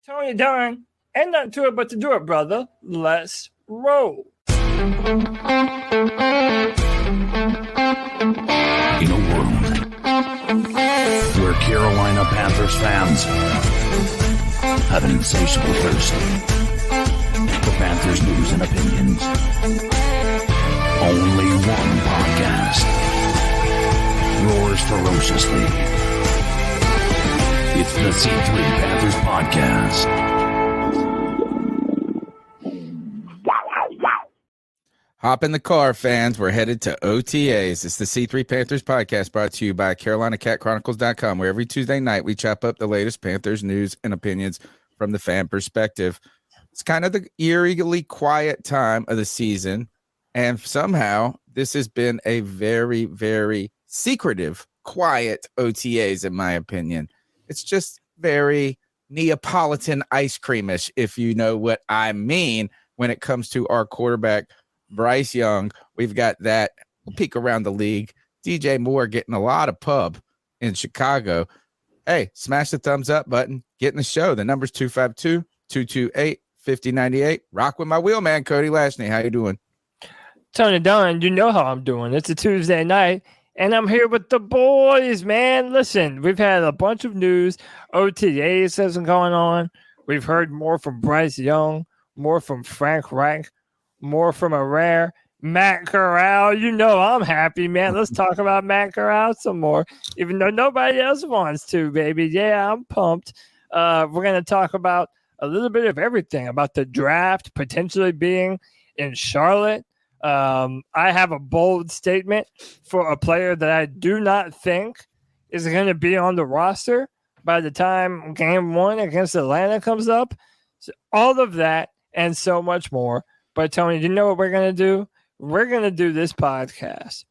Tony Dunn, ain't nothing to it but to do it, brother. Let's roll. In a world where Carolina Panthers fans have an insatiable thirst for Panthers news and opinions, only one podcast roars ferociously. It's the C3 Panthers Podcast. Hop in the car, fans. We're headed to OTAs. It's the C3 Panthers Podcast brought to you by CarolinaCatChronicles.com, where every Tuesday night we chop up the latest Panthers news and opinions from the fan perspective. It's kind of the eerily quiet time of the season, and somehow this has been a very, very secretive, quiet OTAs, in my opinion. It's just very Neapolitan ice creamish, if you know what I mean, when it comes to our quarterback, Bryce Young. We've got that. We'll peek around the league. DJ Moore getting a lot of pub in Chicago. Hey, smash the thumbs up button. Get in the show. The number's 252-228-5098. Rock with my wheel man, Cody Lashney. How you doing? Tony Dunn, you know how I'm doing. It's a Tuesday night, and I'm here with the boys, man. Listen, we've had a bunch of news. OTAs has been going on. We've heard more from Bryce Young, more from Frank Reich, more from a rare Matt Corral. You know I'm happy, man. Let's talk about Matt Corral some more, even though nobody else wants to, baby. Yeah, I'm pumped. We're going to talk about a little bit of everything, about the draft potentially being in Charlotte. I have a bold statement for a player that I do not think is going to be on the roster by the time game one against Atlanta comes up. So all of that and so much more. But Tony, you know what we're going to do? We're going to do this podcast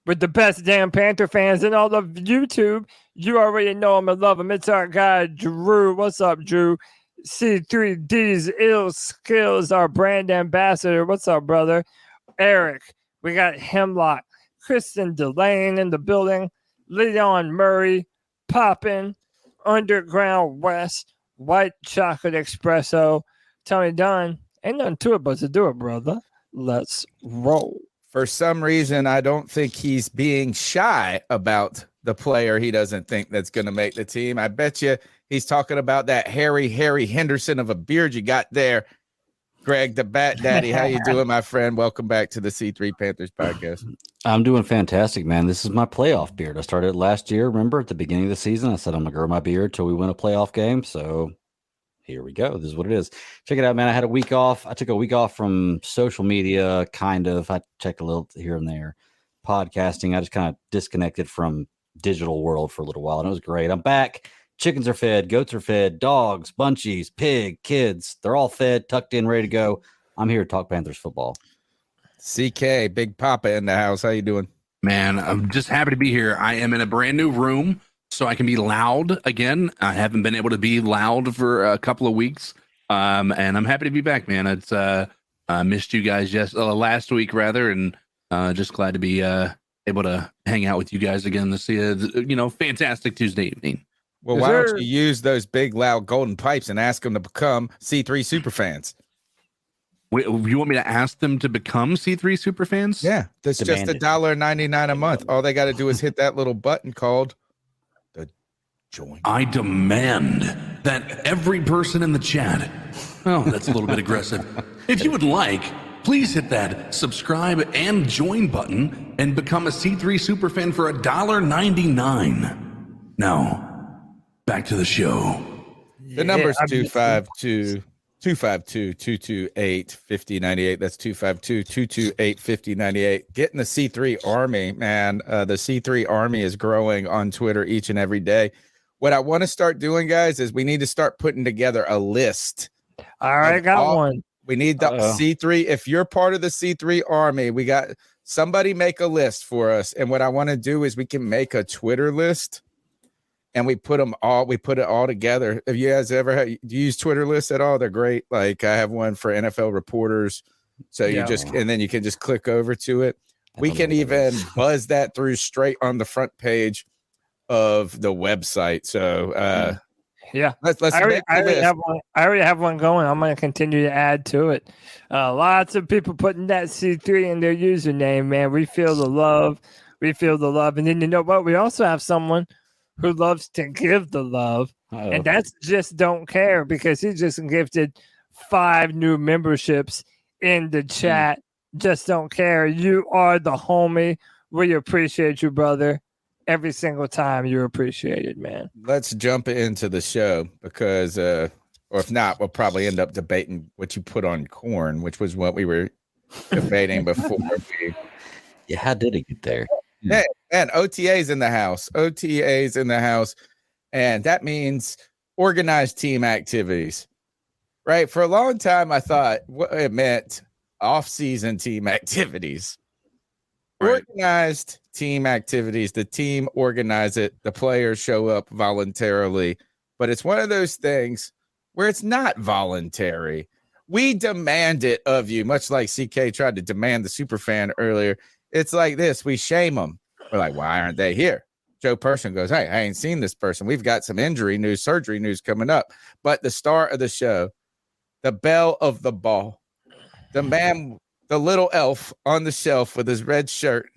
with the best damn Panther fans in all of YouTube. You already know him and love him. It's our guy, Drew. What's up, Drew? C3D's Ill Skills, our brand ambassador. What's up, brother? Eric, we got Hemlock, Kristen Delane in the building, Leon Murray, Poppin, Underground West, White Chocolate Espresso, Tony Dunn. Ain't nothing to it but to do it, brother. Let's roll. For some reason, I don't think he's being shy about the player he doesn't think that's going to make the team. I bet you he's talking about that Harry Henderson of a beard you got there. Greg, the Bat Daddy, how you doing, my friend? Welcome back to the C3 Panthers Podcast. I'm doing fantastic, man. This is my playoff beard. I started last year. Remember, at the beginning of the season, I said I'm going to grow my beard till we win a playoff game. So here we go. This is what it is. Check it out, man. I had a week off. I took a week off from social media, kind of. I checked a little here and there. Podcasting. I just kind of disconnected from digital world for a little while, and it was great. I'm back. Chickens are fed, goats are fed, dogs, bunchies, pig, kids. They're all fed, tucked in, ready to go. I'm here to talk Panthers football. CK, Big Papa in the house. How you doing? Man, I'm just happy to be here. I am in a brand new room, so I can be loud again. I haven't been able to be loud for a couple of weeks, and I'm happy to be back, man. It's I missed you guys last week, rather, and just glad to be able to hang out with you guys again this fantastic Tuesday evening. Well, why don't you use those big, loud golden pipes and ask them to become C3 superfans? Wait, you want me to ask them to become C3 superfans? Yeah, that's just $1.99 a month. All they got to do is hit that little button called the join. I demand that every person in the chat, that's a little bit aggressive. If you would like, please hit that subscribe and join button and become a C3 superfan for $1.99. Now, back to the show. The number's 252-228-5098. That's 252-228-5098. Getting the C3 Army, man. The C3 Army is growing on Twitter each and every day. What I want to start doing, guys, is we need to start putting together a list. All right, got one. We need the C3. If you're part of the C3 Army, we got somebody make a list for us. And what I want to do is we can make a Twitter list. And we put it all together. Have you guys ever do you use Twitter lists at all? They're great. Like I have one for NFL reporters. So and then you can just click over to it. We can even buzz that through straight on the front page of the website. So Yeah. Let's I already, make I the already list. have one. I already have one going. I'm going to continue to add to it. Lots of people putting that C3 in their username, man. We feel the love. We feel the love. And then you know what? We also have someone who loves to give the love. Uh-oh. And that's just don't care because he just gifted 5 new memberships in the chat. Just don't care. You are the homie. We appreciate you, brother. Every single time you're appreciated, man. Let's jump into the show because, or if not, we'll probably end up debating what you put on corn, which was what we were debating before. Yeah, how did it get there? Yeah, and OTAs in the house. OTAs in the house. And that means organized team activities, right? For a long time, I thought it meant off-season team activities. Right. Organized team activities. The team organize it. The players show up voluntarily. But it's one of those things where it's not voluntary. We demand it of you, much like CK tried to demand the superfan earlier. It's like this. We shame them. We're like, why aren't they here? Joe Person goes, hey, I ain't seen this person. We've got some injury news, surgery news coming up. But the star of the show, the belle of the ball, the man, the little elf on the shelf with his red shirt,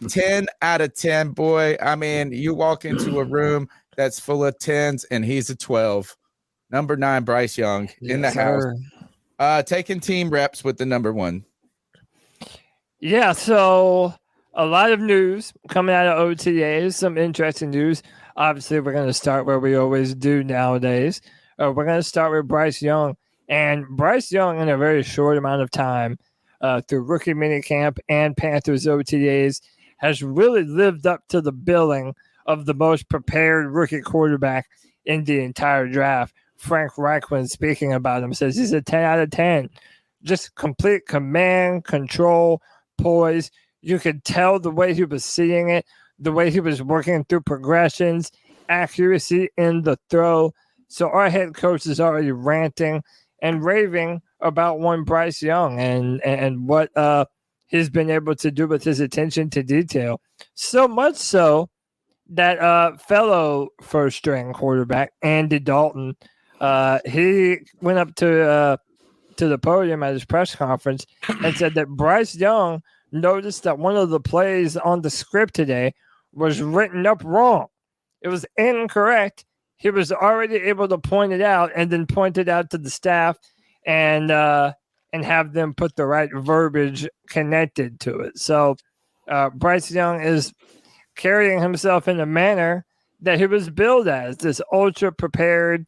10 out of 10, boy. I mean, you walk into a room that's full of 10s and he's a 12. Number 9, Bryce Young in the house, taking team reps with the number 1. Yeah, so a lot of news coming out of OTAs, some interesting news. Obviously, we're going to start where we always do nowadays. We're going to start with Bryce Young. And Bryce Young, in a very short amount of time, through rookie minicamp and Panthers OTAs, has really lived up to the billing of the most prepared rookie quarterback in the entire draft. Frank Reichman, speaking about him, says he's a 10 out of 10. Just complete command, control, poise. You could tell the way he was seeing it, the way he was working through progressions, accuracy in the throw. So our head coach is already ranting and raving about one Bryce Young and what he's been able to do with his attention to detail. So much so that fellow first-string quarterback, Andy Dalton, he went up to the podium at his press conference and said that Bryce Young noticed that one of the plays on the script today was written up wrong. It was incorrect. He was already able to point it out and then point it out to the staff and have them put the right verbiage connected to it. So Bryce Young is carrying himself in a manner that he was billed as this ultra prepared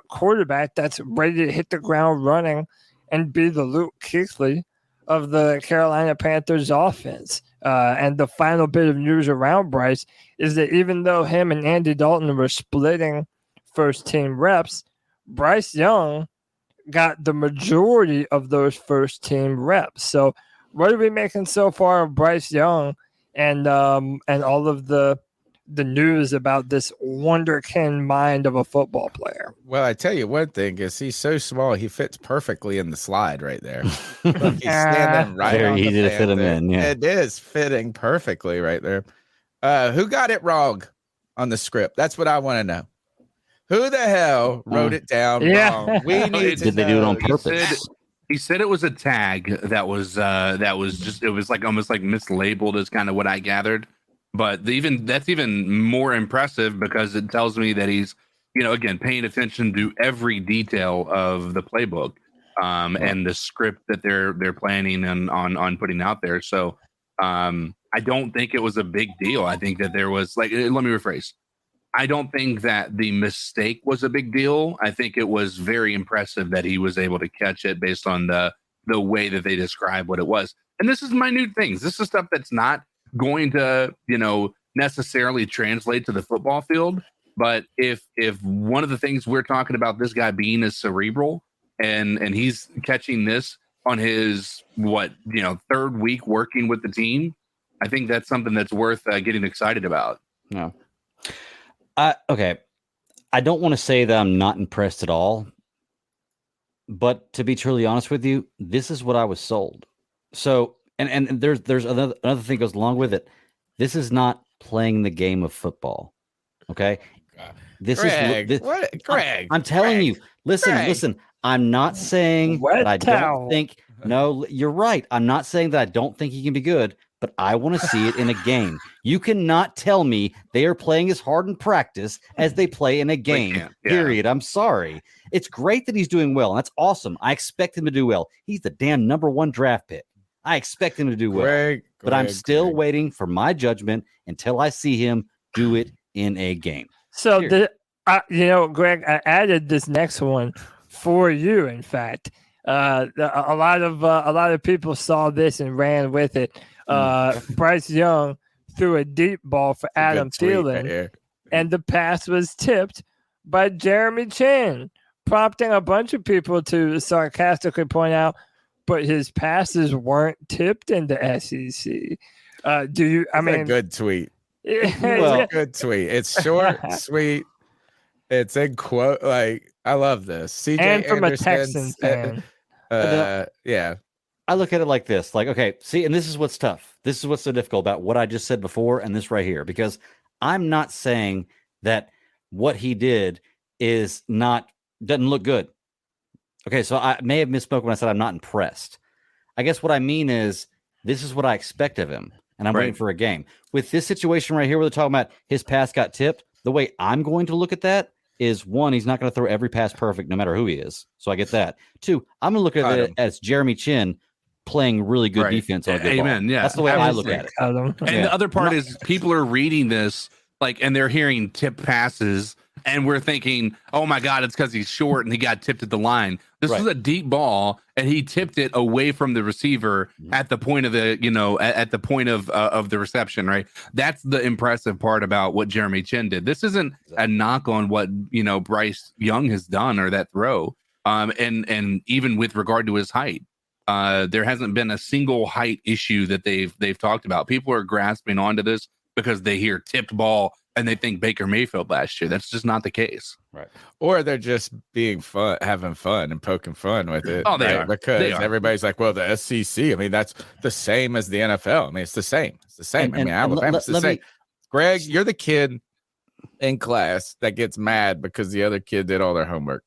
quarterback that's ready to hit the ground running and be the Luke Kuechly of the Carolina Panthers offense. And the final bit of news around Bryce is that even though him and Andy Dalton were splitting first team reps, Bryce Young got the majority of those first team reps. So what are we making so far of Bryce Young and all of the news about this wonderkind mind of a football player? Well, I tell you one thing is he's so small, he fits perfectly in the slide right there. Look, he's standing right Very on the easy to fit him Panther. in, yeah. It is fitting perfectly right there. Who got it wrong on the script? That's what I want to know. Who the hell wrote it down wrong? We need to Did they do it on know. purpose? He said it was a tag that was just, it was like almost like mislabeled is kind of what I gathered. But that's even more impressive because it tells me that he's, again, paying attention to every detail of the playbook and the script that they're planning on putting out there. So I don't think it was a big deal. I think that there was let me rephrase. I don't think that the mistake was a big deal. I think it was very impressive that he was able to catch it based on the way that they describe what it was. And this is minute things. This is stuff that's not going to, necessarily translate to the football field. But if one of the things we're talking about this guy being is cerebral and he's catching this on his third week working with the team, I think that's something that's worth getting excited about. No. Okay. I don't want to say that I'm not impressed at all, but to be truly honest with you, this is what I was sold. So, and there's another thing goes along with it. This is not playing the game of football. Okay. This Greg, is what? Greg, I'm telling Greg, you. Listen, Greg. listen. I'm not saying Wet that I towel. don't think. No, you're right. I'm not saying that I don't think he can be good, but I want to see it in a game. You cannot tell me they are playing as hard in practice as they play in a game. can't, yeah. Period. I'm sorry. It's great that he's doing well, and that's awesome. I expect him to do well. He's the damn #1 draft pick. I expect him to do well. Greg, But I'm Greg, still Greg. waiting for my judgment until I see him do it in a game. So Period. Greg, I added this next one for you. In fact, a lot of people saw this and ran with it. Bryce Young threw a deep ball for That's a Adam good tweet right Thielen, here. and the pass was tipped by Jeremy Chin, prompting a bunch of people to sarcastically point out, but his passes weren't tipped in the SEC. Do you? I That's mean, a good tweet. Well, Good tweet. It's short, sweet. It's in quote. Like, I love this. CJ and from a Anderson's, Texan fan. yeah. I look at it like this, like, okay, see, and this is what's tough. This is what's so difficult about what I just said before and this right here, because I'm not saying that what he did doesn't look good. Okay, so I may have misspoken when I said I'm not impressed. I guess what I mean is this is what I expect of him, and I'm waiting for a game. With this situation right here where they're talking about his pass got tipped, the way I'm going to look at that is, one, he's not going to throw every pass perfect no matter who he is. So I get that. Two, I'm going to look at it as Jeremy Chin playing really good defense on a good Amen. ball. Yeah. That's the way I look at it. And the other part is people are reading this and they're hearing tip passes and we're thinking, oh my God, it's because he's short and he got tipped at the line. This was a deep ball and he tipped it away from the receiver at the point of the, at the point of the reception, right? That's the impressive part about what Jeremy Chin did. This isn't a knock on what, Bryce Young has done or that throw. And even with regard to his height, there hasn't been a single height issue that they've talked about. People are grasping onto this because they hear tipped ball and they think Baker Mayfield last year. That's just not the case. Right. Or they're just being fun, having fun and poking fun with it. Oh, they are. Because everybody's like, well, the SEC, I mean, that's the same as the NFL. I mean, it's the same. It's the same. Alabama's the same. Greg, you're the kid in class that gets mad because the other kid did all their homework.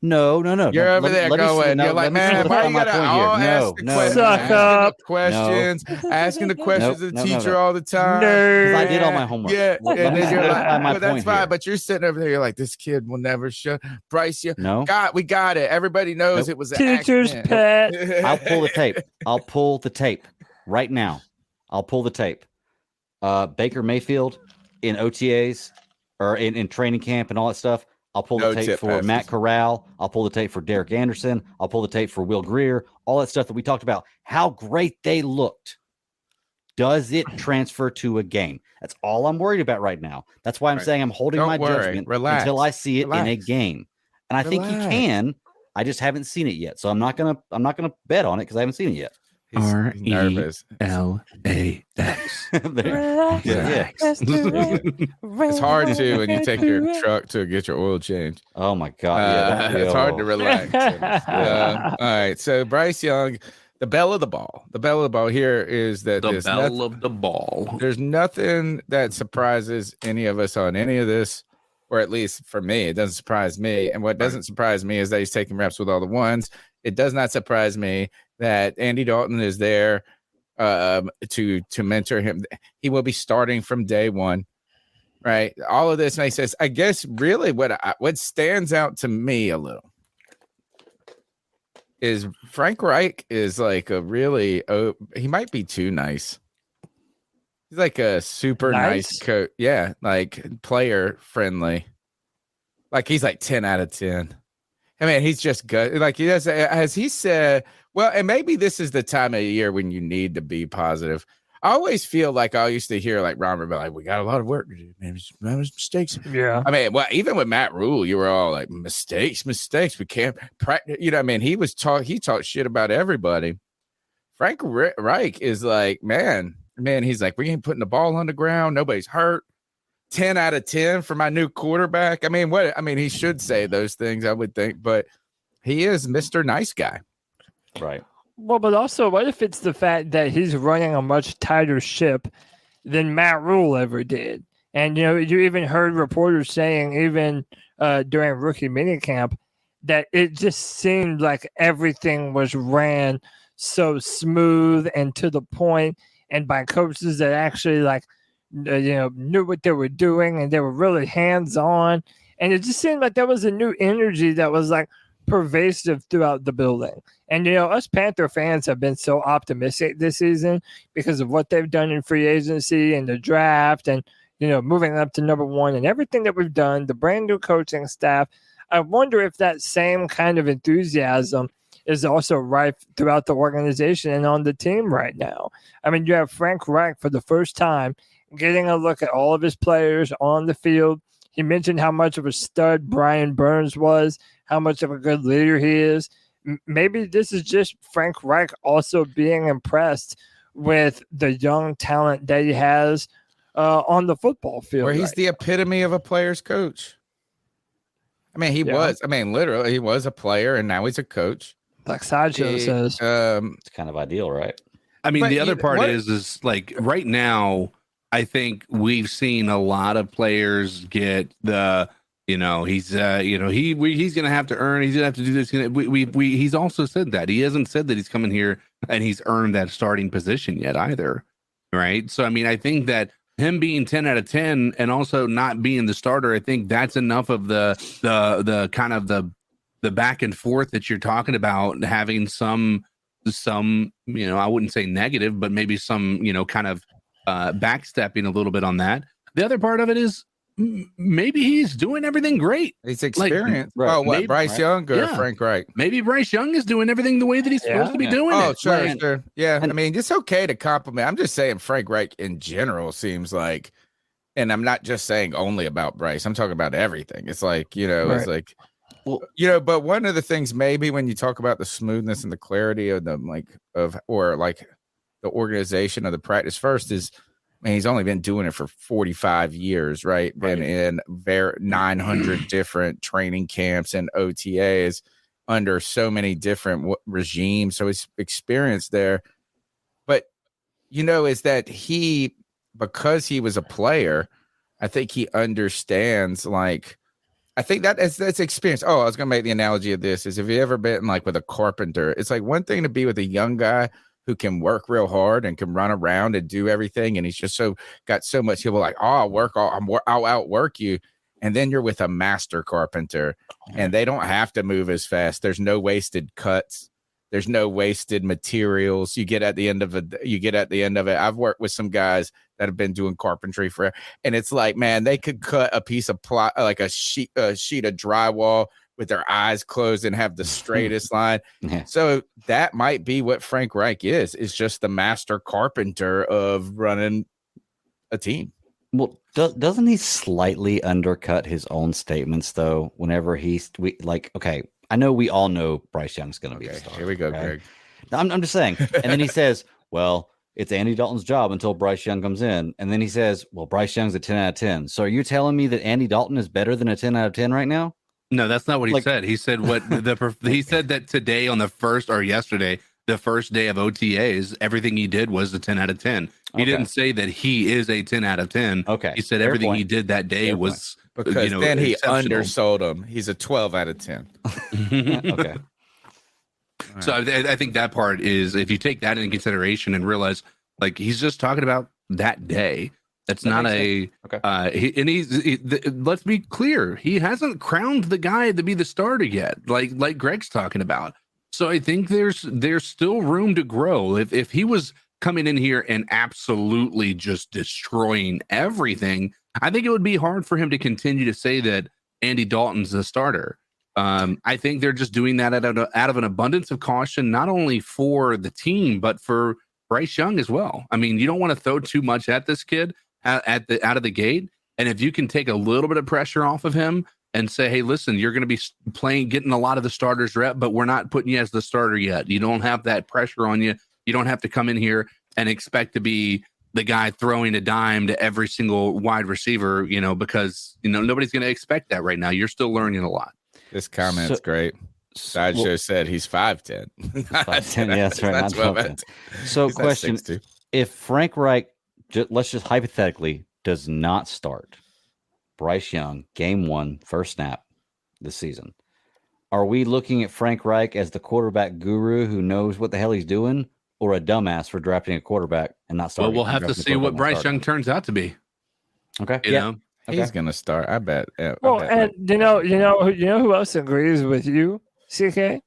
No. You're over there going, you're like, man, why you gotta ask the questions, asking the questions of the teacher all the time? Because I did all my homework. Yeah, and then you're like, well, that's fine. But you're sitting over there, you're like, this kid will never show. Bryce, we got it. Everybody knows it was an teacher's pet. I'll pull the tape right now. I'll pull the tape. Baker Mayfield in OTAs or in training camp and all that stuff. I'll pull the tape for Matt Corral. I'll pull the tape for Derek Anderson. I'll pull the tape for Will Greer. All that stuff that we talked about. How great they looked. Does it transfer to a game? That's all I'm worried about right now. That's why I'm saying I'm holding my judgment until I see it in a game. And I think he can. I just haven't seen it yet. So I'm not gonna bet on it because I haven't seen it yet. RELAX. It's hard to when you take your truck to get your oil change. Oh my God! It's hard to relax. All right, so Bryce Young, the bell of the ball. The bell of the ball here is that there's nothing that surprises any of us on any of this, or at least for me, it doesn't surprise me. And what doesn't surprise me is that he's taking reps with all the ones. It does not surprise me that Andy Dalton is there to mentor him. He will be starting from day one, right? All of this makes sense. I guess really what stands out to me a little is Frank Reich is like a really he might be too nice. He's like a super nice coach. Yeah, like player friendly. Like he's like 10 out of 10. I mean, he's just good. Like he does, as he said, well, and maybe this is the time of year when you need to be positive. I always feel like I used to hear like Robert be like, we got a lot of work to do. Maybe mistakes. Yeah. I mean, well, even with Matt Rule, you were all like, mistakes. We can't practice. I mean, he talked shit about everybody. Frank Reich is like, man, he's like, we ain't putting the ball on the ground. Nobody's hurt. 10 out of 10 for my new quarterback. I mean, he should say those things, I would think, but he is Mr. Nice Guy. Right. Well, but also, what if it's the fact that he's running a much tighter ship than Matt Rule ever did? And you even heard reporters saying, even during rookie minicamp, that it just seemed like everything was ran so smooth and to the point, and by coaches that actually knew what they were doing, and they were really hands on. And it just seemed like there was a new energy that was like pervasive throughout the building. And us Panther fans have been so optimistic this season because of what they've done in free agency and the draft, and moving up to number 1 and everything that we've done, the brand new coaching staff. I wonder if that same kind of enthusiasm is also rife throughout the organization and on the team right now. I mean, you have Frank Reich for the first time getting a look at all of his players on the field. He mentioned how much of a stud Brian Burns was, how much of a good leader he is. Maybe this is just Frank Reich also being impressed with the young talent that he has on the football field. Where he's the epitome of a player's coach. I mean, he was. I mean, literally, he was a player, and now he's a coach. Like Sideshow says. It's kind of ideal, right? I mean, the other part is like right now, I think we've seen a lot of players get the, he's going to have to earn. He's going to have to do this. He's also said that. He hasn't said that he's coming here and he's earned that starting position yet either. Right. So, I mean, I think that him being 10 out of 10 and also not being the starter, I think that's enough of the kind of the back and forth that you're talking about, having some, I wouldn't say negative, but maybe some, kind of backstepping a little bit on that. The other part of it is maybe he's doing everything great. He's experienced. Right. Maybe, Bryce Young or Frank Reich? Maybe Bryce Young is doing everything the way that he's supposed to be doing it. Oh, sure. Yeah, I mean, it's okay to compliment. I'm just saying Frank Reich in general seems like, and I'm not just saying only about Bryce. I'm talking about everything. It's like, it's like, well, but one of the things maybe when you talk about the smoothness and the clarity of the the organization of the practice first is, man, he's only been doing it for 45 years, right? Been in 900 different training camps and OTAs under so many different regimes. So his experience there. But, is that because he was a player, I think he understands, I think that's experience. Oh, I was going to make the analogy of this is, if you ever been with a carpenter, it's like one thing to be with a young guy who can work real hard and can run around and do everything. And he's just got so much. He'll be like, I'll outwork you. And then you're with a master carpenter and they don't have to move as fast. There's no wasted cuts. There's no wasted materials. You get at the end of it. I've worked with some guys that have been doing carpentry forever. And it's like, man, they could cut a piece of plot, like a sheet of drywall with their eyes closed and have the straightest line. Yeah. So that might be what Frank Reich is just the master carpenter of running a team. Well, doesn't he slightly undercut his own statements though? Whenever okay, I know we all know Bryce Young's going to be the starter. Here we go, Greg. I'm just saying. And then he says, well, it's Andy Dalton's job until Bryce Young comes in. And then he says, well, Bryce Young's a 10 out of 10. So are you telling me that Andy Dalton is better than a 10 out of 10 right now? No, that's not what he said. He said he said that today on yesterday, the first day of OTAs, everything he did was a 10 out of 10. He didn't say that he is a 10 out of 10. Okay. He said everything he did that day was because then he undersold him. He's a 12 out of 10. Okay. So I think that part is, if you take that into consideration and realize, he's just talking about that day. That's not a okay. Let's be clear, he hasn't crowned the guy to be the starter yet, like Greg's talking about. So I think there's still room to grow. If he was coming in here and absolutely just destroying everything, I think it would be hard for him to continue to say that Andy Dalton's the starter. I think they're just doing that out of an abundance of caution, not only for the team but for Bryce Young as well. I mean, you don't want to throw too much at this kid out of the gate, and if you can take a little bit of pressure off of him and say, hey, listen, you're going to be getting a lot of the starters rep, but we're not putting you as the starter yet. You don't have that pressure on you. You don't have to come in here and expect to be the guy throwing a dime to every single wide receiver, because nobody's going to expect that right now. You're still learning a lot. This comment's great. Sideshow said he's 5'10". 5'10", yeah, that's right. So question: if Frank Reich, let's just hypothetically does not start Bryce Young, game 1, first snap this season, are we looking at Frank Reich as the quarterback guru who knows what the hell he's doing, or a dumbass for drafting a quarterback and not starting? Well, we'll have to see what Bryce Young turns out to be. Okay. You know? He's gonna start. I bet. Well, and you know who else agrees with you, CK?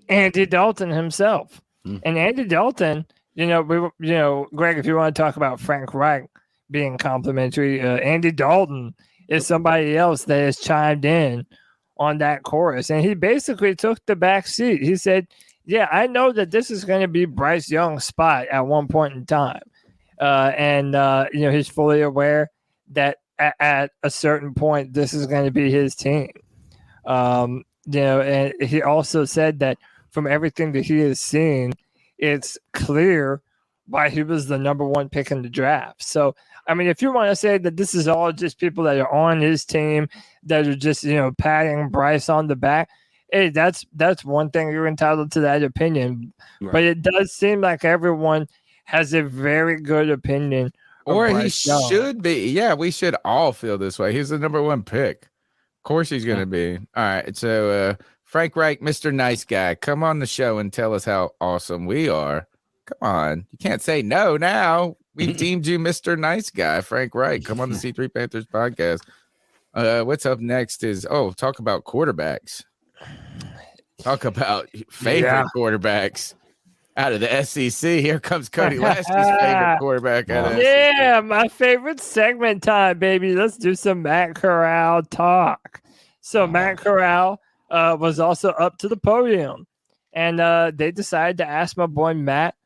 Andy Dalton himself. And Andy Dalton, Greg, if you want to talk about Frank Reich being complimentary, Andy Dalton is somebody else that has chimed in on that chorus, and he basically took the back seat. He said, "Yeah, I know that this is going to be Bryce Young's spot at one point in time, and he's fully aware that at a certain point this is going to be his team." And he also said that from everything that he has seen, it's clear why he was the number 1 pick in the draft. So, I mean, if you want to say that this is all just people that are on his team that are just, patting Bryce on the back, hey, that's one thing. You're entitled to that opinion. Right. But it does seem like everyone has a very good opinion. Or he should be. Yeah, we should all feel this way. He's the number 1 pick. Of course he's going to be. All right. So, Frank Reich, Mr. Nice Guy, come on the show and tell us how awesome we are. Come on. You can't say no now. We've deemed you Mr. Nice Guy, Frank Reich. Come on the C3 Panthers podcast. What's up next is, talk about quarterbacks. Talk about favorite quarterbacks out of the SEC. Here comes Cody Lashley's favorite quarterback out of SEC. My favorite segment time, baby. Let's do some Matt Corral talk. So Matt Corral was also up to the podium, and they decided to ask my boy Matt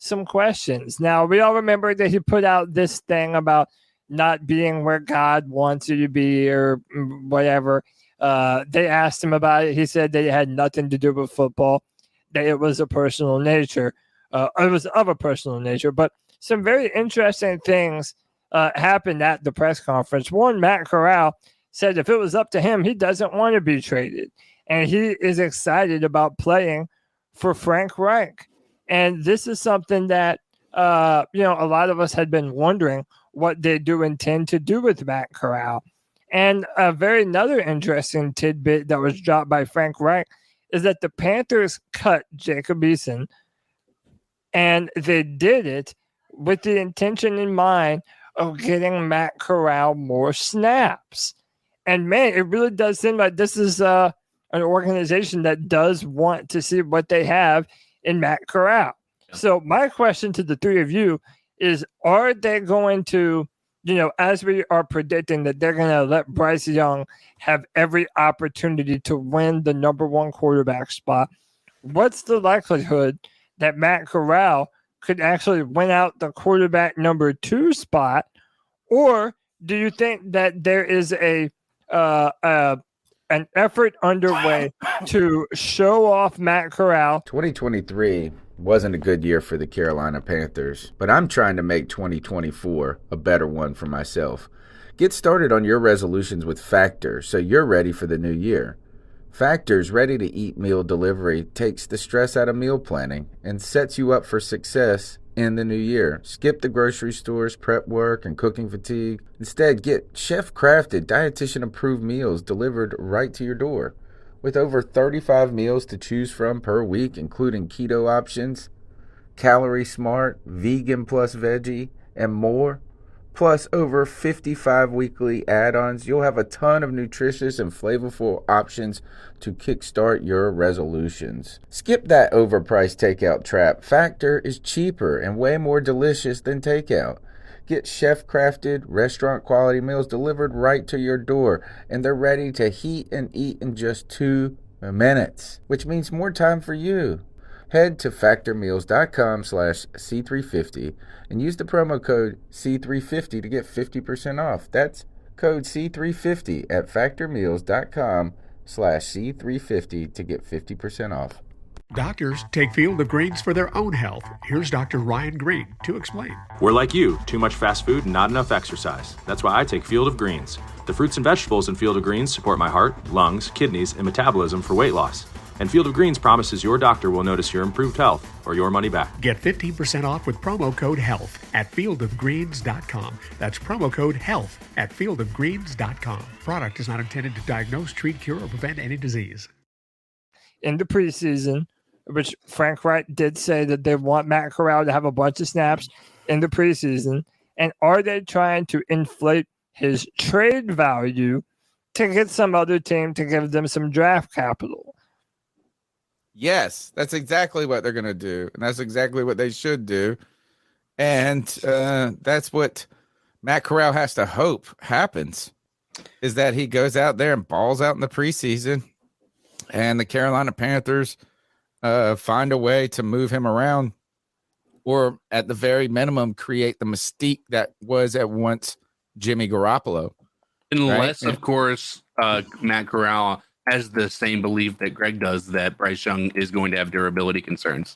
some questions. Now, we all remember that he put out this thing about not being where God wants you to be or whatever. They asked him about it. He said that it had nothing to do with football, that it was a personal nature. It was of a personal nature, but some very interesting things happened at the press conference. One, Matt Corral said if it was up to him, he doesn't want to be traded. And he is excited about playing for Frank Reich. And this is something that, a lot of us had been wondering what they do intend to do with Matt Corral. And another interesting tidbit that was dropped by Frank Reich is that the Panthers cut Jacob Eason, and they did it with the intention in mind of getting Matt Corral more snaps. And, man, it really does seem like this is an organization that does want to see what they have in Matt Corral. Yeah. So my question to the three of you is, are they going to, as we are predicting that they're going to let Bryce Young have every opportunity to win the number 1 quarterback spot, what's the likelihood that Matt Corral could actually win out the quarterback number 2 spot? Or do you think that there is an effort underway to show off Matt Corral? 2023 wasn't a good year for the Carolina Panthers, but I'm trying to make 2024 a better one for myself. Get started on your resolutions with Factor so you're ready for the new year. Factor's ready-to-eat meal delivery takes the stress out of meal planning and sets you up for success in the new year. Skip the grocery stores, prep work, and cooking fatigue. Instead, get chef-crafted, dietitian-approved meals delivered right to your door. With over 35 meals to choose from per week, including keto options, calorie smart, vegan plus veggie, and more, plus over 55 weekly add-ons, you'll have a ton of nutritious and flavorful options to kickstart your resolutions. Skip that overpriced takeout trap. Factor is cheaper and way more delicious than takeout. Get chef-crafted, restaurant-quality meals delivered right to your door, and they're ready to heat and eat in just 2 minutes, which means more time for you. Head to factormeals.com/C350 and use the promo code C350 to get 50% off. That's code C350 at factormeals.com/C350 to get 50% off. Doctors take Field of Greens for their own health. Here's Dr. Ryan Green to explain. We're like you, too much fast food and not enough exercise. That's why I take Field of Greens. The fruits and vegetables in Field of Greens support my heart, lungs, kidneys, and metabolism for weight loss. And Field of Greens promises your doctor will notice your improved health or your money back. Get 15% off with promo code HEALTH at fieldofgreens.com. That's promo code HEALTH at fieldofgreens.com. Product is not intended to diagnose, treat, cure, or prevent any disease. In the preseason, which Frank Wright did say that they want Matt Corral to have a bunch of snaps in the preseason. And are they trying to inflate his trade value to get some other team to give them some draft capital? Yes, that's exactly what they're going to do. And that's exactly what they should do. And that's what Matt Corral has to hope happens, is that he goes out there and balls out in the preseason and the Carolina Panthers find a way to move him around, or at the very minimum, create the mystique that was at once Jimmy Garoppolo. Unless, right? of course, Matt Corral has the same belief that Greg does, that Bryce Young is going to have durability concerns.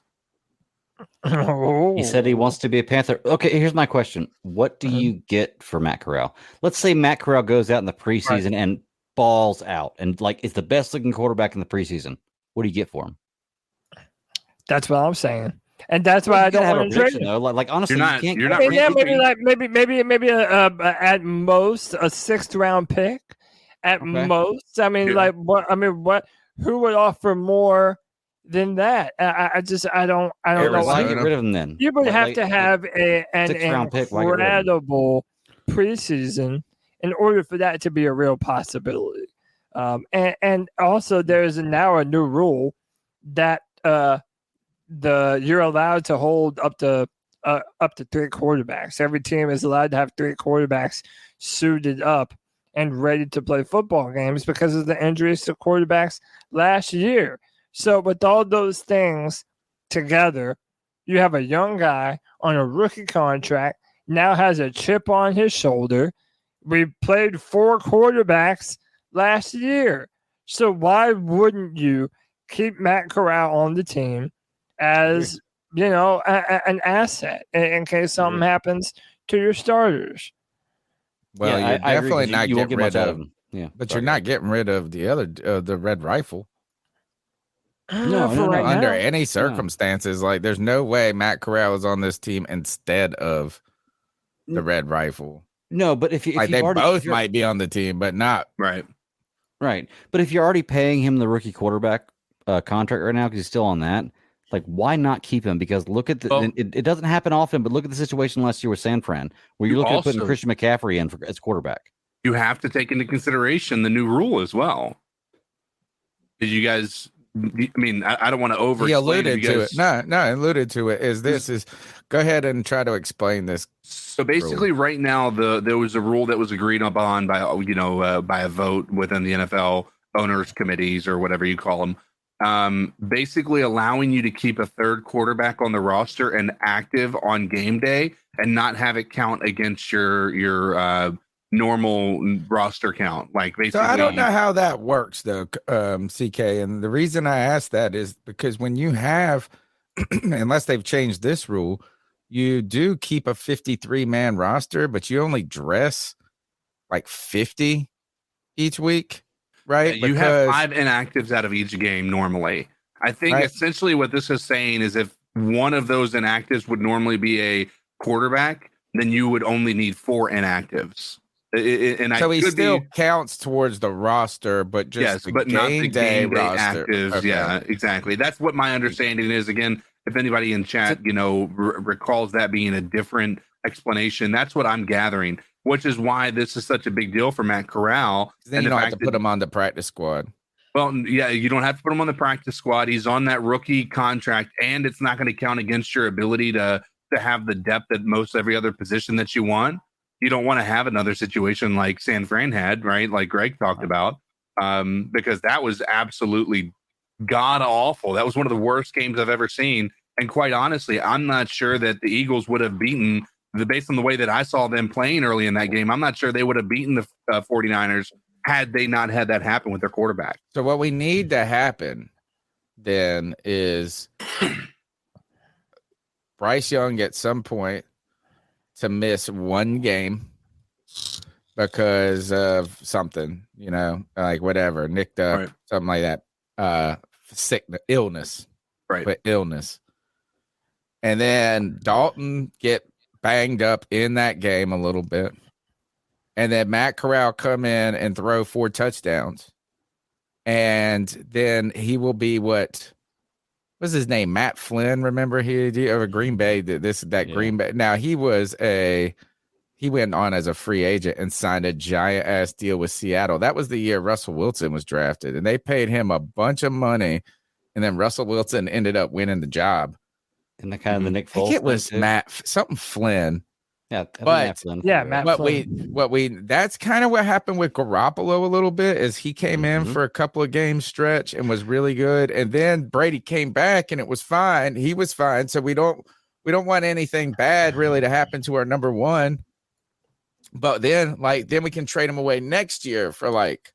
Oh. He said he wants to be a Panther. Okay, here's my question. What do you get for Matt Corral? Let's say Matt Corral goes out in the preseason and balls out and is the best looking quarterback in the preseason. What do you get for him? That's what I'm saying. And that's why I don't have want a to trade prediction, him. though. Like honestly, You're not Maybe at most a 6th round pick. At most, I mean, what? Who would offer more than that? I don't know. Why get rid of him then? You would have to have an 6th round pick. Why get rid of him? incredible preseason in order for that to be a real possibility. And also there's now a new rule that you're allowed to hold up to 3 quarterbacks. Every team is allowed to have 3 quarterbacks suited up and ready to play football games because of the injuries to quarterbacks last year. So with all those things together, you have a young guy on a rookie contract, now has a chip on his shoulder. We played 4 quarterbacks last year. So why wouldn't you keep Matt Corral on the team as, an asset in case something happens to your starters? Well, you're definitely not you won't getting get rid much out of of him. Yeah, but you're not getting rid of the other, the red rifle. No, Under any circumstances, there's no way Matt Corral is on this team instead of the red rifle. No, but if they both might be on the team, but not right. But if you're already paying him the rookie quarterback contract right now because he's still on that, why not keep him? Because look at it doesn't happen often, but look at the situation last year with San Fran, where you're looking at putting Christian McCaffrey in as quarterback. You have to take into consideration the new rule as well. Did you guys? I mean, I don't want to over. He alluded to it. No, alluded to it. Is go ahead and try to explain this. So basically, right now, there was a rule that was agreed upon by by a vote within the NFL owners committees or whatever you call them. Basically allowing you to keep a 3rd quarterback on the roster and active on game day and not have it count against your normal roster count. Basically, so I don't know how that works though, CK. And the reason I asked that is because when you have, unless they've changed this rule, you do keep a 53-man roster, but you only dress 50 each week. Right, you have 5 inactives out of each game normally. I think essentially what this is saying is if one of those inactives would normally be a quarterback, then you would only need 4 inactives. So he still counts towards the roster, but just but not the game day roster. Actives. Okay. Yeah, exactly. That's what my understanding is. Again, if anybody in chat, recalls that being a different explanation, that's what I'm gathering. Which is why this is such a big deal for Matt Corral. Then you don't have to put him on the practice squad. Well, yeah, you don't have to put him on the practice squad. He's on that rookie contract, and it's not going to count against your ability to have the depth at most every other position that you want. You don't want to have another situation like San Fran had, right? Like Greg talked about, because that was absolutely god awful. That was one of the worst games I've ever seen. And quite honestly, I'm not sure that the Eagles would have beaten. Based on the way that I saw them playing early in that game, I'm not sure they would have beaten the 49ers had they not had that happen with their quarterback. So what we need to happen then is Bryce Young at some point to miss 1 game because of something, whatever, nicked up, something like that. sickness, illness, Right. but illness. And then Dalton get banged up in that game a little bit. And then Matt Corral come in and throw 4 touchdowns. And then he will be what's his name? Matt Flynn. Remember he over Green Bay, Green Bay. Now he went on as a free agent and signed a giant ass deal with Seattle. That was the year Russell Wilson was drafted, and they paid him a bunch of money. And then Russell Wilson ended up winning the job. And the kind of the Nick I think Foles. it was Matt something Flynn. Yeah, but Matt Flynn. That's kind of what happened with Garoppolo a little bit. Is he came in for a couple of games stretch and was really good, and then Brady came back and it was fine. He was fine, so we don't want anything bad really to happen to our number one. But then we can trade him away next year for like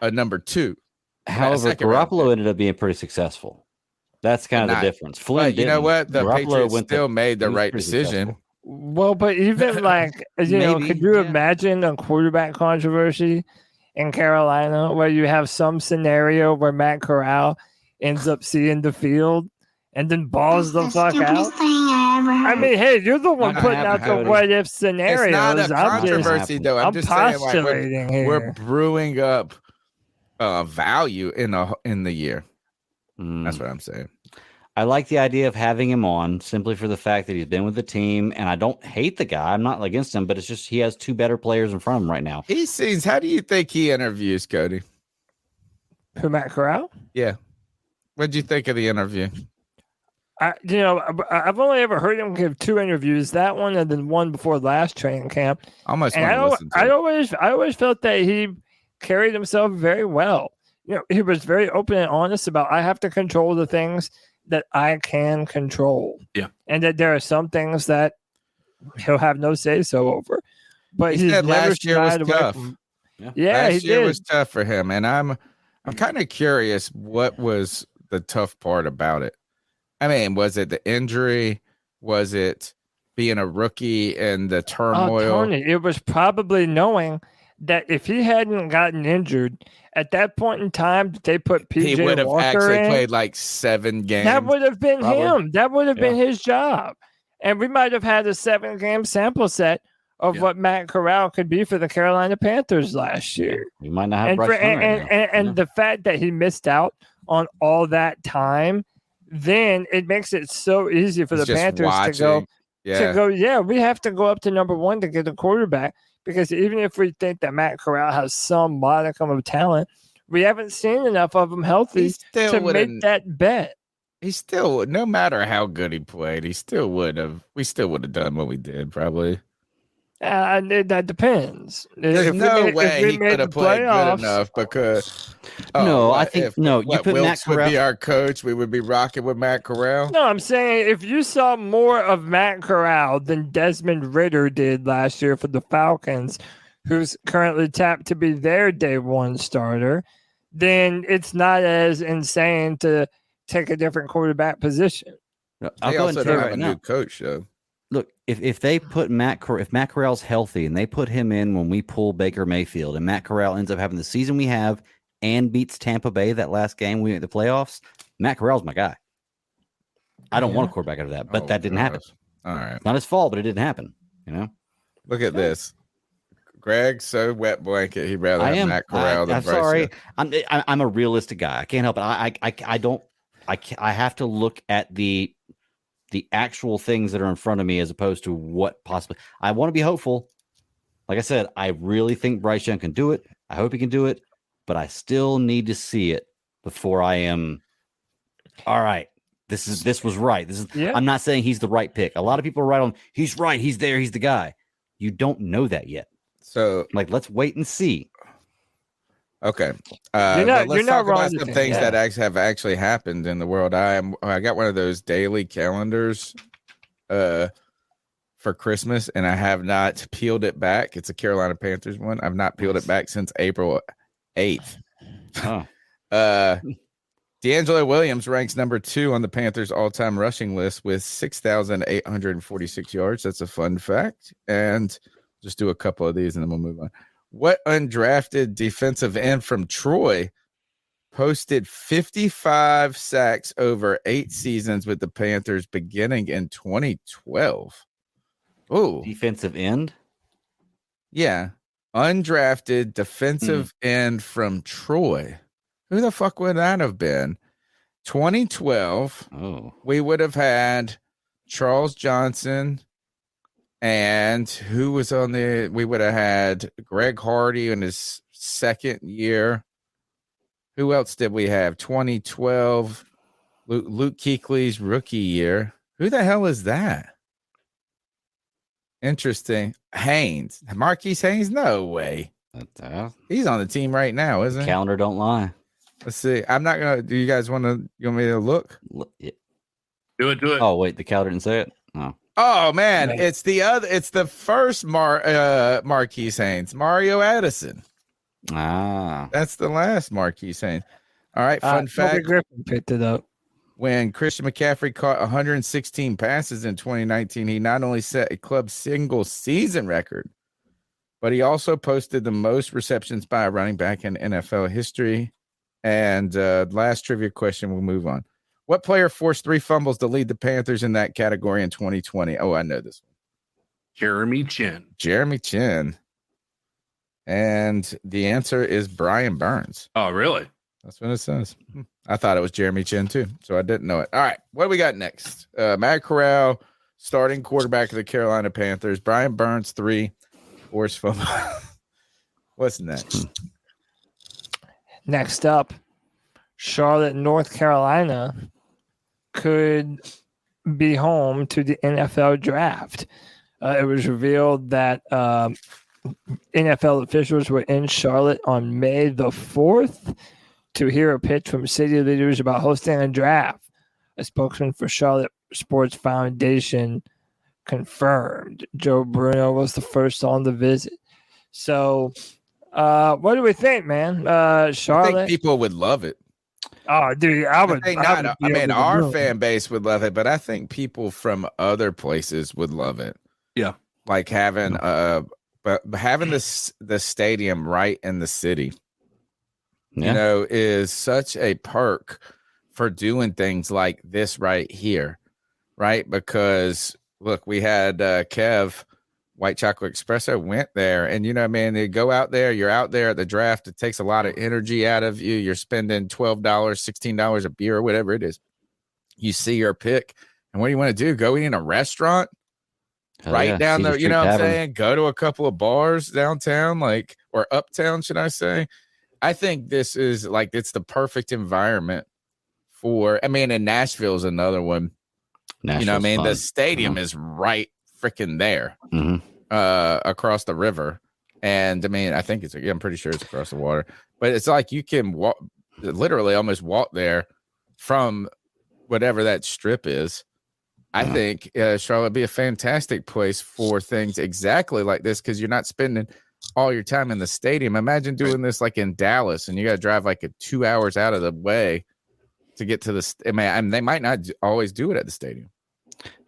a number 2. However, Garoppolo ended up being pretty successful. That's kind of the difference. Flynn, you know what? The Garoppolo Patriots still made the right decision. Well, but even like, could you imagine a quarterback controversy in Carolina where you have some scenario where Matt Corral ends up seeing the field and then balls the fuck out? I mean, hey, you're the one putting out the what if scenarios. It's not a controversy, though. I'm just saying, like, we're brewing up value in the year. That's what I'm saying. I like the idea of having him on simply for the fact that he's been with the team, and I don't hate the guy. I'm not against him, but it's just he has 2 better players in front of him right now. How do you think he interviews, Cody? Who, Matt Corral? Yeah. What'd you think of the interview? I've only ever heard him give 2 interviews, that one and then one before last training camp. I always felt that he carried himself very well. He was very open and honest about, I have to control the things that I can control. Yeah. And that there are some things that he'll have no say so over. But he said last year was tough. Last year was tough for him. And I'm kind of curious what was the tough part about it. I mean, was it the injury? Was it being a rookie and the turmoil? Tony, it was probably knowing that if he hadn't gotten injured at that point in time, they put PJ He would have Walker actually in, played like 7 games. That would have been him. That would have been his job. And we might have had a 7-game sample set of what Matt Corral could be for the Carolina Panthers last year. We might not have Bryce Young and the fact that he missed out on all that time, then it makes it so easy for the Panthers to go, we have to go up to number 1 to get a quarterback. Because even if we think that Matt Corral has some modicum of talent, we haven't seen enough of him healthy to make that bet. He still, no matter how good he played, we still would have done what we did, probably. That depends. There's no way he could have played good enough because. I think you put Matt Corral would be our coach. We would be rocking with Matt Corral. No, I'm saying if you saw more of Matt Corral than Desmond Ridder did last year for the Falcons, who's currently tapped to be their day 1 starter, then it's not as insane to take a different quarterback position. They also don't have a new coach, though. Look, if they put Matt Corral's healthy and they put him in when we pull Baker Mayfield and Matt Corral ends up having the season we have and beats Tampa Bay that last game we made the playoffs, Matt Corral's my guy. I don't want a quarterback out of that, but that didn't happen. All right. It's not his fault, but it didn't happen. Look at this. Greg's so wet blanket. He'd rather have Matt Corral than Bryce. I'm sorry. I'm a realistic guy. I can't help it. I have to look at the actual things that are in front of me as opposed to what possibly. I want to be hopeful. Like I said, I really think Bryce Young can do it. I hope he can do it, but I still need to see it before I am. All right, this was right. I'm not saying he's the right pick. A lot of people are right on. He's right. He's there. He's the guy. You don't know that yet. So, let's wait and see. Okay. Let's talk about some things that have actually happened in the world. I got one of those daily calendars for Christmas, and I have not peeled it back. It's a Carolina Panthers one. I've not peeled it back since April 8th. Oh. D'Angelo Williams ranks number 2 on the Panthers all-time rushing list with 6,846 yards. That's a fun fact. And just do a couple of these, and then we'll move on. What undrafted defensive end from Troy posted 55 sacks over 8 seasons with the Panthers beginning in 2012. Oh, Defensive end. yeah. Undrafted defensive end from Troy. Who the fuck would that have been? 2012. Oh, We would have had Charles Johnson, and who was on the? We would have had Greg Hardy in his second year. Who else did we have? 2012, Luke Kuechly's rookie year. Who the hell is that? Interesting. Haynes, Marquise Haynes? No way. He's on the team right now, isn't he? Calendar don't lie. Let's see. I'm not gonna. Do you guys want to? You want me to look? Yeah. Do it. Oh wait, the calendar didn't say it. Oh, Oh man, it's the other. It's the first Marquise Haynes, Mario Addison. That's the last Marquise Haynes. All right. Fun Toby fact: Griffin picked it up. when Christian McCaffrey caught 116 passes in 2019, he not only set a club single season record, but he also posted the most receptions by a running back in NFL history. And last trivia question, we'll move on. What player forced 3 fumbles to lead the Panthers in that category in 2020? Oh, I know this one. Jeremy Chin. Jeremy Chin. And the answer is Brian Burns. Oh, really? That's what it says. I thought it was Jeremy Chin too, so I didn't know it. All right, what do we got next? Matt Corral, starting quarterback of the Carolina Panthers. Brian Burns, 3 forced fumbles. What's next? Next up, Charlotte, North Carolina could be home to the NFL draft. It was revealed that NFL officials were in Charlotte on May the 4th to hear a pitch from city leaders about hosting a draft. A spokesman for Charlotte Sports Foundation confirmed Joe Bruno was the first on the visit. So, what do we think, man? Charlotte? I think people would love it. Oh, dude, I would. I mean, our fan base would love it, but I think people from other places would love it. Yeah, like having having the stadium right in the city, you know, is such a perk for doing things like this right here, right? Because look, we had Kev White Chocolate Espresso went there, and you know, man, they go out there. You're out there at the draft. It takes a lot of energy out of you. You're spending $12, $16 a beer, or whatever it is. You see your pick, and what do you want to do? Go eat in a restaurant? Right down there, you know what I'm saying? Go to a couple of bars downtown, like, or uptown, should I say? I think this is like, it's the perfect environment for, I mean, and Nashville is another one. You know what I mean? Fun. The stadium is right freaking there, across the river. And I mean, I think I'm pretty sure it's across the water, but it's like you can walk, literally almost walk there from whatever that strip is. I think Charlotte would be a fantastic place for things exactly like this, because you're not spending all your time in the stadium. Imagine doing this like in Dallas, and you got to drive like 2 hours out of the way to get to the. I mean, they might not always do it at the stadium.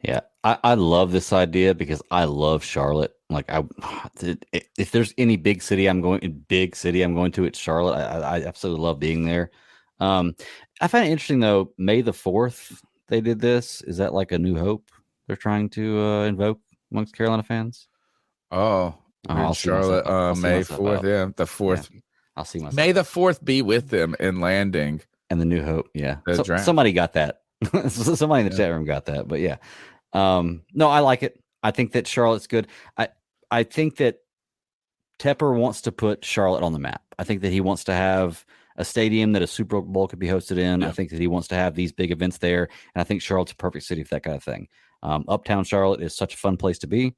Yeah, I love this idea because I love Charlotte. Like, if there's any big city I'm going to, it's Charlotte. I absolutely love being there. I find it interesting though. May the 4th. They did this. Is that like a new hope they're trying to invoke amongst Carolina fans? Charlotte, May 4th. Yeah, the 4th. Yeah, I'll see myself. May the 4th be with them in landing. And the new hope. Yeah. Somebody got that. Somebody in the chat room got that. But yeah. No, I like it. I think that Charlotte's good. I think that Tepper wants to put Charlotte on the map. I think that he wants to have a stadium that a Super Bowl could be hosted in. Yeah. I think that he wants to have these big events there. And I think Charlotte's a perfect city for that kind of thing. Uptown Charlotte is such a fun place to be.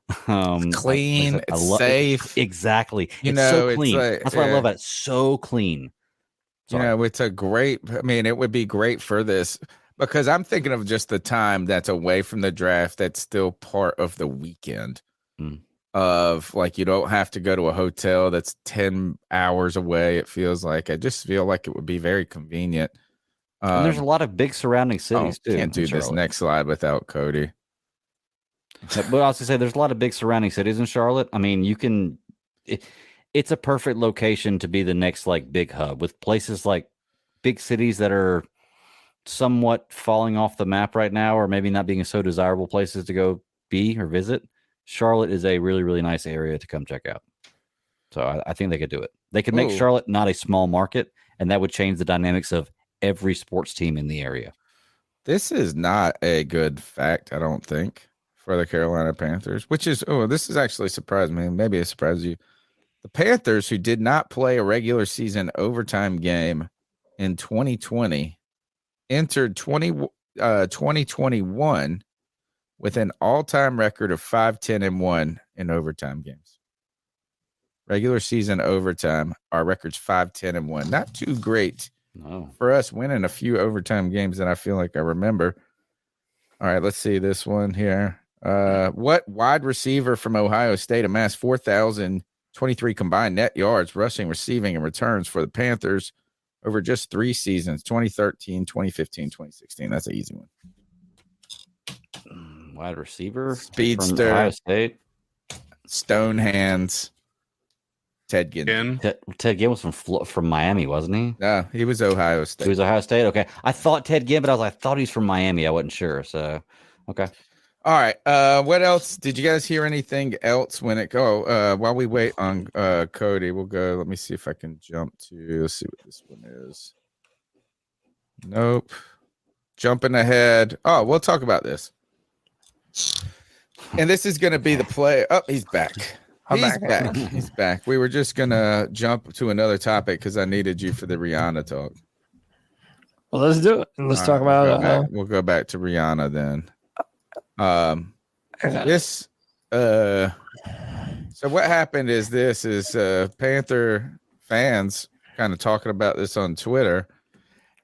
It's clean, it's safe. Exactly. It's so clean. That's why I love it. It's so clean. You know, it's a great, I mean, it would be great for this, because I'm thinking of just the time that's away from the draft that's still part of the weekend. Of like, you don't have to go to a hotel that's 10 hours away. It feels like, I just feel like it would be very convenient. And there's a lot of big surrounding cities too. Can't do this next slide without Cody. But I was gonna say, there's a lot of big surrounding cities in Charlotte. I mean, you can, it's a perfect location to be the next like big hub, with places like big cities that are somewhat falling off the map right now, or maybe not being so desirable places to go be or visit, Charlotte is a really, really nice area to come check out. So I think they could do it. They could make Charlotte not a small market, and that would change the dynamics of every sports team in the area. This is not a good fact, I don't think, for the Carolina Panthers, which is, this is actually surprised me. Maybe it surprised you. The Panthers, who did not play a regular season overtime game in 2020, entered 2021 with an all-time record of 5-10-1 in overtime games. Regular season overtime, our record's 5-10-1. Not too great. No. For us winning a few overtime games that I feel like I remember. All right, let's see this one here. What wide receiver from Ohio State amassed 4,023 combined net yards, rushing, receiving, and returns for the Panthers over just 3 seasons, 2013, 2015, 2016? That's an easy one. Wide receiver. Speedster. From Ohio State. Stone hands. Ted Ginn. Ted Ginn was from Miami, wasn't he? No, he was Ohio State. He was Ohio State. Okay, I thought Ted Ginn, but I thought he's from Miami. I wasn't sure. So, okay. All right. What else? Did you guys hear anything else when it go? While we wait on Cody, we'll go. Let me see if I can jump to. Let's see what this one is. Nope. Jumping ahead. Oh, we'll talk about this. And this is going to be the play. Oh, he's back. He's back. He's back. We were just going to jump to another topic because I needed you for the Rihanna talk. Well, let's do it. And let's talk about it. We'll go back to Rihanna then. So what happened is Panther fans kind of talking about this on Twitter,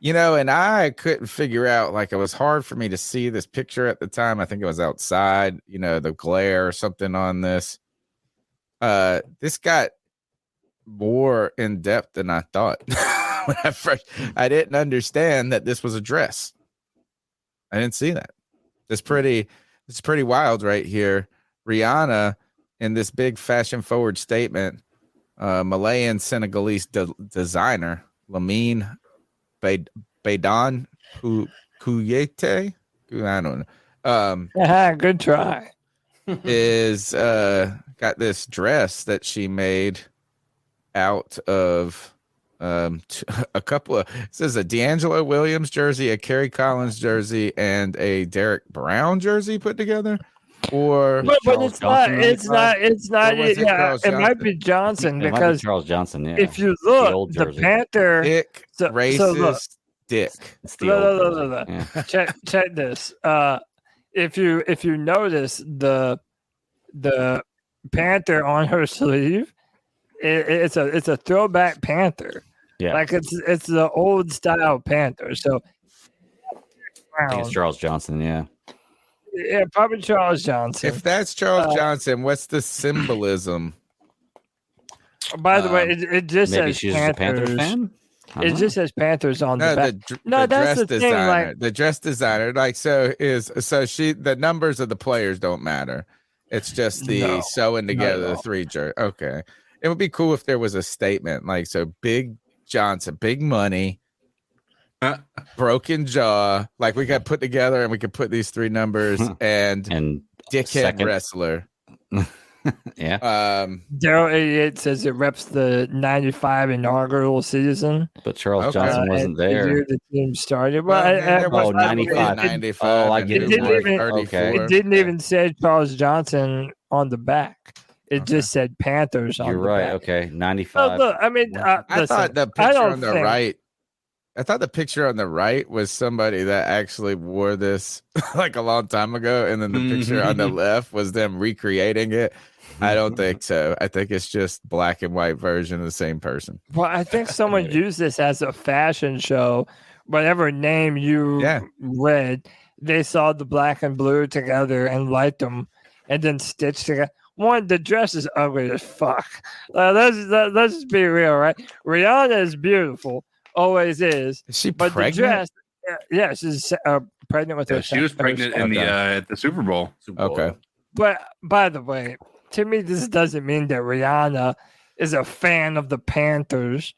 and I couldn't figure out, like, it was hard for me to see this picture at the time. I think it was outside, the glare or something on this. This got more in depth than I thought. When I didn't understand that this was a dress. I didn't see that. It's pretty wild right here. Rihanna, in this big fashion forward statement, Malayan Senegalese designer Lamine Baidan Kouyate, I don't know. Good try. Is got this dress that she made out of a couple of, it says a D'Angelo Williams jersey, a Kerry Collins jersey, and a Derek Brown jersey put together. Or but it's not. Yeah, it might be Johnson because Charles Johnson. Yeah. If you look, the Panther, Dick, racist Dick. Look. Yeah. Check this. If you notice the Panther on her sleeve, it's a throwback Panther. Yeah, like it's the old style Panther. So I think it's Charles Johnson. Yeah, probably Charles Johnson. If that's Charles Johnson, what's the symbolism? By the way, it just maybe says she's Panthers. a Panthers fan. It just says Panthers on the back. The that's dress the designer. thing. Like, the dress designer, the numbers of the players don't matter. It's just the sewing together the three jerseys. Okay, it would be cool if there was a statement like, so Big Johnson, big money, broken jaw. Like, we got put together and we could put these 3 numbers and dickhead second wrestler. Yeah. Daryl 88 says it reps the 95 inaugural season. But Charles Johnson wasn't there. The year the team started. Well, 95. 95. Oh, I get it. It didn't even say Charles Johnson on the back. It just said Panthers on the back. You're right. Okay. 95. Look, I mean, I thought the picture on the right. I thought the picture on the right was somebody that actually wore this like a long time ago, and then the picture on the left was them recreating it. I don't think so. I think it's just black and white version of the same person. Well, I think someone used this as a fashion show. Whatever name you read, they saw the black and blue together and liked them, and then stitched together. One, the dress is ugly as fuck. Let's just be real, right? Rihanna is beautiful. Always is. Is she but pregnant? The dress, she's pregnant with her. She was pregnant in at the Super Bowl. Okay. But by the way, to me, this doesn't mean that Rihanna is a fan of the Panthers.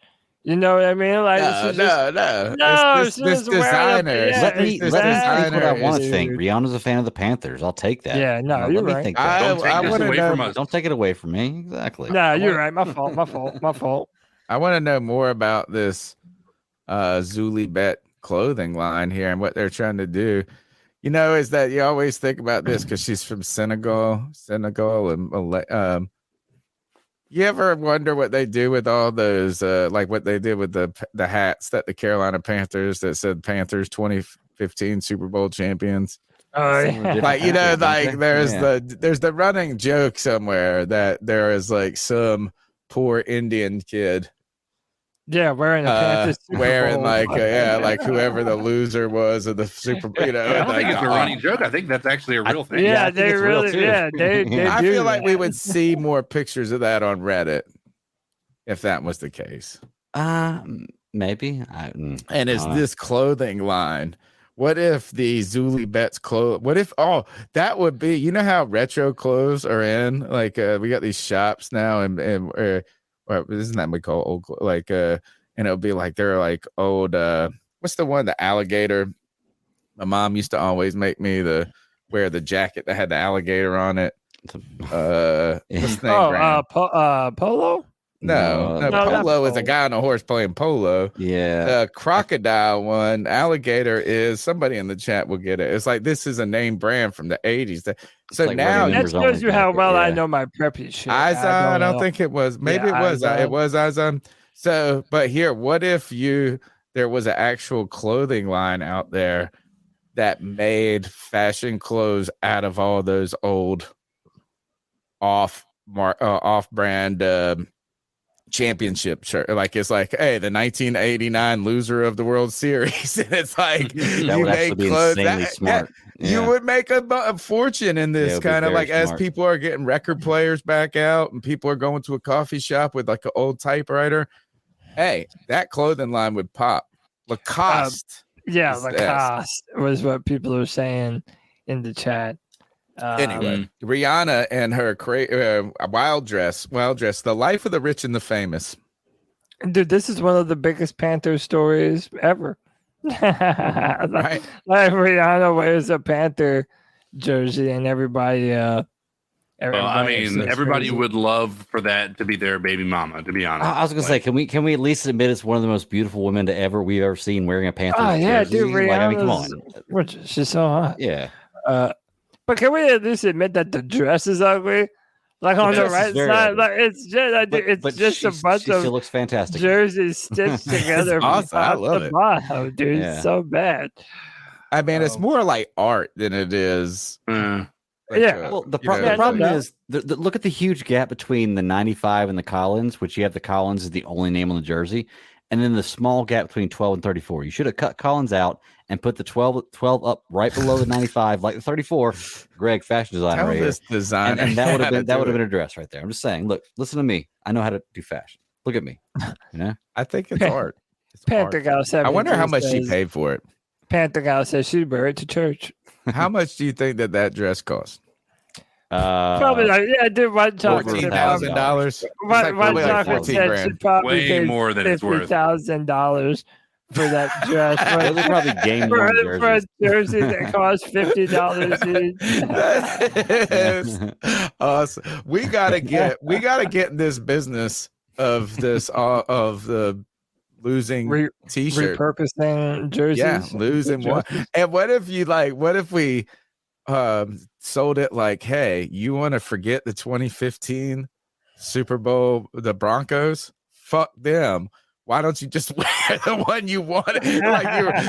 You know what I mean? Like No, she's no, just, no. no, It's she this was wearing designer. yeah, let me this let me think what I designer want to is- think. dude. Rihanna's a fan of the Panthers. I'll take that. Yeah, no, you're let me right. think that. Don't take I this want to away from know. us. Don't take it away from me. Exactly. No, I you're wanna- right. My fault. My fault. My fault. I want to know more about this Zuli Bet clothing line here and what they're trying to do. You know, is that you always think about this because she's from Senegal, and you ever wonder what they do with all those, like what they did with the hats that the Carolina Panthers that said Panthers 2015 Super Bowl champions? Oh, Some are yeah. different Like, you know, countries, don't like they? there's the running joke somewhere that there is like some poor Indian kid Yeah, wearing a Panthers Super wearing Bowl. like like whoever the loser was of the Super Bowl. You know, I don't like, think it's a running joke. I think that's actually a real thing. Yeah, I think they it's real, really, too. yeah, they I do. feel like that. we would see more pictures of that on Reddit if that was the case. Maybe. And is this clothing line? What if the Zuli Betts clothes? What if that would be? You know how retro clothes are in? Like we got these shops now, and or isn't that we call old like and it'll be like they're like old. What's the one? The alligator. My mom used to always make me wear the jacket that had the alligator on it. What's the name? brand? Polo. No, No, not polo is a polo. guy on a horse playing polo. Yeah. The crocodile one, alligator is somebody in the chat will get it. It's like this is a name brand from the 80s. So like now Reddit That members shows only you how jacket, well I yeah. know my preppy shit. I don't know. think it was. Maybe Yeah, it was. Izon. It was Izon. So, but here, what if there was an actual clothing line out there that made fashion clothes out of all those old off-brand championship shirt? Like it's like, hey, the 1989 loser of the World Series. And it's like That would actually be insanely smart. You Yeah. would make a fortune in Yeah, it this would be kind of very like as smart. people are getting record players back out and people are going to a coffee shop with like an old typewriter. Hey, that clothing line would pop. Lacoste. Yeah, is Lacoste was what people are saying in the chat. Anyway, Rihanna and her wild dress, the life of the rich and the famous. Dude, this is one of the biggest Panther stories ever. Right. Like Rihanna wears a Panther jersey, and everybody. Well, I mean, says everybody crazy. would love for that to be their baby mama. To be honest, I was gonna say, can we at least admit it's one of the most beautiful women we've ever seen wearing a Panthers Oh yeah, jersey? dude, Rihanna's, Like, I mean, come on. she's so hot. Yeah. But can we at least admit that the dress is ugly? Like on the dress is right very side, ugly. like it's just But just a bunch she of still looks fantastic. jerseys stitched together from awesome. I top love to it. bottom, dude. Yeah. It's so bad. I mean, it's more like art than it is. Uh, Yeah. Well, the you know, problem no doubt. is, look at the huge gap between the 95 and the Collins, which you have the Collins is the only name on the jersey, and then the small gap between 12 and 34. You should have cut Collins out and put the 12 up right below the 95, like the 34. Greg, fashion designer, Tell right here. this designer, And that would have how been to do been it. a dress right there. I'm just saying. Look, listen to me. I know how to do fashion. Look at me. You know. I think it's art. It's Panther art. Gal 72 I wonder how much she says- paid for it. Panther Gal says she'd wear it to church. How much do you think that dress cost? Probably like, yeah, dude, one chocolate said probably- $14,000. One probably like chocolate 14 said grand. she probably Way paid more than it's worth. $50,000 for that dress. Those are probably game for, worn for a jerseys. jersey that costs $50 each. That's awesome. We gotta get in this business of this of the losing Re- t-shirt. repurposing jerseys. Yeah, losing one. And what if we sold it like, hey, you want to forget the 2015 Super Bowl, the Broncos? Fuck them. Why don't you just wear the one you wanted? Like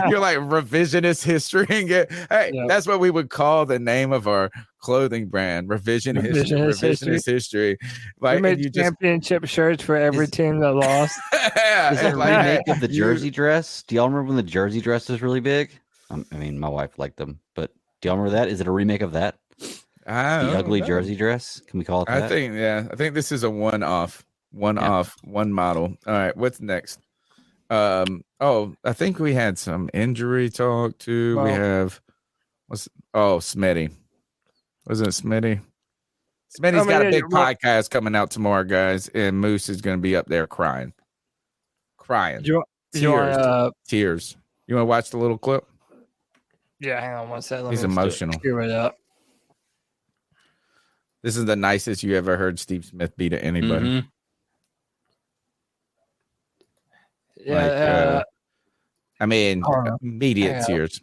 you're like revisionist history and get, hey, Yep. that's what we would call the name of our clothing brand, revisionist history. We Like, made and you just championship shirts for every team that lost. yeah, Is it a and like, remake of the you- jersey dress? Do y'all remember when the jersey dress was really big? I mean, my wife liked them, but do y'all remember that? Is it a remake of that? I The don't ugly know. jersey dress? Can we call it that? I think this is a one model. All right, what's next? I think we had some injury talk too. We Well- have Smitty. Wasn't it Smitty? Smitty's got a big podcast coming out tomorrow, guys, and Moose is going to be up there crying. crying. You want Tears. You want to watch the little clip? Yeah, hang on one second. He's emotional. Cue it up. This is the nicest you ever heard Steve Smith be to anybody. Mhm. Yeah, I mean, immediate tears.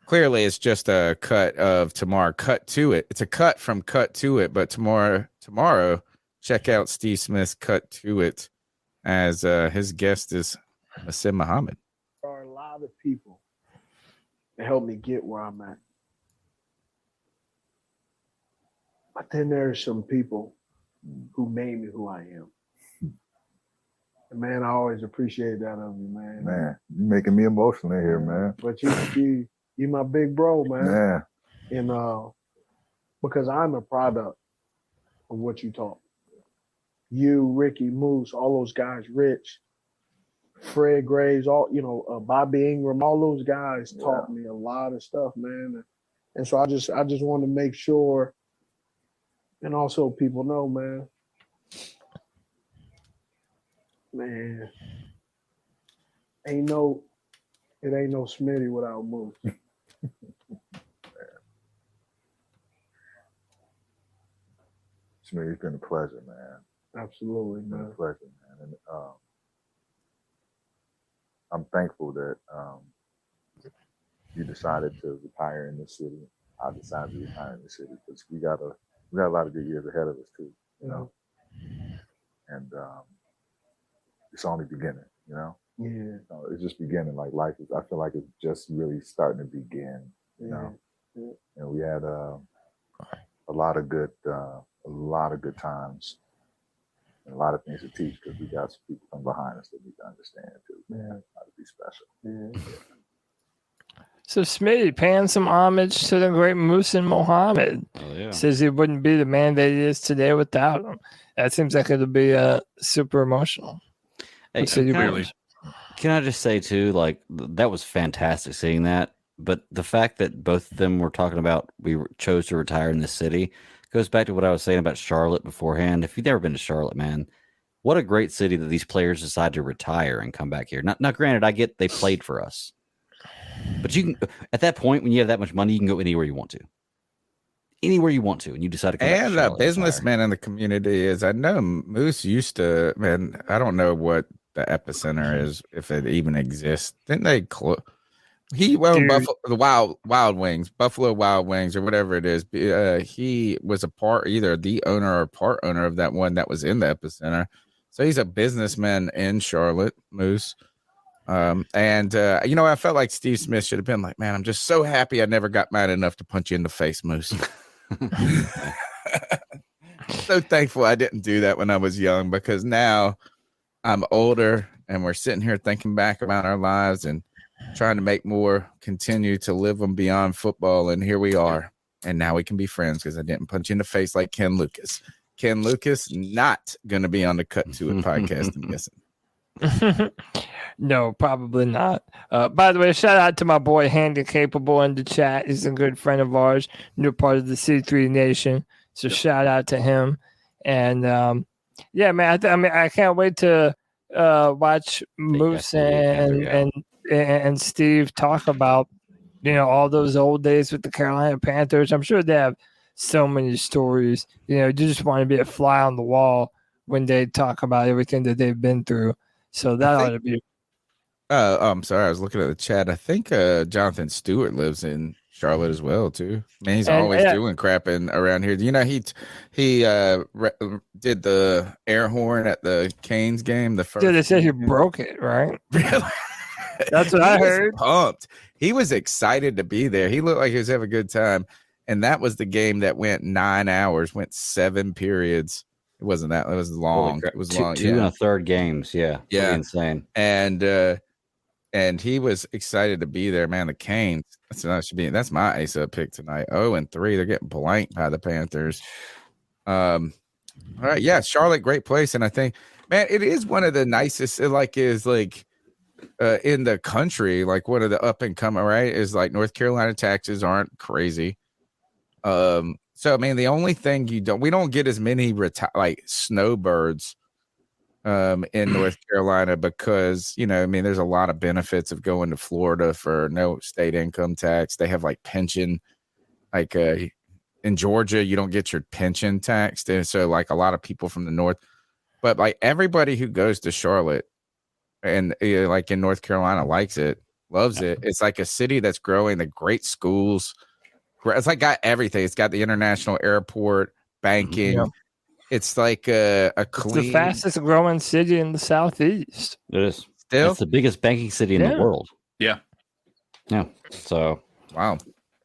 Clearly, it's just a cut of tomorrow. Cut to it. It's a cut from cut to it. But tomorrow, check out Steve Smith's cut to it, as his guest is Nassim Muhammad. There are a lot of people that helped me get where I'm at. But then there's some people who made me who I am. And man, I always appreciate that of you, man. Man, you're making me emotional in here, man. But you my big bro, man. Yeah. And because I'm a product of what you taught. You, Ricky, Moose, all those guys, Rich, Fred Graves, Bobby Ingram, all those guys taught me a lot of stuff, man. And so I just want to make sure, and also people know, man, it ain't no Smitty without Moose. Smitty, it's been a pleasure, man. Absolutely, It's been man. a pleasure, man. And I'm thankful that you decided to retire in this city. I decided to retire in this city because we got a lot of good years ahead of us too, you know. And it's only beginning, you know. Yeah. It's just beginning. Like life is, I feel like it's just really starting to begin, you know. Yeah. And we had a lot of good times and a lot of things to teach because we got some people from behind us that need to understand too. Yeah. How to be special. Yeah. So Smitty paying some homage to the great Muhsin Mohammed. Oh, yeah. Says he wouldn't be the man that he is today without him. That seems like it'll be super emotional. Hey, Clearly. can I just say too, like that was fantastic seeing that. But the fact that both of them were talking about chose to retire in this city goes back to what I was saying about Charlotte beforehand. If you've never been to Charlotte, man, what a great city that these players decide to retire and come back here. Now, granted, I get they played for us, but you can at that point when you have that much money, you can go anywhere you want to. Anywhere you want to, and you decide to come back to And a Charlotte, businessman in the community is. I know Moose used to. Man, I don't know what the epicenter is, if it even exists. Didn't they close? He owned the Wild Wings, Buffalo Wild Wings, or whatever it is. He was either the owner or part owner of that one that was in the epicenter. So he's a businessman in Charlotte, Moose. I felt like Steve Smith should have been like, man, I'm just so happy I never got mad enough to punch you in the face, Moose. So thankful I didn't do that when I was young, because now I'm older and we're sitting here thinking back about our lives and trying to continue to live them beyond football. And here we are. And now we can be friends because I didn't punch you in the face like Ken Lucas. Ken Lucas not going to be on the Cut to It podcast, I'm guessing. No, probably not. By the way, shout out to my boy Handy Capable in the chat. He's a good friend of ours, new part of the C3 Nation. So shout out to him. And yeah, man, I can't wait to watch Moose and Steve talk about all those old days with the Carolina Panthers. I'm sure they have so many stories. You just want to be a fly on the wall when they talk about everything that they've been through. So that ought to be. I'm sorry, I was looking at the chat. I think Jonathan Stewart lives in Charlotte as well too. Man, he's always doing crapping around here. He did the air horn at the Canes game. The first. Yeah, they said he broke it, right? Really? That's what I heard. Pumped. He was excited to be there. He looked like he was having a good time. And that was the game that went 9 hours, went 7 periods. It wasn't that. It was long. It was long. Two and a third games. Yeah. Yeah. Insane. And he was excited to be there, man. The Canes. That's my ace up pick tonight. 0-3. They're getting blanked by the Panthers. All right. Yeah. Charlotte, great place. And I think, man, it is one of the nicest, in the country, like one of the up and coming, right? Is like North Carolina taxes aren't crazy. So I mean, the only thing we don't get as many snowbirds in North Carolina because, you know, I mean, there's a lot of benefits of going to Florida for no state income tax. They have like pension, like in Georgia, you don't get your pension taxed. And so like a lot of people from the North, but like everybody who goes to Charlotte and like in North Carolina likes it, loves it. It's like a city that's growing, the great schools. It's like got everything. It's got the international airport, banking. Yeah. It's like a It's clean. the fastest growing city in the Southeast. It is. Still? It's the biggest banking city in the Yeah. world. Yeah. Yeah. So Wow.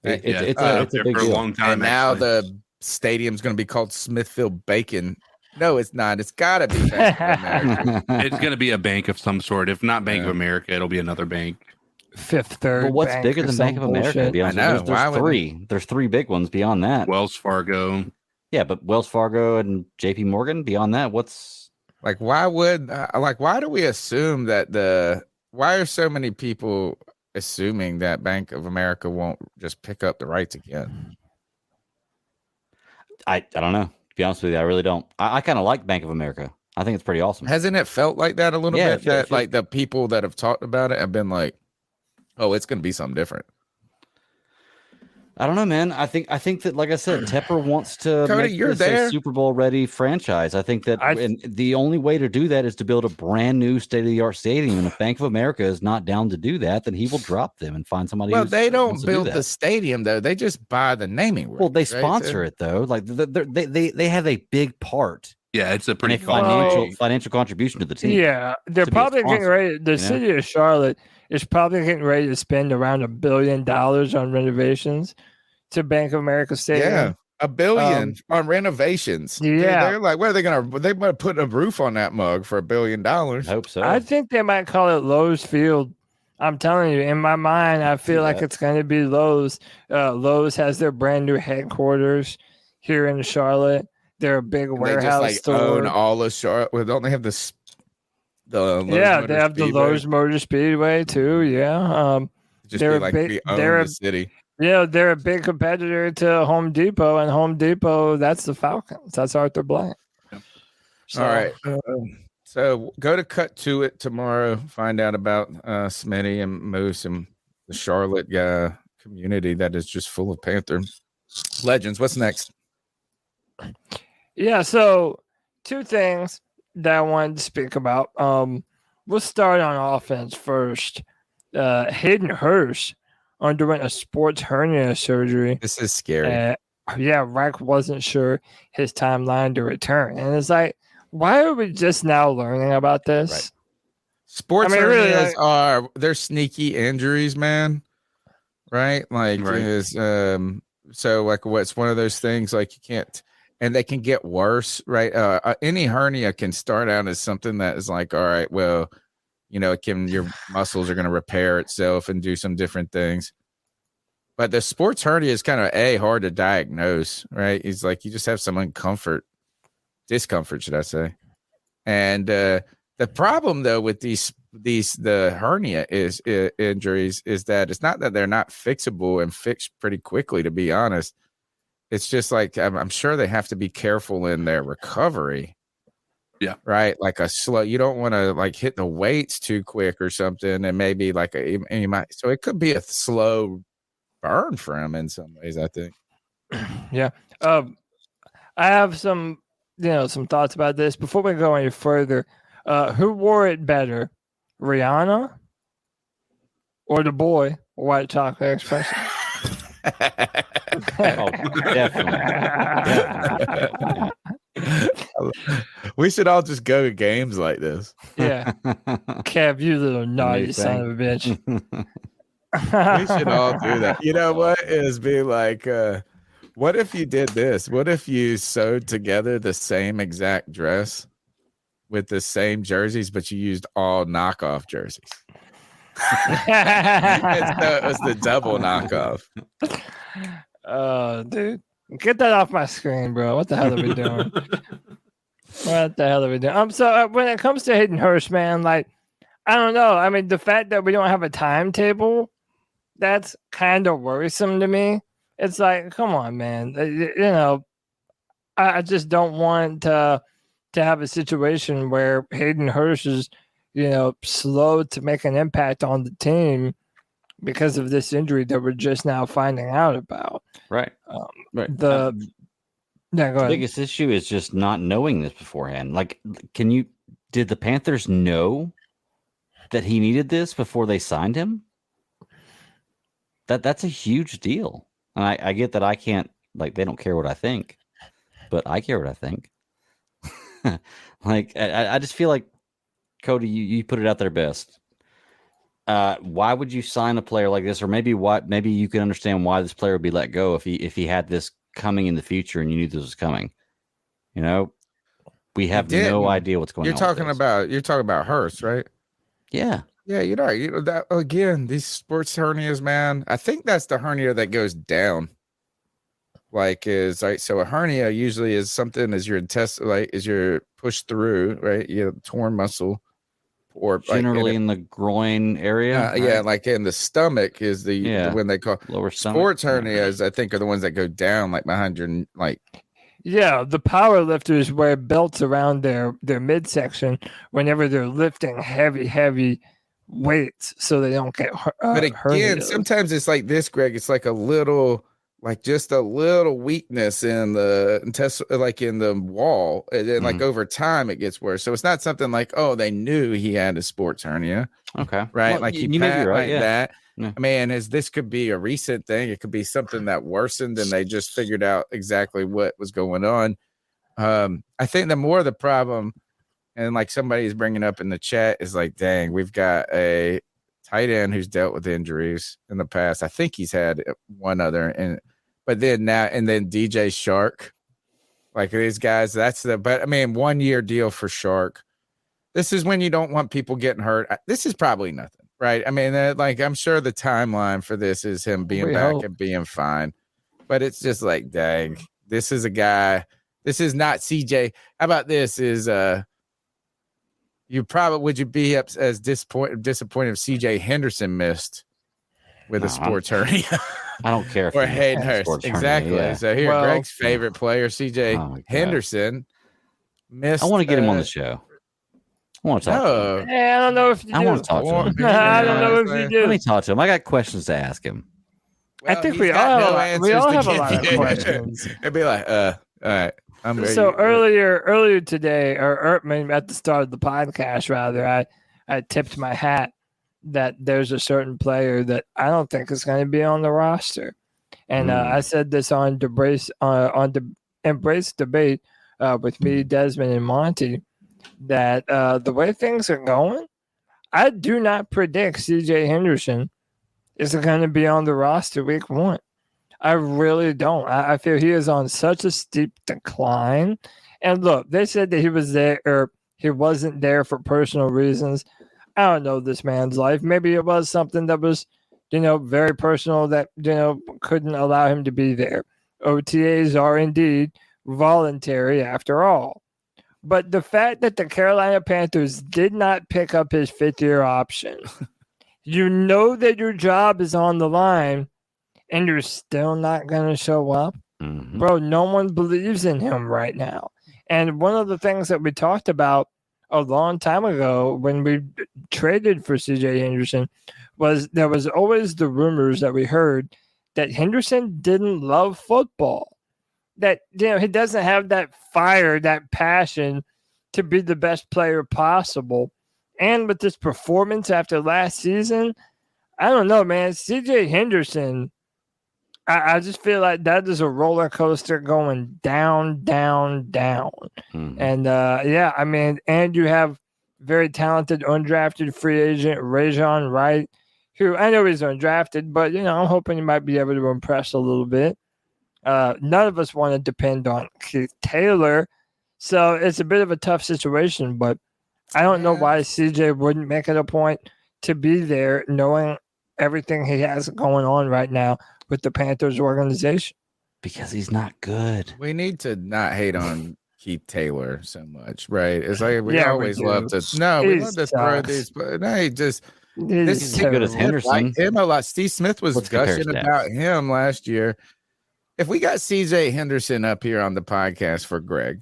it's Been a up there big for a deal. long time. And now actually. the stadium's going to be called Smithfield Bacon. No, it's not. It's got to be Bank of America. It's going to be a bank of some sort. If not Bank of America, it'll be another bank. Fifth Third. But what's Bank bigger or than some Bank of America? To bullshit. be honest, I know. with you? Why There's would three. There's three big ones beyond that. Wells Fargo. Yeah, but Wells Fargo and J.P. Morgan. Beyond that, what's Like, why do we assume that why are so many people assuming that Bank of America won't just pick up the rights again? I don't know. To be honest with you, I really don't. I kind of like Bank of America. I think it's pretty awesome. Hasn't it felt like that a little Yeah, bit? That like the people that have talked about it have been like, oh, it's going to be something different. I don't know, man. I think that, like I said, Tepper wants to Cody, make you're this there. a Super Bowl ready franchise. I think that and the only way to do that is to build a brand new state of the art stadium. And if Bank of America is not down to do that, then he will drop them and find somebody. Well, who's, they don't wants to build do the that. stadium though; they just buy the naming rights. Well, they right? sponsor it though. Like they have a big part. Yeah, it's a And pretty a financial contribution to the team. Yeah, they're to be a probably getting sponsor, ready. The city of Charlotte is probably getting ready to spend around $1 billion on renovations to Bank of America Stadium. Yeah, $1 billion on renovations. Yeah, Dude, they're like, what are they gonna? They might put a roof on that mug for $1 billion. I hope so. I think they might call it Lowe's Field. I'm telling you, in my mind, I feel like it's going to be Lowe's. Lowe's has their brand new headquarters here in Charlotte. They're a big warehouse they just like store. own all of Charlotte. Well, don't they have the Lowe's they Motor have the Speedway? Lowe's Motor Speedway too. Yeah, Just they're be a like big- we own they're the city. yeah, they're a big competitor to Home Depot, and Home Depot, that's the Falcons. That's Arthur Blank. So, All right. So go to Cut to It tomorrow. Find out about Smitty and Moose and the Charlotte community that is just full of Panther legends. What's next? yeah, so two things that I wanted to speak about. We'll start on offense first. Hayden Hurst underwent a sports hernia surgery. This is scary. Reich wasn't sure his timeline to return. And it's like, why are we just now learning about this? Right. Sports hernias they're sneaky injuries, man. Right? Like is so like what's one of those things like you can't, and they can get worse, right? Any hernia can start out as something that is like, all right, well, you know, your muscles are going to repair itself and do some different things. But the sports hernia is kind of hard to diagnose, right? It's like you just have some discomfort, should I say? And the problem though with the hernia injuries is that it's not that they're not fixable and fixed pretty quickly. To be honest, it's just like I'm sure they have to be careful in their recovery. Yeah. Right. Like you don't want to like hit the weights too quick or something. And maybe like so it could be a slow burn for him in some ways, I think. Yeah. I have some thoughts about this. Before we go any further, who wore it better, Rihanna or the boy, White Chocolate Expression? Definitely. We should all just go to games like this. Yeah. Kev, you little naughty son of a bitch. We should all do that. You know what is be like what if you did this? What if you sewed together the same exact dress with the same jerseys, but you used all knockoff jerseys? It was the double knockoff. Oh, dude. Get that off my screen, bro. What the hell are we doing? What the hell are we doing? So when it comes to Hayden Hurst, man, like, I don't know. I mean, the fact that we don't have a timetable, that's kind of worrisome to me. It's like, come on, man. You know, I just don't want to to have a situation where Hayden Hurst is, slow to make an impact on the team because of this injury that we're just now finding out about. Right. Go The ahead. biggest issue is just not knowing this beforehand. Like, did the Panthers know that he needed this before they signed him? That's a huge deal. And I get that I can't, like, they don't care what I think, but I care what I think. Like, I just feel like, Cody, you put it out there best. Why would you sign a player like this? Or maybe you can understand why this player would be let go if he had this coming in the future and you knew this was coming. We have no idea what's going on. You're talking about Hurst, right? Yeah. Yeah, you're right. That again, these sports hernias, man. I think that's the hernia that goes down. Like so a hernia usually is something as your intestine, like as you're pushed through, right? You have torn muscle, or generally in the groin area. Right? Yeah, like in the stomach is the when they call lower stomach. Sports hernias. I think are the ones that go down, like behind your Yeah, the power lifters wear belts around their midsection whenever they're lifting heavy weights, so they don't get but again, hernias. Sometimes it's like this, Greg. It's like just a little weakness in the intestine, like in the wall, and then like over time it gets worse. So it's not something like, oh, they knew he had a sports hernia. Okay, right? Well, like you may be right, that. Yeah. I mean, this could be a recent thing. It could be something that worsened, and they just figured out exactly what was going on. I think the more the problem, and like somebody's bringing up in the chat, is like, dang, we've got a tight end who's dealt with injuries in the past. I think he's had one other, but then DJ Shark, like these guys, but I mean, 1 year deal for Shark. This is when you don't want people getting hurt. This is probably nothing, right? I mean, I'm sure the timeline for this is him being back and being fine, but it's just like, dang, this is a guy. This is not CJ. How about this? Would you be as disappointed if CJ Henderson missed with a sports hernia? I don't care. Or Hayden Hurst. Exactly. Yeah. So here, Greg's favorite player, CJ Henderson, missed. I want to get him on the show. I want to talk to him. I don't know if you do. I want to talk to him. I don't know if you do. Let me talk to him. I got questions to ask him. Well, I think we all have a lot of questions. It'd be like, all right. So earlier today, or maybe at the start of the podcast, rather, I tipped my hat that there's a certain player that I don't think is going to be on the roster, and I said this on the Embrace debate with me, Desmond, and Monty, that the way things are going, I do not predict CJ Henderson is going to be on the roster week 1. I really don't. I feel he is on such a steep decline. And look, they said that he was there, or he wasn't there for personal reasons. I don't know this man's life. Maybe it was something that was, very personal that, couldn't allow him to be there. OTAs are indeed voluntary after all. But the fact that the Carolina Panthers did not pick up his 5th-year option, you know that your job is on the line, and you're still not going to show up? Mm-hmm. Bro, no one believes in him right now. And one of the things that we talked about a long time ago when we traded for CJ Henderson was there was always the rumors that we heard that Henderson didn't love football. That, he doesn't have that fire, that passion to be the best player possible. And with this performance after last season, I don't know, man. CJ Henderson, I just feel like that is a roller coaster going down, down, down. Mm-hmm. And I mean, and you have very talented undrafted free agent Rajon Wright, who I know he's undrafted, but I'm hoping he might be able to impress a little bit. None of us want to depend on Keith Taylor, so it's a bit of a tough situation. But I don't know why CJ wouldn't make it a point to be there, knowing everything he has going on right now with the Panthers organization. Because he's not good. We need to not hate on Keith Taylor so much, right? It's like we always love to. No, we love to throw these, but no, this is good as Henderson. Like him a lot. Steve Smith was gushing about him last year. If we got CJ Henderson up here on the podcast for Greg,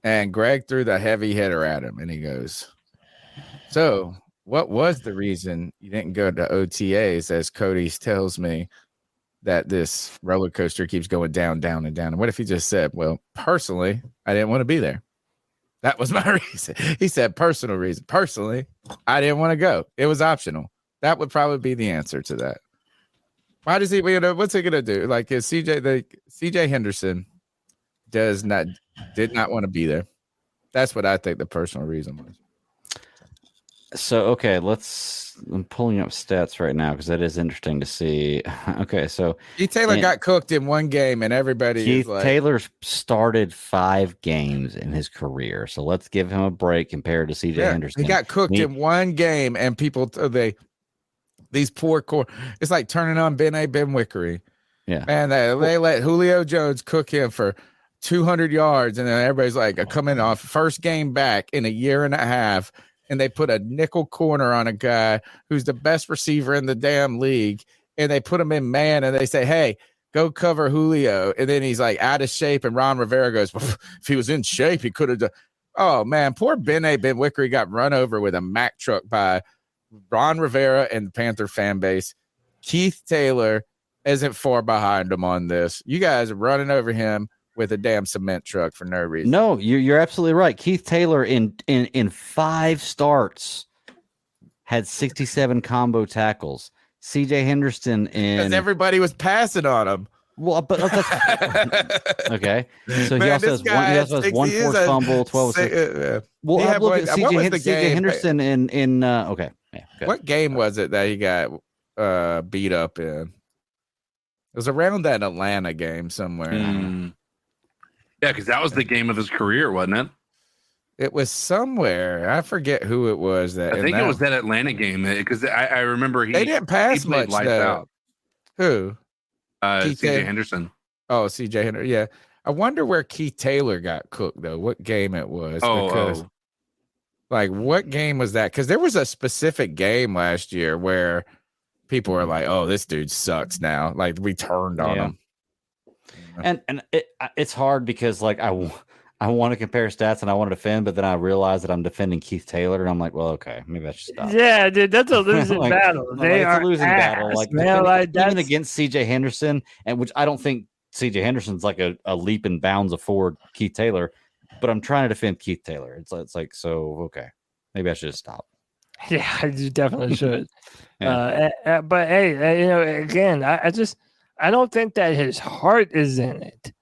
And Greg threw the heavy hitter at him, and he goes, "So, what was the reason you didn't go to OTAs?" As Cody tells me that this roller coaster keeps going down, down, and down. And what if he just said, "Well, personally, I didn't want to be there. That was my reason." He said, "Personal reason. Personally, I didn't want to go. It was optional." That would probably be the answer to that. Why does he? What's he gonna do? Like, is CJ Henderson did not want to be there. That's what I think the personal reason was. So, okay, I'm pulling up stats right now because that is interesting to see. Okay, so Keith Taylor got cooked in one game, and everybody Keith is like, Taylor started 5 games in his career. So let's give him a break compared to CJ Henderson. He got cooked in one game, and people these poor core. It's like turning on Ben Wickery. Yeah, man, they let Julio Jones cook him for 200 yards, and then everybody's like coming off first game back in a year and a half. And they put a nickel corner on a guy who's the best receiver in the damn league. And they put him in man and they say, "Hey, go cover Julio." And then he's like out of shape. And Ron Rivera goes, "Well, if he was in shape, he could have done." Oh, man, poor Ben Wickery got run over with a Mack truck by Ron Rivera and the Panther fan base. Keith Taylor isn't far behind him on this. You guys are running over him with a damn cement truck for no reason. No, you're absolutely right. Keith Taylor in 5 starts had 67 combo tackles. CJ Henderson because everybody was passing on him. Well, but that's okay. So he also has one forced fumble, 12. Well, look at CJ Henderson in okay. Yeah, what game was it that he got beat up in? It was around that Atlanta game somewhere. Yeah, because that was the game of his career, wasn't it? It was somewhere. I forget who it was. I think it was that Atlanta game because I remember they didn't pass much. Out. Who? CJ Henderson. Oh, CJ Henderson. Yeah. I wonder where Keith Taylor got cooked, though. What game it was. Like, what game was that? Because there was a specific game last year where people were like, "Oh, this dude sucks now." Like, we turned on him. And it's hard because like I want to compare stats and I want to defend, but then I realize that I'm defending Keith Taylor and I'm like, well, okay, maybe I should stop. Yeah, dude, that's a losing battle. It's a losing battle. Like, man, even against CJ Henderson, and which I don't think CJ Henderson's like a leap and bounds afford Keith Taylor, but I'm trying to defend Keith Taylor. It's like so okay, maybe I should stop. Yeah, you definitely should. But hey, again, I don't think that his heart is in it.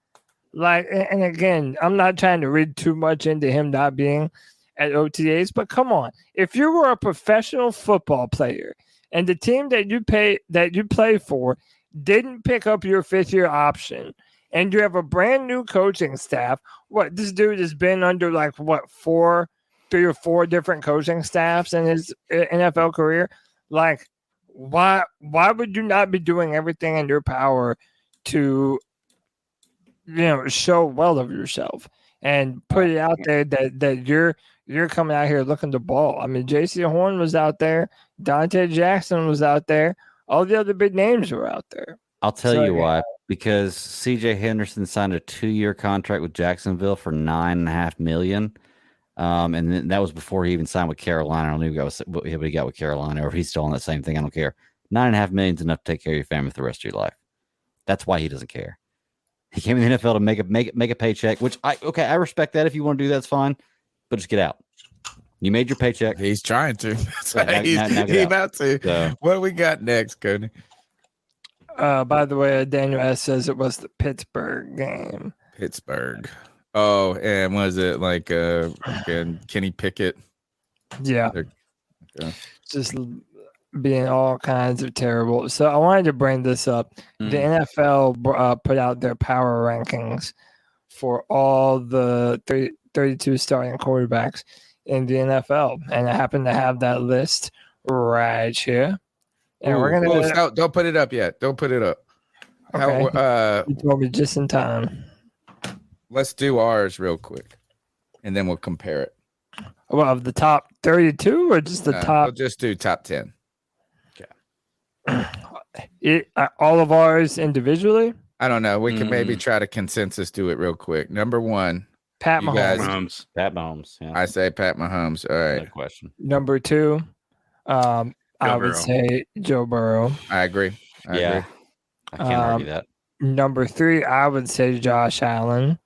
Like, and again, I'm not trying to read too much into him not being at OTAs, but come on. If you were a professional football player and the team that you play for didn't pick up your 5th-year option and you have a brand new coaching staff, this dude has been under like 3 or 4 different coaching staffs in his NFL career. Like, why would you not be doing everything in your power to, show well of yourself and put it out there that you're coming out here looking to ball? I mean, J.C. Horn was out there, Dante Jackson was out there, all the other big names were out there. I'll tell you why. Because CJ Henderson signed a 2-year contract with Jacksonville for $9.5 million. And then that was before he even signed with Carolina. I don't know what he got with Carolina, or if he's still on that same thing. I don't care. $9.5 million is enough to take care of your family for the rest of your life. That's why he doesn't care. He came in the NFL to make a paycheck, which I respect that. If you want to do that's fine, but just get out. You made your paycheck. He's trying to. He's about to. So, what do we got next, Cody? By the way, Daniel S says it was the Pittsburgh game. Pittsburgh. Oh, and was it like Kenny Pickett? Yeah. Just being all kinds of terrible. So I wanted to bring this up. The NFL put out their power rankings for all the 32 starting quarterbacks in the NFL. And I happen to have that list right here. And we're gonna don't put it up yet. Don't put it up. Okay. You told me just in time. Let's do ours real quick, and then we'll compare it. Well, of the top 32 or just the top? We'll just do top 10. Okay. All of ours individually? I don't know. We can maybe try to consensus do it real quick. Number 1. Pat You guys- Mahomes. Mahomes. Pat Mahomes. Yeah, I say Pat Mahomes. All no right. question. Number 2, I would Burrow. say Joe Burrow. I agree. I Yeah, agree. I can't argue that. Number 3, I would say Josh Allen.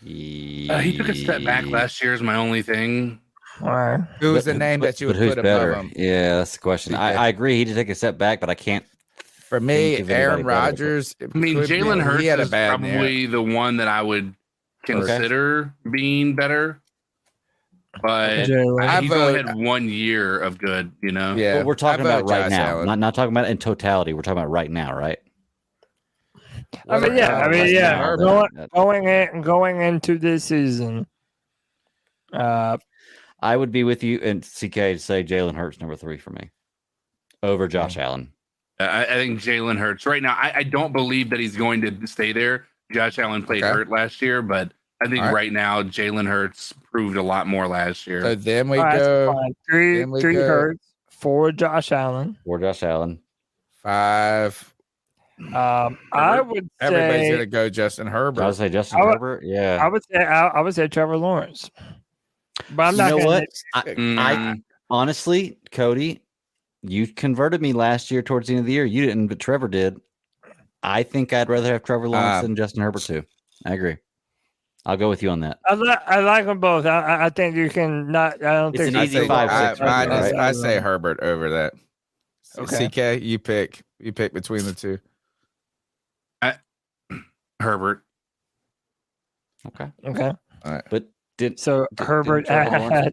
He took a step back last year is my only thing. All right. Who was the name that you would who's put better? above him? Yeah, that's the question. Okay. I agree. He did take a step back, but I can't. For me, think of anybody Aaron better, Rodgers. I mean, Jalen Hurts he had a is bad year. probably the one that I would consider being better. But Jalen. he's only had 1 year of good, you know? Yeah, But we're talking I vote about right Josh now, Allen. not talking about in totality. We're talking about right now, right? I mean, yeah. I mean, Right yeah. now, Going into this season, I would be with you and CK to say Jalen Hurts number 3 for me over Josh Allen. I think Jalen Hurts right now. I don't believe that he's going to stay there. Josh Allen played hurt last year, but I think right now Jalen Hurts proved a lot more last year. So then we all right, go so fine. Three go- Hurts, 4 Josh Allen. Or Josh Allen. 5. I would Everybody's say gonna go Justin Herbert. I would say Justin I would- Herbert. Yeah. I would say Trevor Lawrence. But I'm You not know gonna what? I honestly, Cody, you converted me last year towards the end of the year. You didn't, but Trevor did. I think I'd rather have Trevor Lawrence than Justin Herbert too. I agree. I'll go with you on that. I like them both. I think you can not. I don't It's think an you easy can- 5-6 right? I say Herbert over that. Okay. CK, you pick between the two. Herbert. Okay. Okay. All right. But Herbert.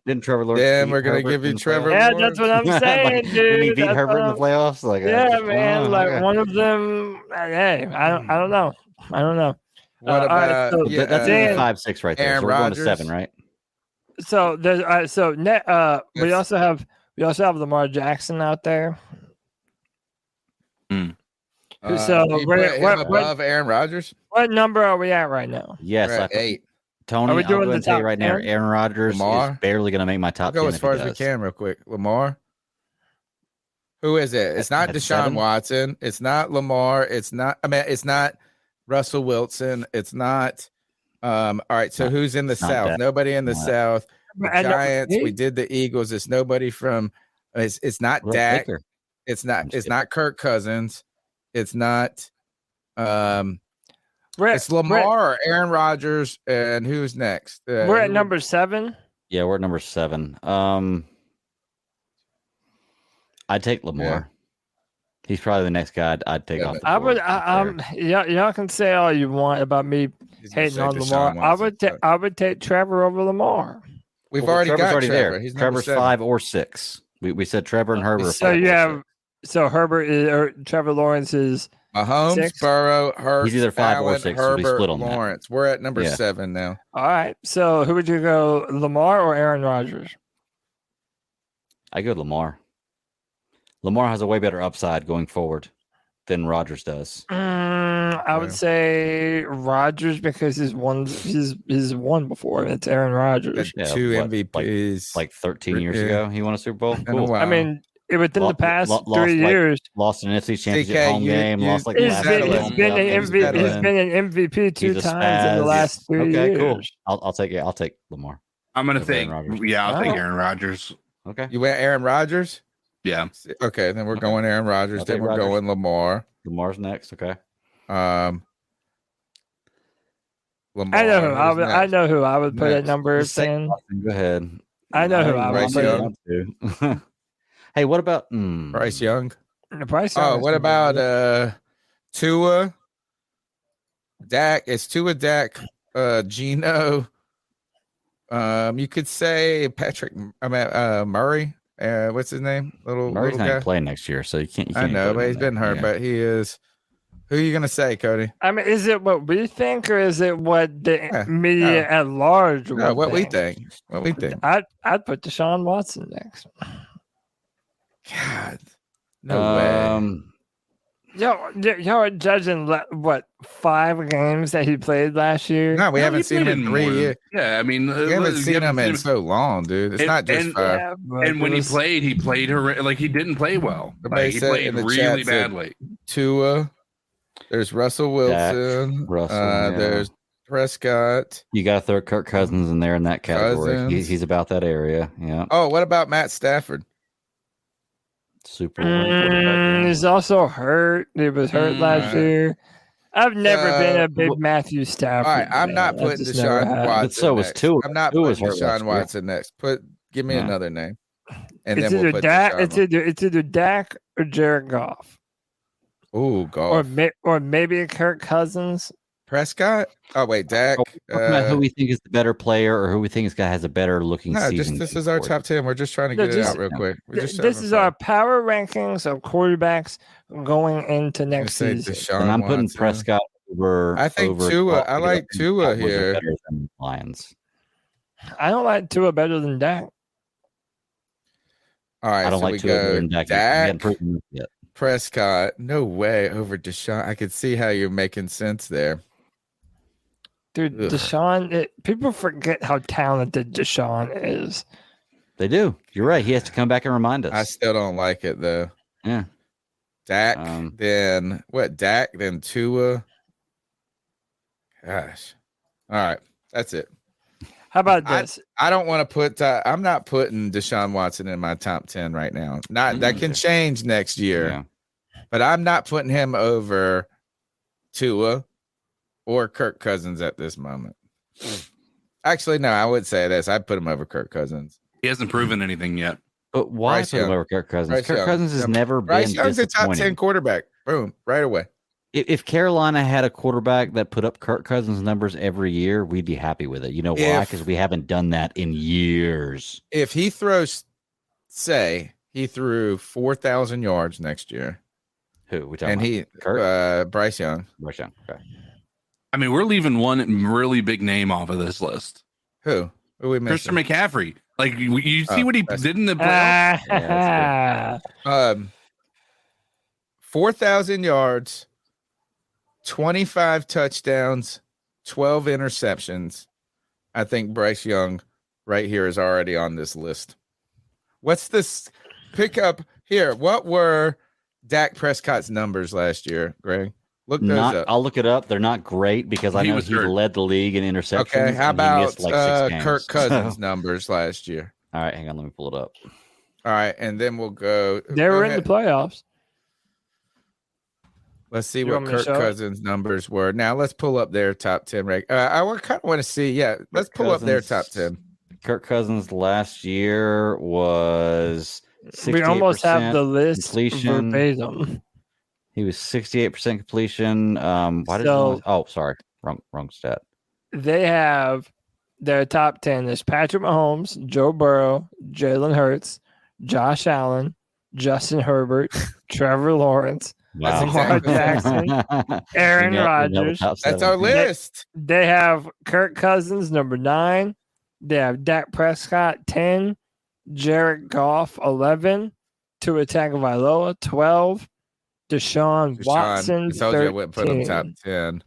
Didn't Trevor Lawrence? Then beat we're gonna Herbert give you in the Trevor playoffs? Yeah, Lawrence? that's what I'm saying, dude. Didn't he beat That's Herbert in what the playoffs? Like, Yeah, man. Like okay. one of them. Hey, I don't know. I don't know. What all right, about so That's Dan- an 5-6 right there. Aaron So we're going to Rodgers? 7, right? So there's we Yes. also have Lamar Jackson out there. So you we're- put him what- above Aaron Rodgers? What number are we at right now? Yes, We're at 8. Tony, Are we I'll go doing ahead the and tell you top right now, 10? Aaron Rodgers Lamar? is barely going to make my I'll top go 10 as if far he as we does. can real quick. Lamar? Who is it? It's not At Deshaun 7? Watson. It's not Lamar. It's not Russell Wilson. It's not all right, so who's in the not South? that. Nobody in the Not- South. The And number Giants, we 8? did the Eagles. It's nobody from it's not What about Dak. Baker? It's just not Kirk Cousins. It's not We're it's Lamar or Aaron Rodgers, and who's next? We're at number 7. Yeah, we're at number 7. I'd take Lamar. He's probably the next guy I'd take Yeah, off. but The I board, would. to be fair. Y'all can say all you want about me He's gonna hating say on Deshaun Lamar. Watson. I would take Trevor over Lamar. We've Well, already Trevor's got already Trevor. there. He's number Trevor's 7. 5 or 6. We said Trevor and Herbert. Are So 5 you or have 6. so Herbert is, or Trevor Lawrence is Mahomes, 6. Burrow, Hurts, He's either 5 or Allen, 6, so we Herbert, split on that. Lawrence. We're at number Yeah. 7 now. all right. So who would you go, Lamar or Aaron Rodgers? I go Lamar. Lamar has a way better upside going forward than Rodgers does. I would say Rodgers because he's won before. It's Aaron Rodgers. Yeah, 2 what, MVPs. Like 13 years Yeah. ago, he won a Super Bowl. In a Cool. while. I mean, within the past lost 3 like- years, Lost an NFC Championship CK, home you- game. you- Lost like he's last been- year he's home been playoff an game. MVP. He's been been an MVP 2 He's a times in the spaz. last 3 Okay, years. cool. I'll take Lamar. I'm gonna Over Aaron take Rodgers. I'll take Oh. Aaron Rodgers. Okay. You went Aaron Rodgers? Yeah. Okay, then we're Okay. going Aaron Rodgers. I'll Then take we're Rodgers. going Lamar. Lamar's next. Okay. Lamar. I know who Who's I would. I next? know who I would put at Next. number Just say 10. Austin, go ahead. I know who I would Bryce put. Young. to. Hey, what about Bryce Young. Bryce Oh, Young what is about Tua? Dak. It's Tua, Dak, Gino. You could say Patrick. Murray. What's his name? Murray's little not guy. even playing next year, so you can't. I know, but he's been hurt. But he is. Who are you gonna say, Cody? I mean, is it what we think, or is it what the Yeah, media no. at large? No, would what we think. What we think. I'd put Deshaun Watson next. God, no way. Y'all are judging what 5 games that he played last year. No, we No, haven't he seen him played in more 3 than- years. Yeah, I mean, We haven't seen him in so long, dude. It's And- not just and- 5. Yeah, but And when it was- he played like he didn't play well. Everybody Like, he said played in the really chat said- badly. Tua. There's Russell Wilson. Russell, yeah. There's Prescott. You got to throw Kirk Cousins in there in that category. Cousins. He's about that area. Yeah. Oh, what about Matt Stafford? Super ring quarterback. He's also hurt. He was hurt last year. I've never been a big Matthew Stafford. All right, I'm fan. not I putting just never Deshaun have. Watson. But so was next. Tua. I'm not Tua putting was hurt last Deshaun year. Watson next. Give me Yeah. another name, and It's then we'll either put Dak. Deshaun. It's either Dak or Jared Goff, Ooh, golf. or maybe Kirk Cousins. Prescott. Oh wait, Dak. Talking about who we think is the better player or who we think has a better looking No, season. this is our top 10. We're just trying to No, get it just- out real quick. We're just This having is fun. our power rankings of quarterbacks going into I'm gonna next say season. Deshaun And I'm putting Watson. Prescott over. I think over Tua. Goff I because like think Tua Cowboys are here. better than Lions. I don't like Tua better than Dak. All right, I don't so like we Tua better go than Dak. He hadn't Dak, proven it yet. Prescott. No way over Deshaun. I could see how you're making sense there. Dude, Ugh. Deshaun, people forget how talented Deshaun is. They do. You're right. He has to come back and remind us. I still don't like it though. Yeah. Dak, then what? Dak, then Tua. Gosh. All right, that's it. How about this? I don't want to put. I'm not putting Deshaun Watson in my top 10 right now. Not that can change next year, Yeah. but I'm not putting him over Tua or Kirk Cousins at this moment. Actually, no, I would say this. I'd put him over Kirk Cousins. He hasn't proven anything yet. But why Bryce put him Young. over Kirk Cousins? Bryce Kirk Young. Cousins has never Bryce been Young's a top 10 disappointing. quarterback. Boom, right away. If Carolina had a quarterback that put up Kirk Cousins numbers every year, we'd be happy with it. You know why? Because we haven't done that in years. If he throws, say he threw 4,000 yards next year, Who we talking and about? he Kurt? Bryce Young. Bryce Young. Okay. I mean, we're leaving one really big name off of this list. Who we Christian missing? McCaffrey. Like you see Oh, what he that's- did in the playoffs. 4,000 yards, 25 touchdowns, 12 interceptions. I think Bryce Young right here is already on this list. What's this pickup here? What were Dak Prescott's numbers last year, Greg? Look those up. I'll look it up. They're not great because I He know was he hurt. led the league in interceptions. Okay, how and he about missed like 6 games. Kirk Cousins numbers last year? All right, hang on. Let me pull it up. All right, and then we'll go. They go were in ahead. the playoffs. Let's see You what want me to Kirk show it? Cousins' numbers were. Now let's pull up their top 10 rank. I kind of want to see. Yeah, let's pull up their top 10. Kirk Cousins last year was 68%. We almost have the list completion. verbatim. He was 68% completion. Why did So- oh, sorry. Wrong stat. They have their top 10 is Patrick Mahomes, Joe Burrow, Jalen Hurts, Josh Allen, Justin Herbert, Trevor Lawrence, That's Lamar exactly- Jackson, Aaron Rodgers. That's our list. They have Kirk Cousins, number 9. They have Dak Prescott, 10. Jared Goff, 11. Tua Tagovailoa, 12. Deshaun Watson, I told you I wouldn't put him 13. top 10.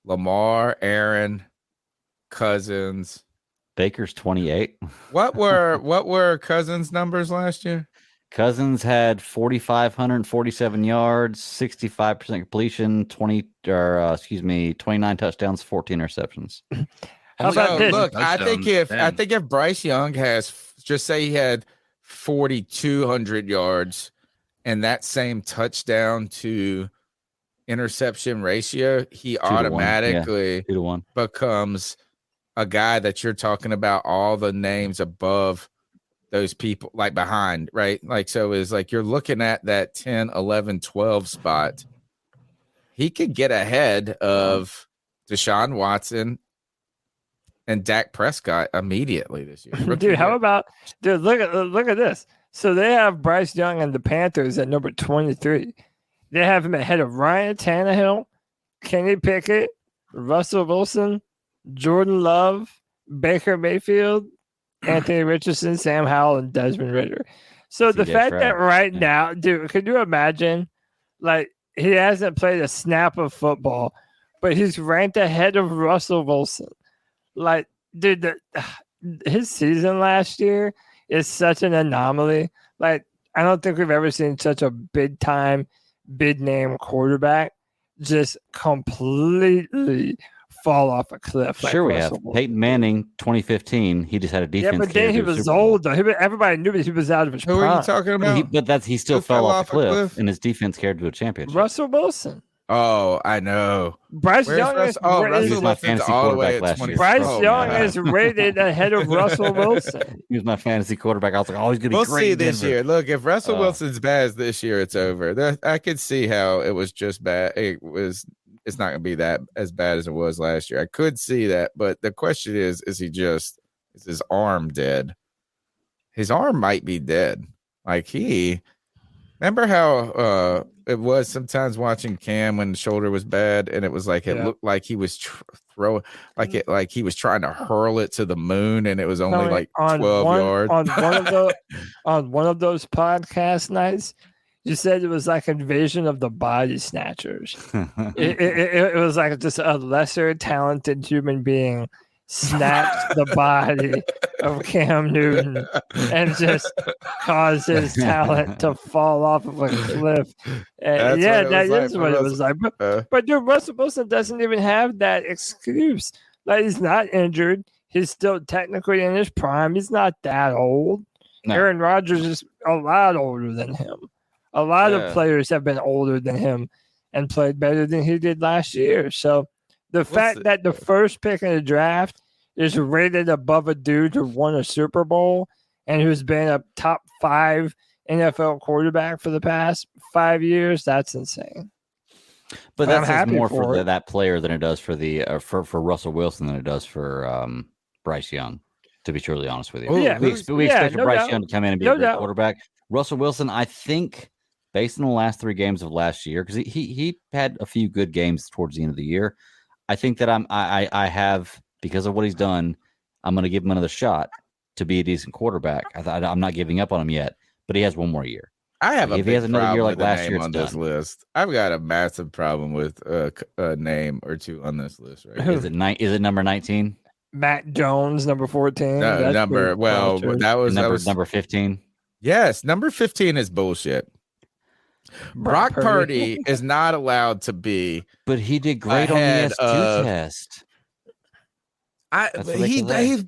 Lamar, Aaron, Cousins. Baker's 28. What were Cousins' numbers last year? Cousins had 4,547 yards, 65% completion, 29 touchdowns, 14 interceptions. How about this? Look, I think if Bryce Young has, just say he had 4,200 yards and that same touchdown to interception ratio, he 2 to 1. automatically 2 to 1. becomes a guy that you're talking about all the names above those people, like behind, right? Like, so is like you're looking at that 10, 11, 12 spot. He could get ahead of Deshaun Watson and Dak Prescott immediately this year. Rookie Dude, how year. about look at this? So they have Bryce Young and the Panthers at number 23. They have him ahead of Ryan Tannehill, Kenny Pickett, Russell Wilson, Jordan Love, Baker Mayfield, Anthony Richardson, Sam Howell, and Desmond Ridder. So the CJ fact Stroud. that right now, dude, could you imagine? Like, he hasn't played a snap of football, but he's ranked ahead of Russell Wilson. Like, dude, his season last year is such an anomaly. Like, I don't think we've ever seen such a big name quarterback just completely fall off a cliff. Like Sure, we have Russell Wilson. Peyton Manning, 2015. He just had a defense. Yeah, but then he was old. Everybody knew that he was out of his Who prime. are you talking about? He still Who fell off a cliff, and his defense carried to a championship. Russell Wilson. Oh, I know. Bryce Young is Russell my Wilson's fantasy all the way quarterback at last 20. year. Bryce Young man. is rated ahead of Russell Wilson. He was my fantasy quarterback. I was like, oh, he's going to be We'll great see in this Denver. year. Look, if Russell Wilson's bad this year, it's over. I could see how it was just bad. It's not going to be that as bad as it was last year. I could see that, but the question is is his arm dead? His arm might be dead. Remember how it was sometimes watching Cam when the shoulder was bad, and it was like it looked like he was throwing like he was trying to hurl it to the moon, and it was only like 12 yards. On one of those podcast nights, you said it was like a invasion of the body snatchers. it was like just a lesser talented human being snatched the body of Cam Newton and just caused his talent to fall off of a cliff. That is what it was like. But dude, Russell Wilson doesn't even have that excuse. Like, he's not injured. He's still technically in his prime. He's not that old. No. Aaron Rodgers is a lot older than him. A lot of players have been older than him and played better than he did last year. So the fact that the first pick in the draft is rated above a dude who won a Super Bowl and who's been a top 5 NFL quarterback for the past 5 years, that's insane. But that says more for that player than it does for the for Russell Wilson than it does for Bryce Young, to be truly honest with you. We expected Bryce Young to come in and be a great quarterback. Russell Wilson, I think, based on the last 3 games of last year, because he had a few good games towards the end of the year, I think that I have, because of what he's done, I'm going to give him another shot to be a decent quarterback. I'm not giving up on him yet, but he has one more year. I have if he has another year like last year on this list. I've got a massive problem with a name or two on this list. Right? Is it number 19? Matt Jones, number 14. No, that was number 15. Yes, number 15 is bullshit. Brock Purdy is not allowed to be. But he did great on the S2 test. He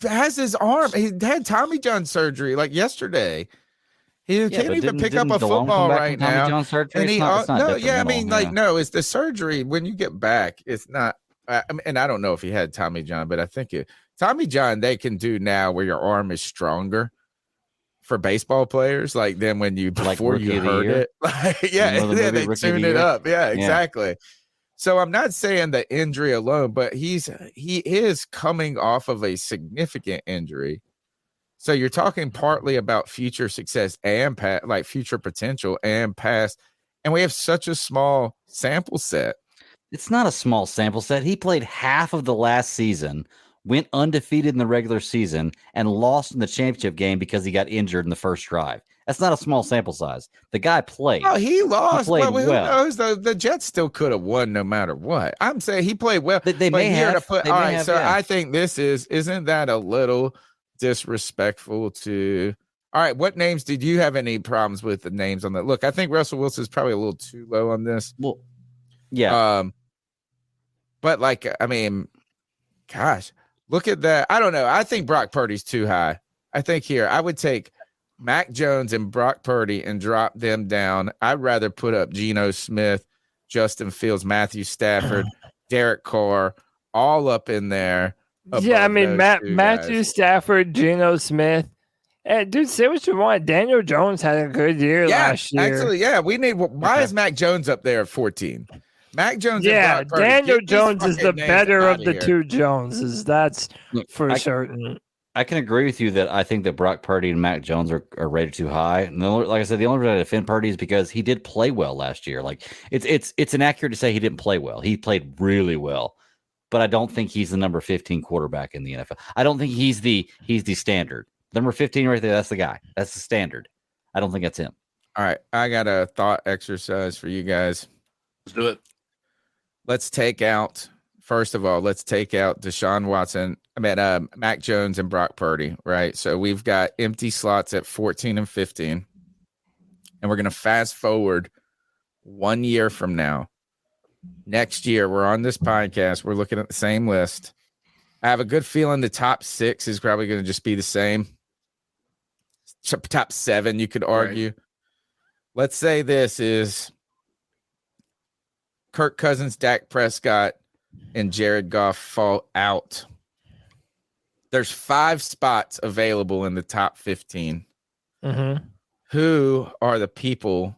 has his arm. He had Tommy John surgery like yesterday. He can't even pick up a football right now. John surgery? And it's the surgery. When you get back, it's not. And I don't know if he had Tommy John, but I think Tommy John they can do now where your arm is stronger for baseball players, like then when you before you hurt it, they tune it up. Yeah, exactly. So I'm not saying the injury alone, but he is coming off of a significant injury. So you're talking partly about future success and future potential and past, and we have such a small sample set. It's not a small sample set. He played half of the last season, went undefeated in the regular season, and lost in the championship game because he got injured in the first drive. That's not a small sample size. The guy played. Oh, he lost. He played who knows? The Jets still could have won no matter what. I'm saying he played well. They may have. I think this isn't that a little disrespectful to. All right, what names did you have any problems with the names on that? Look, I think Russell Wilson is probably a little too low on this. Well, yeah. But gosh, look at that. I don't know. I think Brock Purdy's too high. I think here I would take Mac Jones and Brock Purdy and drop them down. I'd rather put up Geno Smith, Justin Fields, Matthew Stafford, Derek Carr, all up in there. Yeah, Matthew Stafford, Geno Smith. Hey, dude, say what you want. Daniel Jones had a good year last year. Actually, we need. Why is Mac Jones up there at 14? Mac Jones. Yeah, Daniel Jones is the better of the two Joneses. That's for certain. I can agree with you that I think that Brock Purdy and Mac Jones are rated too high. And like I said, the only reason I defend Purdy is because he did play well last year. Like it's inaccurate to say he didn't play well. He played really well, but I don't think he's the number 15 quarterback in the NFL. I don't think he's the standard. Number 15 right there, that's the guy. That's the standard. I don't think that's him. All right, I got a thought exercise for you guys. Let's do it. Let's take out Deshaun Watson. Mac Jones and Brock Purdy, right? So we've got empty slots at 14 and 15. And we're going to fast forward 1 year from now. next year, we're on this podcast. We're looking at the same list. I have a good feeling the top 6 is probably going to just be the same. Top 7, you could argue. Right. Let's say this is Kirk Cousins, Dak Prescott, and Jared Goff fall out. There's 5 spots available in the top 15. Mm-hmm. Who are the people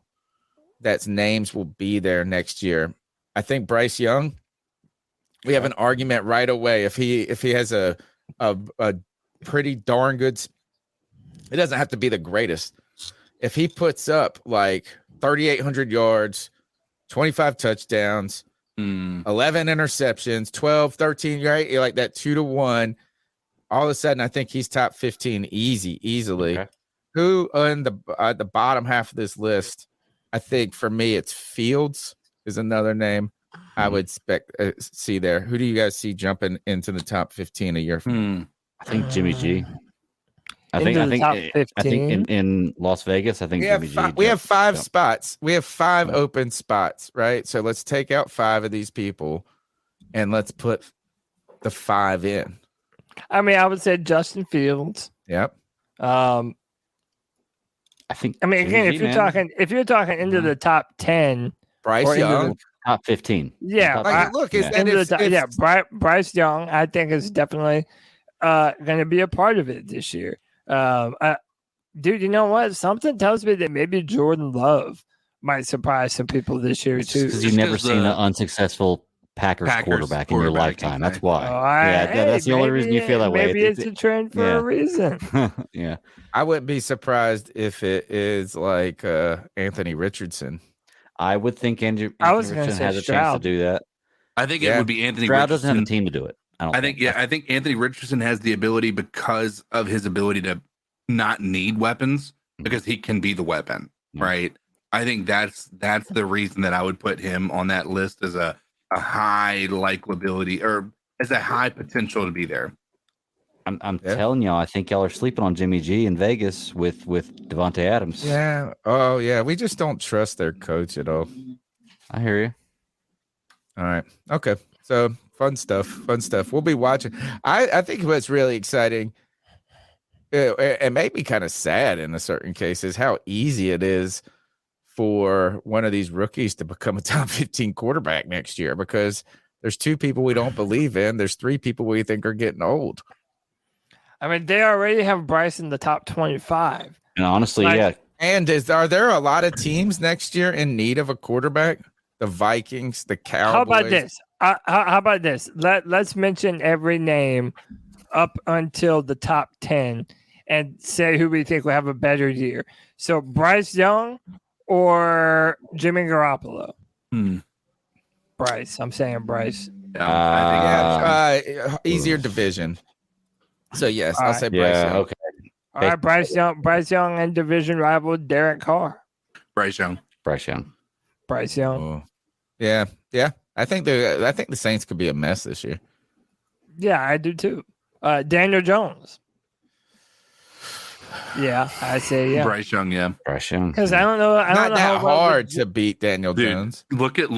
that's names will be there next year? I think Bryce Young. We have an argument right away. If he has a pretty darn good, it doesn't have to be the greatest. If he puts up like 3,800 yards, 25 touchdowns, 11 interceptions, 12, 13, right? You're like that 2-1. All of a sudden, I think he's top 15 easily. Okay. Who on the bottom half of this list? I think for me, it's Fields is another name I would see there. Who do you guys see jumping into the top 15 a year from? I think Jimmy G. I think in Las Vegas, I think Jimmy G. We have 5 spots. We have 5 open spots, right? So let's take out 5 of these people and let's put the 5 in. I mean, I would say Justin Fields. Yep. I think. I mean, again, if you're talking into the top 10, Bryce Young, top 15. Yeah, Bryce Young, I think is definitely going to be a part of it this year. Dude, you know what? Something tells me that maybe Jordan Love might surprise some people this year too. Because you've never seen an unsuccessful Packers quarterback in your lifetime. That's why. That's the only reason you feel that way. Maybe it's a trend for a reason. Yeah. I wouldn't be surprised if it is like Anthony Richardson. I would think Anthony Richardson has a chance to do that. I think it would be Anthony Stroud Richardson. Doesn't have a team to do it. I think Anthony Richardson has the ability because of his ability to not need weapons because he can be the weapon, right? I think that's the reason that I would put him on that list as a high likability or as a high potential to be there. I'm telling y'all, I think y'all are sleeping on Jimmy G in Vegas with Devontae Adams. Yeah. Oh, yeah. We just don't trust their coach at all. I hear you. All right. Okay. So fun stuff. We'll be watching. I think what's really exciting, it made me kind of sad in a certain cases, how easy it is for one of these rookies to become a top 15 quarterback next year because there's 2 people we don't believe in. There's 3 people we think are getting old. I mean, they already have Bryce in the top 25. And honestly, yeah. And are there a lot of teams next year in need of a quarterback? The Vikings, the Cowboys. How about this? How about this? Let's mention every name up until the top 10 and say who we think will have a better year. So Bryce Young or Jimmy Garoppolo? Bryce. I'm saying Bryce. I think easier division. So yes, I'll say Bryce Young. Okay. All right, Bryce Young and division rival Derek Carr. Bryce Young. Oh. Yeah. I think the Saints could be a mess this year. Yeah, I do too. Daniel Jones. Yeah, I say yeah. Bryce Young. Because I don't know. Not that hard to beat Daniel Jones. Look at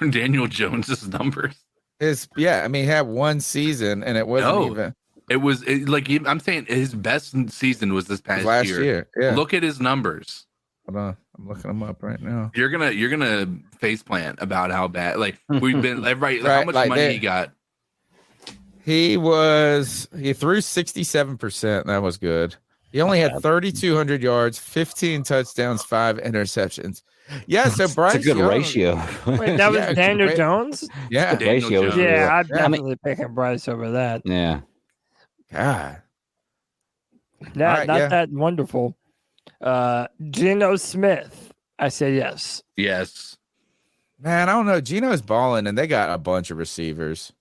Daniel Jones's numbers. He had one season and it wasn't even. It was I'm saying his best season was this past last year. Yeah. Look at his numbers. Hold on, I'm looking them up right now. You're gonna face plant about how bad. Like we've been how much money he got. He threw 67%. That was good. He only had 3,200 yards, 15 touchdowns, 5 interceptions. Yeah, so Bryce. It's a good ratio. Wait, that was Daniel Jones? Yeah, the ratio. Yeah, I'd definitely picking Bryce over that. Yeah. God. That wonderful. Geno Smith. I say yes. Yes. Man, I don't know. Geno's balling, and they got a bunch of receivers.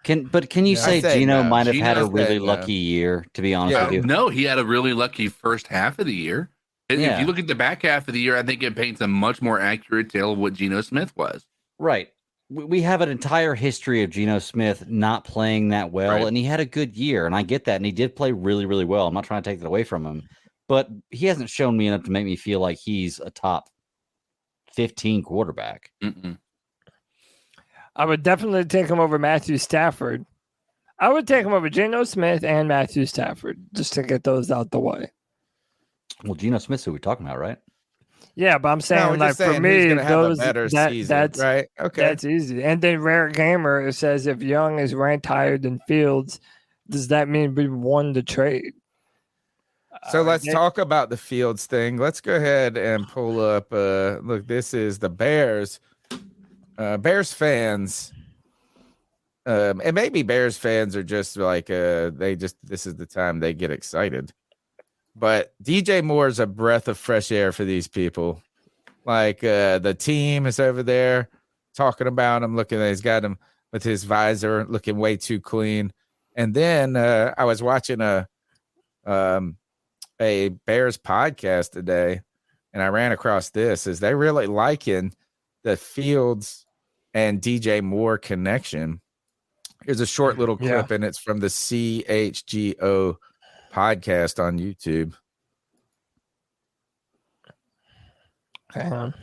Can you say Geno might have had a really lucky year, to be honest with you? No, he had a really lucky first half of the year. If you look at the back half of the year, I think it paints a much more accurate tale of what Geno Smith was. Right. We have an entire history of Geno Smith not playing that well, and he had a good year, and I get that, and he did play really, really well. I'm not trying to take that away from him, but he hasn't shown me enough to make me feel like he's a top 15 quarterback. Mm-mm. I would definitely take him over Matthew Stafford. I would take him over Geno Smith and Matthew Stafford just to get those out the way. Well, Geno Smith's who we're talking about, right? Yeah, but I'm saying, we're like, just saying for who's me, gonna have a those better season, that's right? Okay. that's easy. And then Rare Gamer, it says if Young is ranked higher than Fields, does that mean we won the trade? So let's talk about the Fields thing. Let's go ahead and pull up. Look, this is the Bears. Bears fans. And maybe Bears fans are just like this is the time they get excited. But DJ Moore is a breath of fresh air for these people. Like the team is over there talking about him, he's got him with his visor looking way too clean. And then I was watching a Bears podcast today, and I ran across this. Is they really liking the Fields and DJ Moore connection? Here's a short little clip, and it's from the CHGO podcast on YouTube. Hang on.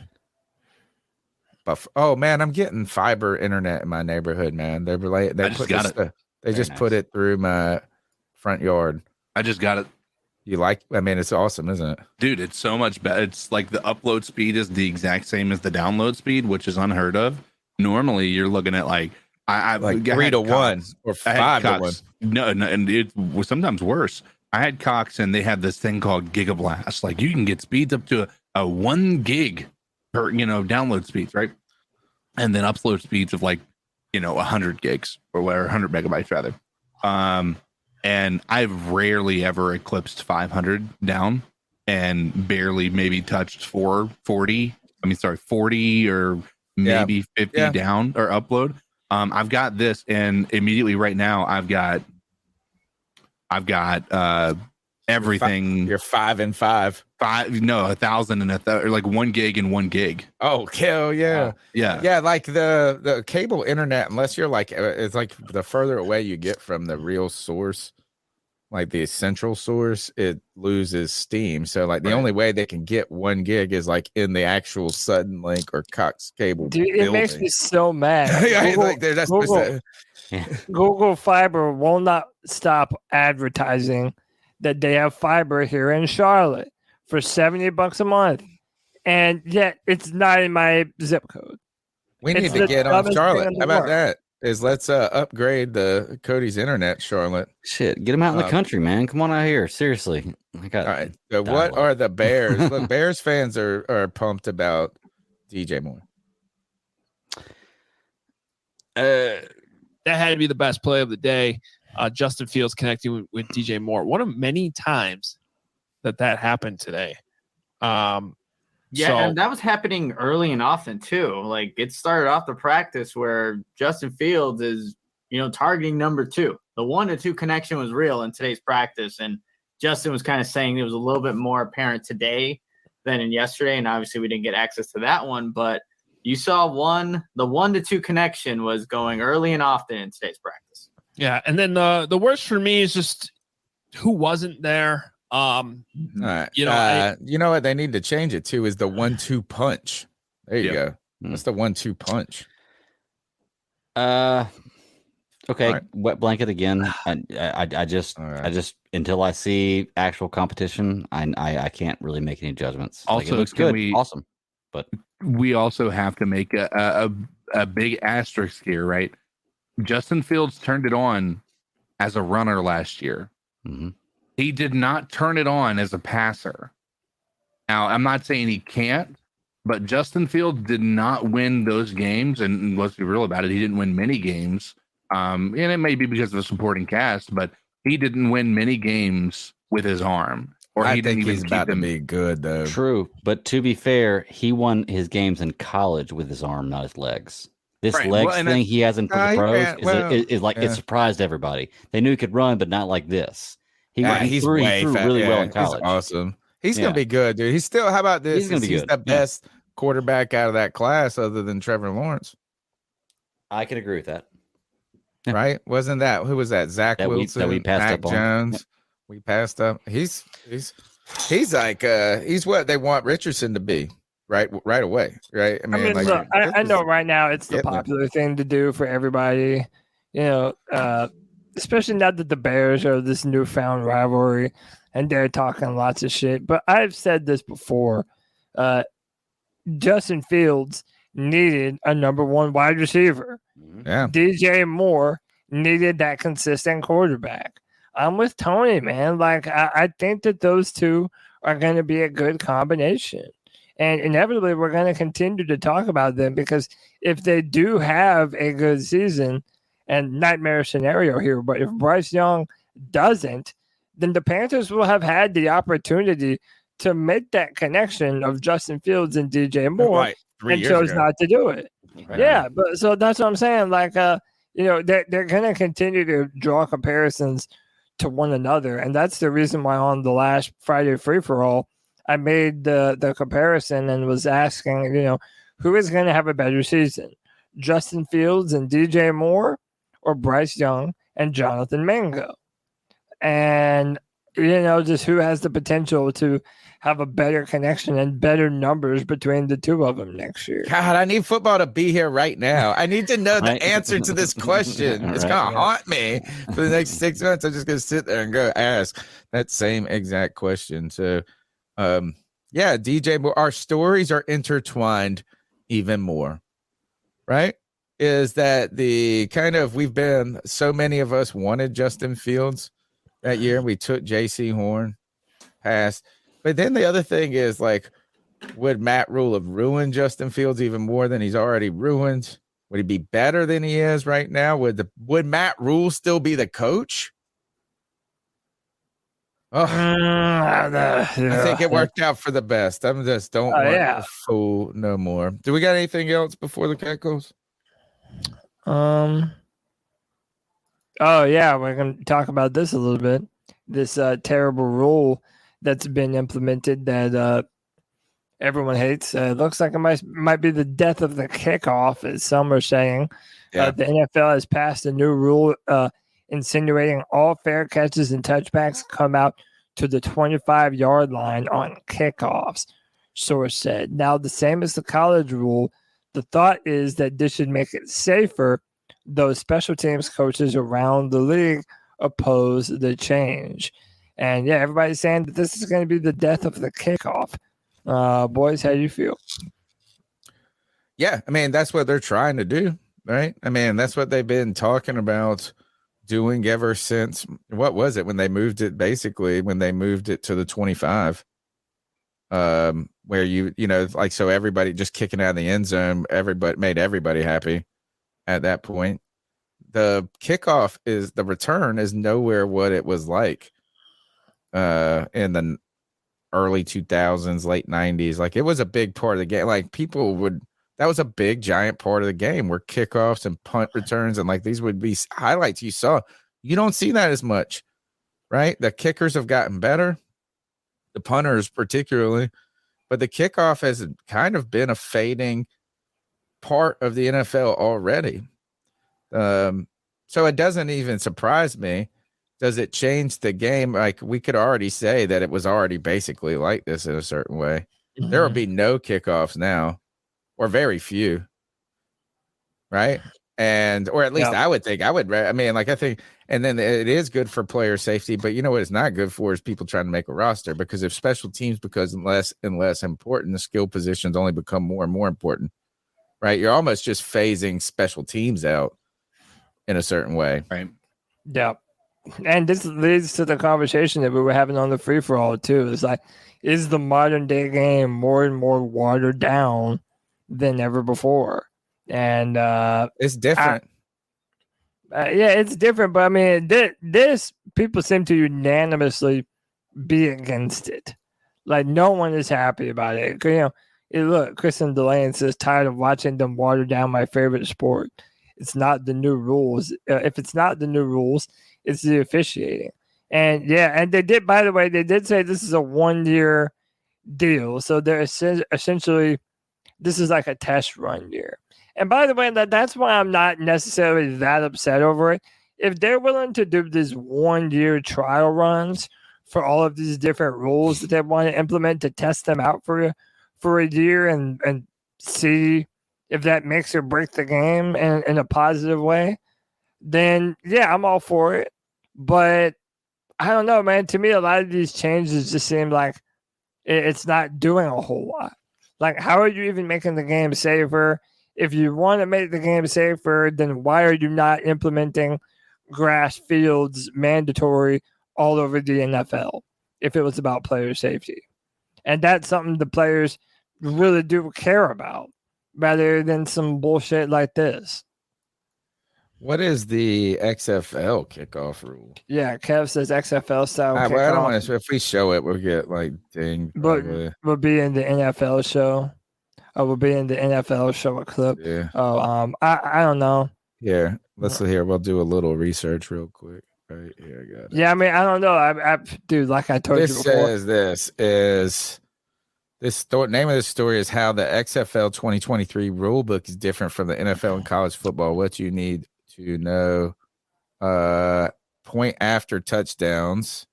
But oh man, I'm getting fiber internet in my neighborhood, man. They just put it through my front yard. I just got it. It's awesome, isn't it? Dude, it's so much better. It's like the upload speed is the exact same as the download speed, which is unheard of. Normally, you're looking at like 3 to 1 or 5 to 1. No, and it was sometimes worse. I had Cox, and they had this thing called Gigablast. Like you can get speeds up to a 1 gig per download speeds, right? And then upload speeds of 100 gigs or whatever, 100 megabytes rather. And I've rarely ever eclipsed 500 down, and barely maybe touched 40 or maybe 50 down or upload. I've got this, and immediately right now I've got everything. You're 5 and 5. 1,000 and 1 gig and 1 gig. Oh hell yeah. Yeah, like the cable internet, unless you're it's like the further away you get from the real source, like the essential source, it loses steam. So the only way they can get 1 gig is in the actual Sudden Link or Cox cable. Dude, it makes me so mad. Google Fiber will not stop advertising that they have fiber here in Charlotte for $70 a month, and yet it's not in my zip code. We need to get on Charlotte. How about that? Let's upgrade the Cody's internet, Charlotte. Shit, get them out in the country, man. Come on out here. Seriously. All right. So what are the Bears? Look, Bears fans are pumped about DJ Moore. That had to be the best play of the day. Justin Fields connecting with DJ Moore. One of many times that happened today. And that was happening early and often too. Like it started off the practice where Justin Fields is, targeting number 2. The 1-2 connection was real in today's practice, and Justin was kind of saying it was a little bit more apparent today than in yesterday. And obviously we didn't get access to that one, but you saw the 1-2 connection was going early and often in today's practice. Yeah, and then the worst for me is just who wasn't there. All right. You know what they need to change it to is the 1-2 punch. There you go. That's the 1-2 punch. Okay. Right. Wet blanket again. I just until I see actual competition, I can't really make any judgments. Also, it looks good, awesome, but we also have to make a big asterisk here, right? Justin Fields turned it on as a runner last year. Mm-hmm. He did not turn it on as a passer. Now, I'm not saying he can't, but Justin Fields did not win those games. And let's be real about it, he didn't win many games. And it may be because of the supporting cast, but he didn't win many games with his arm. Or I think he's about to be good, though. True. But to be fair, he won his games in college with his arm, not his legs. This legs thing he hasn't for the pros it surprised everybody. They knew he could run, but not like this. He threw really well in college. He's awesome. He's gonna be good, dude. He's still. How about this? He's the best quarterback out of that class, other than Trevor Lawrence. I can agree with that. Right? Wasn't that who was that? Zach Wilson, we passed Mac up on. Jones. Yep. We passed up. He's like he's what they want Richardson to be. right away, right? I mean, like, look, I this know is right now it's the getting there. popular thing to do for everybody, especially now that the Bears are this newfound rivalry and they're talking lots of shit. But I've said this before. Justin Fields needed a number one wide receiver. Yeah. DJ Moore needed that consistent quarterback. I'm with Tony, man. Like, I think that those two are going to be a good combination. And inevitably, we're going to continue to talk about them because if they do have a good season, and nightmare scenario here, but if Bryce Young doesn't, then the Panthers will have had the opportunity to make that connection of Justin Fields and DJ Moore and chose not to do it. Right. Yeah, but so that's what I'm saying. Like, they're going to continue to draw comparisons to one another, and that's the reason why on the last Friday free for all, I made the comparison and was asking, who is going to have a better season, Justin Fields and DJ Moore, or Bryce Young and Jonathan Mingo? And just who has the potential to have a better connection and better numbers between the two of them next year. God, I need football to be here right now. I need to know the answer to this question. It's going to haunt me for the next 6 months. I'm just going to sit there and go ask that same exact question. So, DJ, our stories are intertwined even more, right? Is that the kind of, so many of us wanted Justin Fields that year. We took JC Horn, passed. But then the other thing is, like, would Matt Rule have ruined Justin Fields even more than he's already ruined? Would he be better than he is right now? Would Matt Rule still be the coach? Oh, I think it worked out for the best. I'm just don't want to fool no more. Do we got anything else before the cat goes? Oh yeah, we're gonna talk about this a little bit. This terrible rule that's been implemented that everyone hates. It looks like it might be the death of the kickoff, as some are saying. Yeah. The NFL has passed a new rule insinuating all fair catches and touchbacks come out to the 25-yard line on kickoffs, source said. Now, the same as the college rule, the thought is that this should make it safer, though special teams coaches around the league oppose the change. And yeah, everybody's saying that this is going to be the death of the kickoff. Boys, how do you feel? Yeah, I mean, that's what they're trying to do, right? I mean, that's what they've been talking about doing ever since, what was it, when they moved it to the 25, where so everybody just kicking out of the end zone, everybody made everybody happy at that point. The kickoff the return is nowhere what it was like in the early 2000s, late 90s. Like, it was a big part of the game. Like, that was a big giant part of the game where kickoffs and punt returns and like these would be highlights you saw. You don't see that as much, right? The kickers have gotten better, the punters particularly, but the kickoff has kind of been a fading part of the NFL already. So it doesn't even surprise me. Does it change the game? Like, we could already say that it was already basically like this in a certain way. Mm-hmm. There will be no kickoffs now, or very few, right? Or at least I would think I think, and then it is good for player safety, but you know what it's not good for is people trying to make a roster, because if special teams becomes less and less important, the skill positions only become more and more important, right? You're almost just phasing special teams out in a certain way. Right. Yeah. And this leads to the conversation that we were having on the free for all too. It's like, is the modern day game more and more watered down than ever before? And it's different. It's different. But I mean, this people seem to unanimously be against it. Like, no one is happy about it. Look, Kristen Delane says, tired of watching them water down my favorite sport. It's not the new rules. If it's not the new rules, it's the officiating. And they did, by the way, they did say this is a 1-year deal. So they're essentially, this is like a test run year. And by the way, that's why I'm not necessarily that upset over it. If they're willing to do these 1-year trial runs for all of these different rules that they want to implement to test them out for for a year and see if that makes or break the game in a positive way, then yeah, I'm all for it. But I don't know, man. To me, a lot of these changes just seem like it's not doing a whole lot. Like, how are you even making the game safer? If you want to make the game safer, then why are you not implementing grass fields mandatory all over the NFL if it was about player safety? And that's something the players really do care about rather than some bullshit like this. What is the XFL kickoff rule? Yeah, Kev says XFL style kickoff. Well, I don't want to. If we show it, we'll get like dinged. But we'll be in the NFL show. We'll be in the NFL show a clip. Yeah. I don't know. Yeah. Let's see here. We'll do a little research real quick. Right here, I got it. Yeah, I mean, I don't know. Dude, like I told you before. This name of the story is how the XFL 2023 rule book is different from the NFL and college football. What you need to know. Point after touchdowns.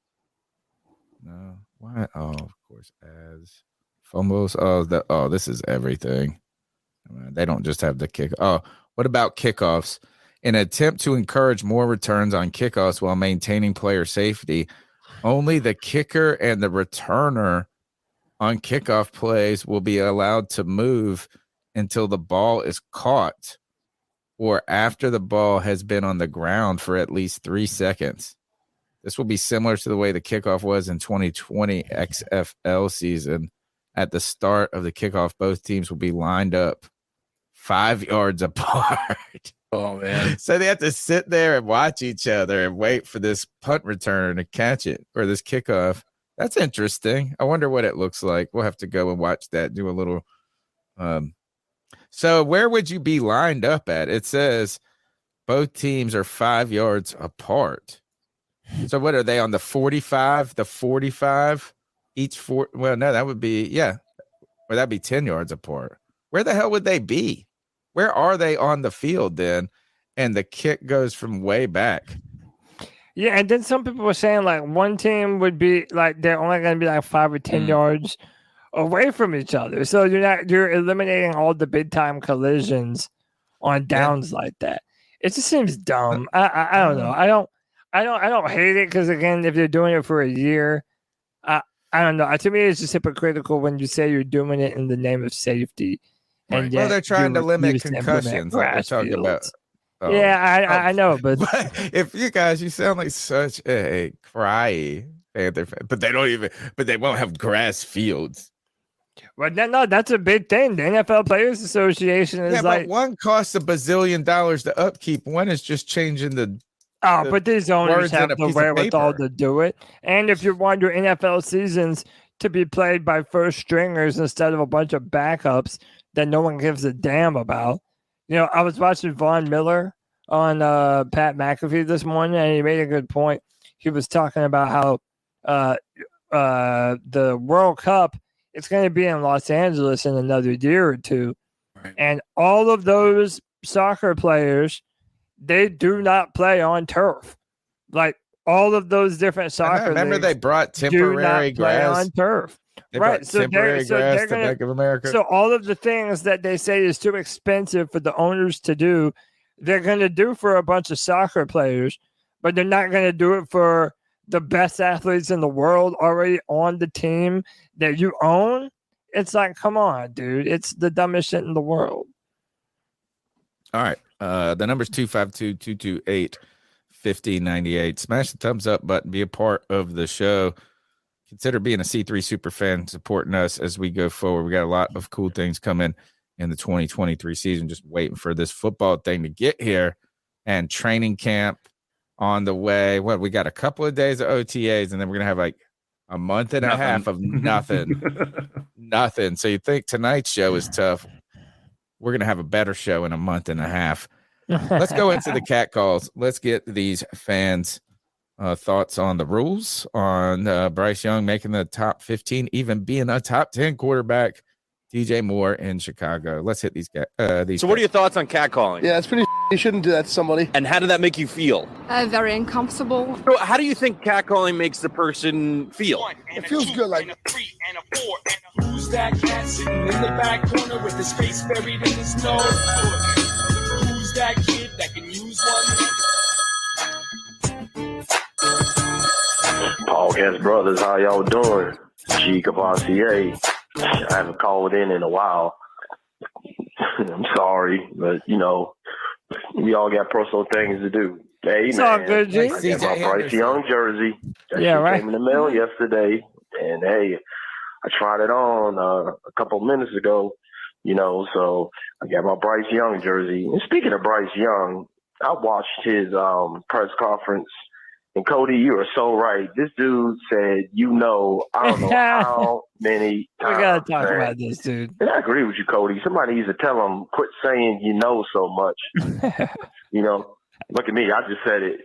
No. Why? Oh, of course, as fumbles. This is everything. They don't just have the kick. Oh, what about kickoffs? In an attempt to encourage more returns on kickoffs while maintaining player safety, only the kicker and the returner on kickoff plays will be allowed to move until the ball is caught or after the ball has been on the ground for at least 3 seconds. This will be similar to the way the kickoff was in 2020 XFL season. At the start of the kickoff, both teams will be lined up 5 yards apart. Oh, man. So they have to sit there and watch each other and wait for this punt return to catch it or this kickoff. That's interesting. I wonder what it looks like. We'll have to go and watch that, do a little. So where would you be lined up at? It says both teams are 5 yards apart. So what are they on the 45? The 45 each four? Well, no, that would be, yeah. Or that'd be 10 yards apart. Where the hell would they be? Where are they on the field then? And the kick goes from way back. Yeah, and then some people were saying like one team would be like they're only going to be like 5 or 10 yards away from each other. So you're eliminating all the big time collisions on downs like that. It just seems dumb. I don't know. I don't hate it because again, if you're doing it for a year, I don't know. To me, it's just hypocritical when you say you're doing it in the name of safety. And well, they're trying to limit concussions like we're talking about. Oh. Yeah, I know, but if you guys, you sound like such a cryy Panther fan, but they won't have grass fields. Well, no, that's a big thing. The NFL Players Association is but one costs $1 bazillion to upkeep. One is just changing the. But these owners have the wherewithal to do it. And if you want your NFL seasons to be played by first stringers instead of a bunch of backups that no one gives a damn about. You know, I was watching Von Miller on Pat McAfee this morning, and he made a good point. He was talking about how the World Cup, it's going to be in Los Angeles in another year or two. Right. And all of those soccer players, they do not play on turf. Like all of those different soccer remember they brought temporary grass on turf. Right, so temporary grass to Bank of America. So all of the things that they say is too expensive for the owners to do, they're going to do for a bunch of soccer players, but they're not going to do it for the best athletes in the world already on the team that you own. It's like, come on, dude. It's the dumbest shit in the world. All right. The number's 252-228-5098. Smash the thumbs up button. Be a part of the show. Consider being a C3 super fan, supporting us as we go forward. We got a lot of cool things coming in the 2023 season. Just waiting for this football thing to get here and training camp on the way. What, we got a couple of days of OTAs, and then we're going to have like a month and a half of nothing. Nothing. So you think tonight's show is tough. We're going to have a better show in a month and a half. Let's go into the cat calls. Let's get these fans' thoughts on the rules, on Bryce Young making the top 15, even being a top 10 quarterback, DJ Moore in Chicago. Let's hit these guys. So what are your thoughts on catcalling? Yeah, it's pretty You shouldn't do that to somebody. And how did that make you feel? Very uncomfortable. So how do you think catcalling makes the person feel? It feels good, like. Who's that cat sitting in the back corner with his face buried in his nose? Who's that kid that can use one? Podcast brothers, how y'all doing? G Cavassier. I haven't called in a while. I'm sorry, but we all got personal things to do. Hey, It's man, all good, G. I got my Bryce Young jersey. That Yeah, shit right. came in the mail yesterday, and hey, I tried it on a couple minutes ago. So I got my Bryce Young jersey. And speaking of Bryce Young, I watched his press conference. And Cody, you are so right. This dude said, I don't know how many times. We gotta talk man. about this, dude. And I agree with you, Cody. Somebody needs to tell him, quit saying so much. Look at me. I just said it.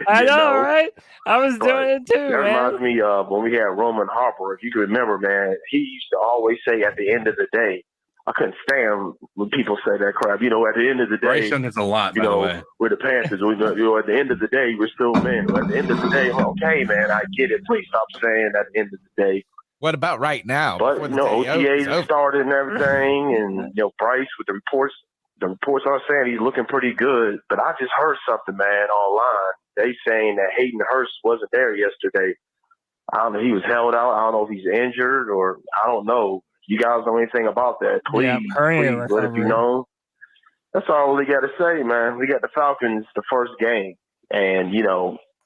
I know, right? I was But doing it too, that man. reminds me of when we had Roman Harper. If you can remember, man, he used to always say at the end of the day, I couldn't stand when people say that crap. At the end of the day, Bryce Young has a lot, by the way. we're the Panthers. At the end of the day, we're still men. At the end of the day, okay, man, I get it. Please stop saying at the end of the day. What about right now? But Before the day OTAs is have over? started and everything, and Bryce with the reports are saying he's looking pretty good. But I just heard something, man, online. They saying that Hayden Hurst wasn't there yesterday. I don't know. He was held out. I don't know if he's injured or I don't know. You guys know anything about that? Please, please let it be known. That's all we got to say, man. We got the Falcons the first game, and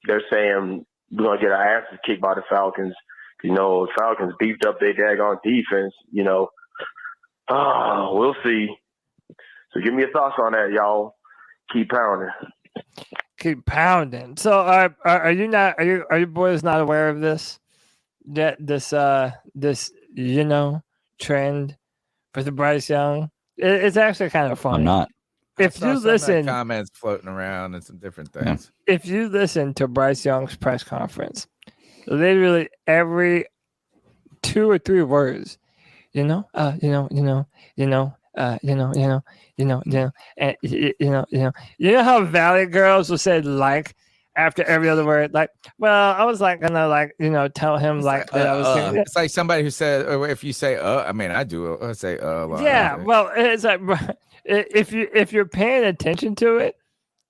they're saying we're gonna get our asses kicked by the Falcons. The Falcons beefed up their daggone defense. We'll see. So give me your thoughts on that, y'all. Keep pounding. Keep pounding. So, are you boys not aware of this? That this trend for the Bryce Young. It's actually kind of funny. I'm not. If you listen, comments floating around and some different things. If you listen to Bryce Young's press conference, literally every 2 or 3 words, and you know how Valley girls will say like after every other word, like, well, I was like gonna tell him that I was thinking. It's like somebody who said, if you say I mean, I do say a lot. Yeah, well, it's like if you're paying attention to it,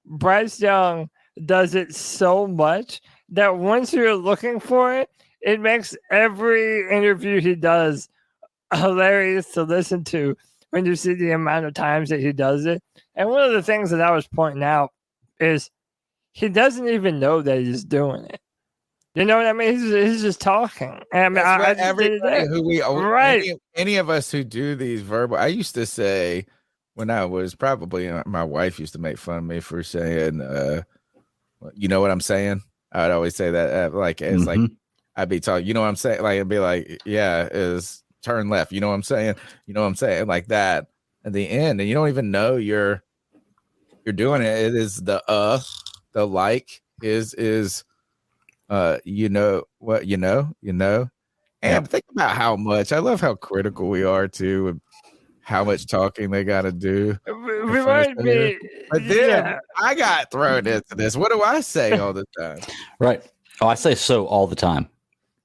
Bryce Young does it so much that once you're looking for it, it makes every interview he does hilarious to listen to when you see the amount of times that he does it. And one of the things that I was pointing out is he doesn't even know that he's doing it. You know what I mean? He's just talking. I mean, everybody who right. Any of us who do these verbal, I used to say when I was probably my wife used to make fun of me for saying, you know what I'm saying? I'd always say that like I'd be talking, you know what I'm saying? Like I'd be like, yeah, is turn left. You know what I'm saying? You know what I'm saying? Like that at the end, and you don't even know you're doing it. It is the like is you know what you know, and think about how much I love how critical we are too, and how much talking they got to do. Remind me, but then I got thrown into this. What do I say all the time? Right. Oh, I say so all the time.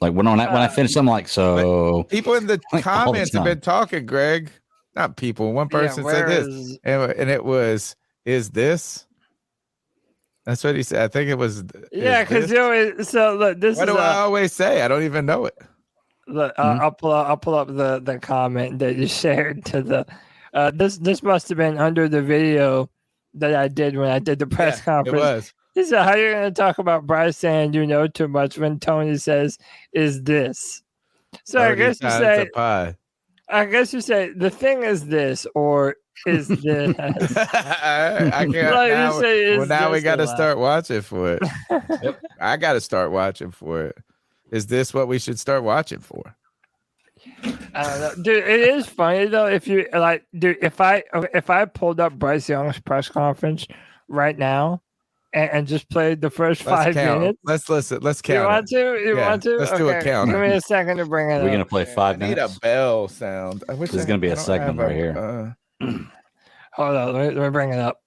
Like when I finish, I'm like, so. People in the like, comments have been talking, Greg. Not people. One person said this, and it was, "Is this?" That's what he said. I think it was. Yeah, because so look, this what is do I always say? I don't even know it. Look, I'll pull up the comment that you shared to the. This must have been under the video that I did when I did the press conference. It was. He said, "How are you going to talk about Bryce saying you know too much when Tony says is this?" So I guess you say. I guess you say the thing is this or is this. I can't. Like now we got to start watching for it. Yep. I got to start watching for it. Is this what we should start watching for? I don't know, dude. It is funny though. If you like, dude, if I pulled up Bryce Young's press conference right now and just played the first 5 minutes, let's listen. Let's count. You want to? You want to? Let's do a count. Give me a second to bring it up. We're gonna play 5 minutes. I need a bell sound. This is gonna be a segment right here. Hold on, let me bring it up.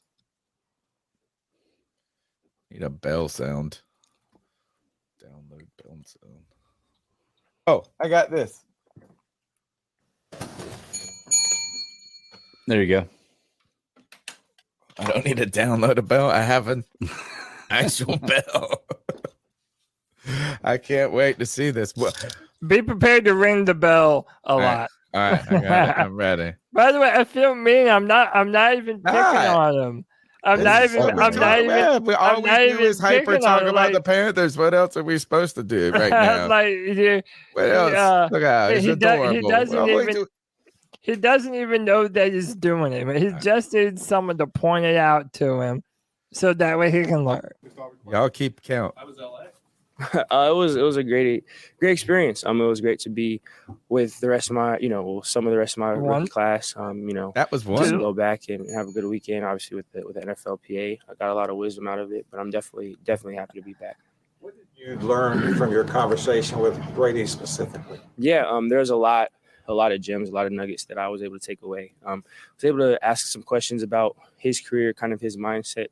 Need a bell sound. Download bell sound. Oh, I got this. There you go. I don't need to download a bell. I have an actual bell. I can't wait to see this. Be prepared to ring the bell a lot. All right, I got it. I'm ready. By the way, I feel mean. I'm not even picking on him. I'm not even hyper talk about like, the Panthers. What else are we supposed to do right now? What else? Look out. It's adorable. He doesn't even know that he's doing it. He just needs someone to point it out to him so that way he can learn. Y'all keep count. It was a great experience. It was great to be with the rest of my, some of the rest of my rookie class. That was one. Just to go back and have a good weekend. Obviously with the NFLPA, I got a lot of wisdom out of it, but I'm definitely happy to be back. What did you learn from your conversation with Brady specifically? Yeah, there's a lot of gems, a lot of nuggets that I was able to take away. I was able to ask some questions about his career, kind of his mindset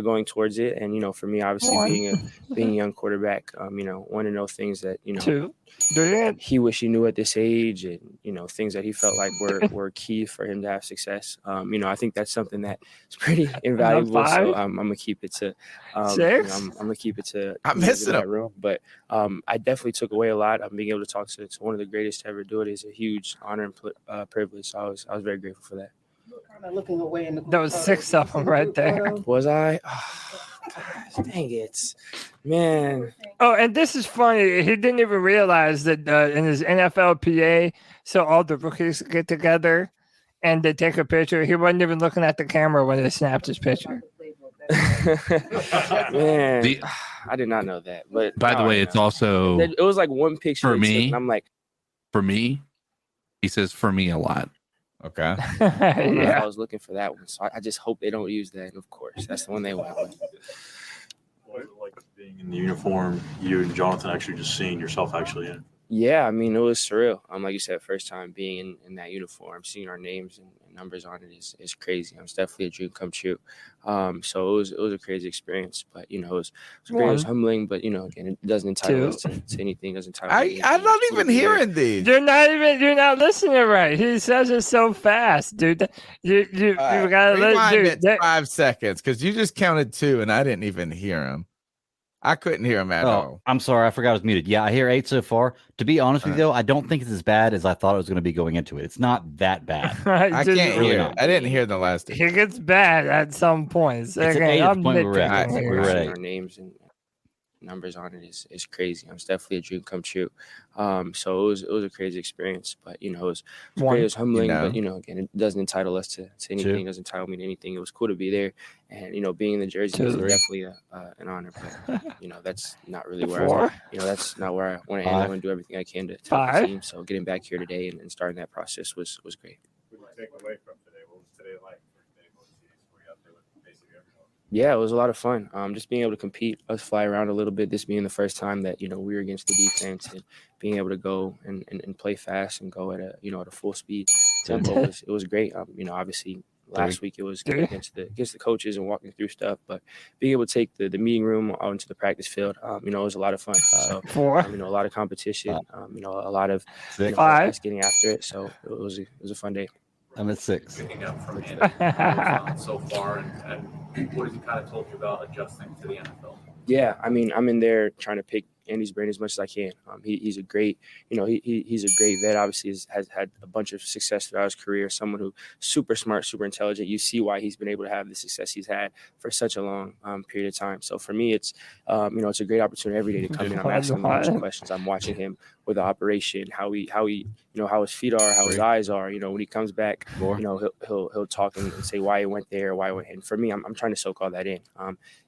going towards it. And, for me, obviously being a young quarterback, want to know things that, he wish he knew at this age and, things that he felt like were key for him to have success. I think that's something that is pretty invaluable. So I'm going to keep it to, six. I'm going to keep it to I'm missing that room. But I definitely took away a lot. Being able to talk to one of the greatest to ever do it is a huge honor and privilege. So I was very grateful for that. Looking away in the There was 6 of them right there. Was I? Oh, gosh, dang it, man. Oh, and this is funny. He didn't even realize that in his NFLPA, so all the rookies get together and they take a picture. He wasn't even looking at the camera when they snapped his picture. Man, I did not know that. But by the way, it's also it was like one picture for me. And I'm like, for me, he says for me a lot. Okay. I was looking for that one, so I just hope they don't use that. And of course, that's the one they went with. What was it like being in the uniform, you and Jonathan actually just seeing yourself actually in? Yeah, it was surreal. Like you said, first time being in that uniform, seeing our names and numbers on it is crazy. It's definitely a dream come true. So it was a crazy experience, but it was great. It was humbling, but again, it doesn't entitle us to anything. Doesn't entitle. I'm not even hearing these. You're not listening right. He says it so fast, dude. You gotta rewind it 5 seconds because you just counted 2 and I didn't even hear him. I couldn't hear him at all. I'm sorry. I forgot I was muted. Yeah, I hear 8 so far. To be honest with you, though, I don't think it's as bad as I thought it was going to be going into it. It's not that bad. I can't hear it. I didn't hear the last. It gets bad at some points. It's okay, I'm point we're at. We're at. Our names and numbers on it is crazy. It's definitely a dream come true. So it was a crazy experience, but it was great. It was humbling, but again, it doesn't entitle us to anything. It doesn't entitle me to anything. It was cool to be there, and being in the jersey is definitely an honor. But that's not really where that's not where I want to end. I want to do everything I can to help the team. So getting back here today and starting that process was great. What did you take away from today? What was today like? Yeah, it was a lot of fun. Just being able to compete, us fly around a little bit. This being the first time that we were against the defense, and being able to go and play fast and go at a full speed tempo. It was great. Obviously last week it was against the coaches and walking through stuff, but being able to take the meeting room out into the practice field, it was a lot of fun. So a lot of competition, a lot of us getting after it. So it was a fun day. I'm at 6. Picking up from so far, and what has he kind of told you about adjusting to the NFL? Yeah, I'm in there trying to pick Andy's brain as much as I can. He's a great, he's a great vet. Obviously, has had a bunch of success throughout his career. Someone who super smart, super intelligent. You see why he's been able to have the success he's had for such a long period of time. So for me, it's it's a great opportunity every day to come in. I'm asking him a bunch of questions. I'm watching him with the operation, how he how his feet are, how his eyes are. When he comes back, he'll talk and say why he went there, why he went. And for me, I'm trying to soak all that in.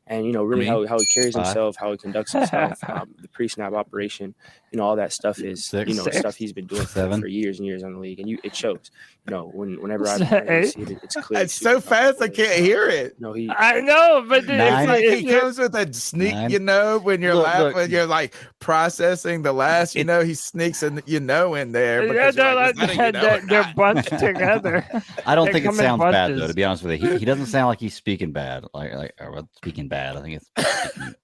And really how he carries himself, how he conducts himself, the pre-snap operation, all that stuff is stuff he's been doing for years and years on the league, and it shows. Whenever I see it, it's clear. It's so fast I can't hear it. I know, but it's like he comes with a sneak. 9. When you're laughing, you're like processing the last. He he sneaks in in there. Yeah, Because you're like, "Is that a or they're not?" bunched together. I don't They think it come in sounds bad though. bunches. To be honest with you, he doesn't sound like he's speaking bad. Or speaking bad. I think it's. Speaking,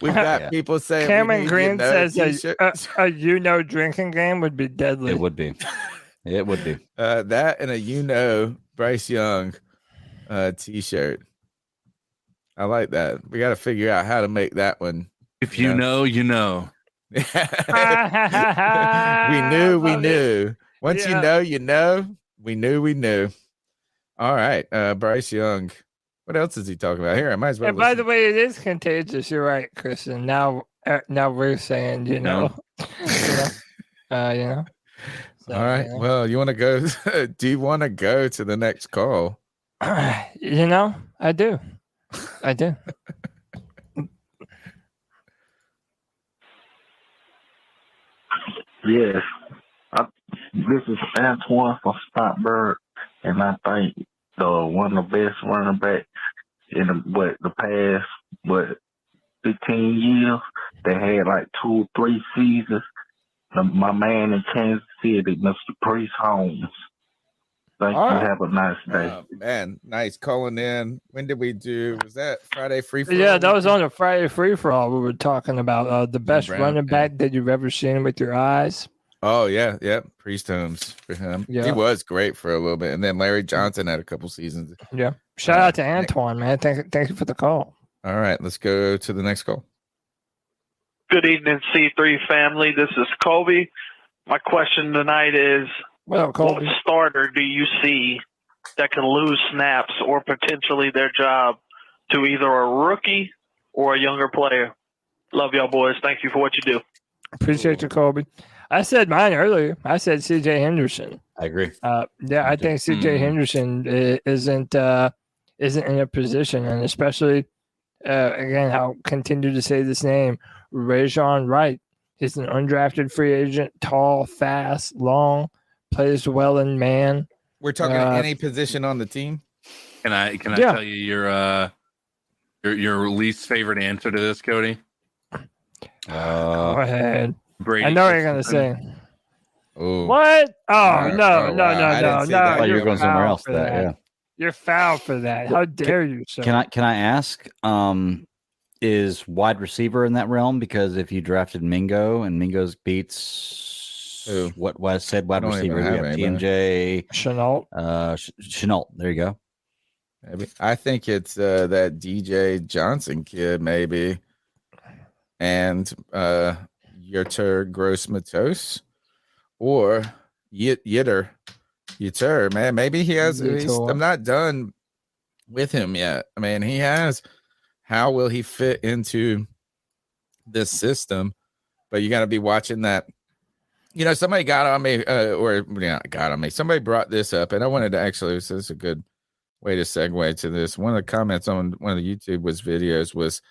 We've got people saying Cameron Green says t-shirts. a drinking game would be deadly. It would be. It would be. That and a Bryce Young t-shirt. I like that. We got to figure out how to make that one. If you know, you know. we knew. Once you know. We knew. All right, Bryce Young. What else is he talking about here? I might as well. And by the way, it is contagious. You're right, Christian. Now we're saying, you know. So, all right. Well, you want to go? Do you want to go to the next call? I do. Yes. This is Antoine from Stockburg, and I think one of the best running backs in the past 15 years. They had like 2 or 3 seasons. My man in Kansas City, Mr. Priest Holmes. Thank you. right. Have a nice day. Man, nice calling in. When did we do? Was that Friday free for all? Yeah, that was on a Friday free for all. We were talking about the best running back that you've ever seen with your eyes. Oh yeah, Priest Holmes for him. Yeah. He was great for a little bit, and then Larry Johnson had a couple seasons. Yeah, shout out to Antoine, man. Thank you for the call. All right, let's go to the next call. Good evening, C3 family. This is Cody. My question tonight is, what starter do you see that can lose snaps or potentially their job to either a rookie or a younger player? Love y'all, boys. Thank you for what you do. Appreciate you, Colby. I said mine earlier. I said CJ Henderson. I agree. I think CJ Henderson isn't in a position, and especially again, I'll continue to say this name, Rajon Wright. He's an undrafted free agent, tall, fast, long, plays well in man. We're talking any position on the team. Can I tell you your least favorite answer to this, Cody? Go ahead. Brady. I know what you're gonna say. Ooh. What? Oh no! Oh, you're going somewhere else. For that. You're foul for that. How dare you, sir? Can I ask? Is wide receiver in that realm? Because if you drafted Mingo and Mingo's beats what was said wide receiver, you have TMJ Chenault. Chenault. There you go. Maybe. I think it's that DJ Johnson kid, maybe, and Yetur Gross-Matos or Yetur, man. Maybe he has. I'm not done with him yet. I mean, he has. How will he fit into this system? But you got to be watching that. Somebody got on me, got on me. Somebody brought this up, and I wanted to actually. So this is a good way to segue to this. One of the comments on one of the YouTube videos was,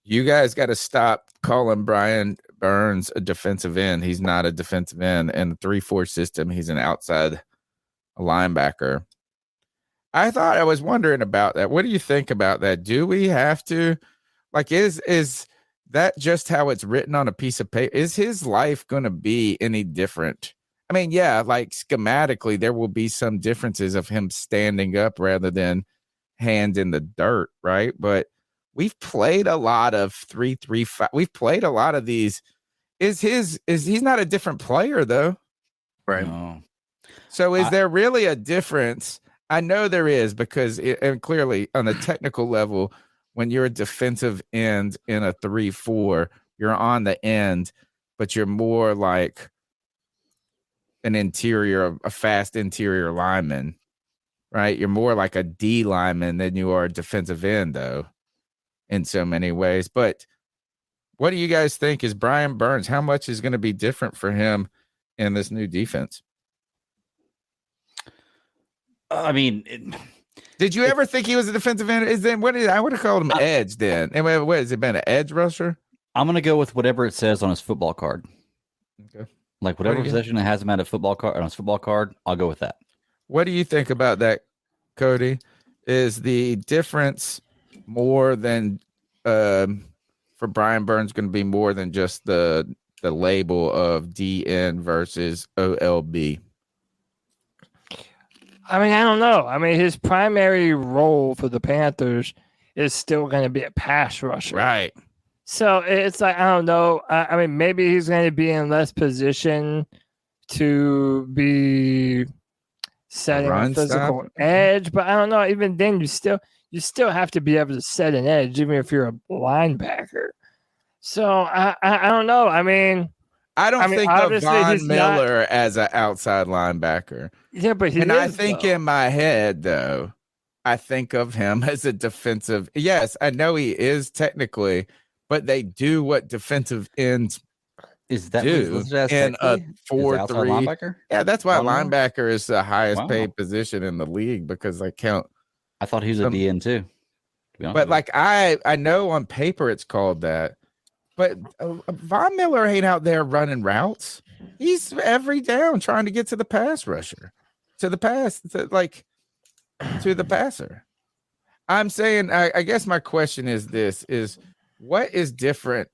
"You guys got to stop calling Brian Burns a defensive end. He's not a defensive end. In the 3-4 system, he's an outside linebacker." I was wondering about that. What do you think about that? Do we have to, is that just how it's written on a piece of paper? Is his life going to be any different? I mean, yeah, schematically, there will be some differences of him standing up rather than hands in the dirt, right? But we've played a lot of 3-3-5. We've played a lot of these. He's not a different player though, right? No. So is there really a difference? I know there is, because and clearly on a technical level, when you're a defensive end in a 3-4, you're on the end, but you're more like a fast interior lineman, right? You're more like a D lineman than you are a defensive end, though, in so many ways. But what do you guys think is Brian Burns? How much is going to be different for him in this new defense? I mean, did you ever think he was a defensive end? I would have called him edge then. And what has it been, an edge rusher? I'm going to go with whatever it says on his football card. Okay. Whatever position it has him at a football card on his football card, I'll go with that. What do you think about that, Cody? Is the difference more than for Brian Burns going to be more than just the the label of DN versus OLB? I mean, I don't know. I mean, his primary role for the Panthers is still going to be a pass rusher. Right. So it's like, I don't know. I mean, maybe he's going to be in less position to be setting a physical edge, but I don't know. Even then, you still have to be able to set an edge, even if you're a linebacker. So I don't know. I mean, I don't think of Von Miller not, as an outside linebacker. Yeah, but I think in my head, though, I think of him as a defensive. Yes, I know he is technically, but they do what defensive ends do in a 4-3 linebacker. Yeah, that's why linebacker is the highest paid position in the league, because they count. I thought he was a DN too. But like I know on paper it's called that. But Von Miller ain't out there running routes. He's every down trying to get to the pass rusher, to the passer. I'm saying, I guess my question is this: what is different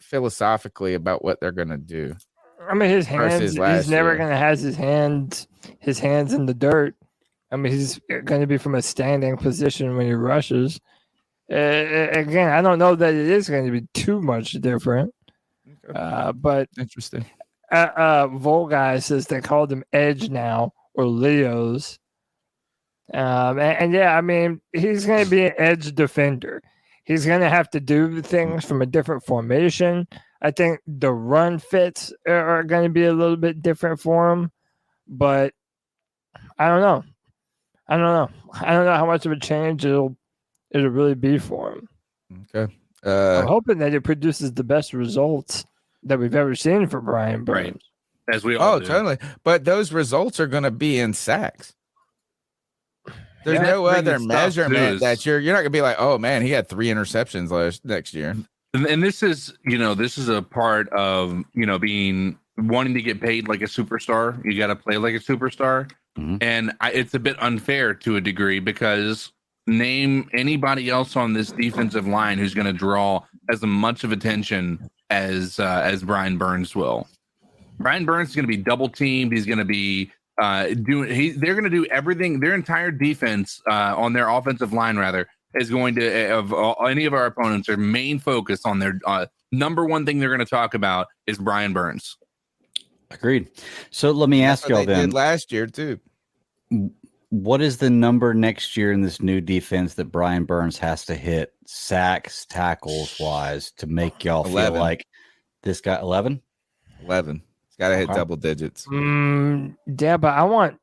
philosophically about what they're going to do? I mean, his hands. He's never going to have his hands in the dirt. I mean, he's going to be from a standing position when he rushes. Again, I don't know that it is going to be too much different. But interesting. Volguy says they called him Edge now, or Leos. And yeah, I mean, he's going to be an edge defender. He's going to have to do things from a different formation. I think the run fits are going to be a little bit different for him, but I don't know. I don't know how much of a change it'll really be for him. Okay. I'm hoping that it produces the best results that we've ever seen for Brian Burns. Right. As we all do. Totally. But those results are going to be in sacks. There's no other measurement that you're not going to be like, oh man, he had 3 interceptions next year. And this is a part of, wanting to get paid like a superstar. You got to play like a superstar. Mm-hmm. And it's a bit unfair to a degree, because name anybody else on this defensive line who's going to draw as much of attention as Brian Burns will. Brian Burns is going to be double teamed. He's going to be they're going to do everything. Their entire defense on their offensive line, rather, is going to, of any of our opponents, their main focus on their number one thing they're going to talk about is Brian Burns. Agreed. So let me ask y'all then. Did last year too. What is the number next year in this new defense that Brian Burns has to hit, sacks, tackles wise, to make y'all 11. feel like this guy? 11? 11. He's got to hit double digits. Yeah, but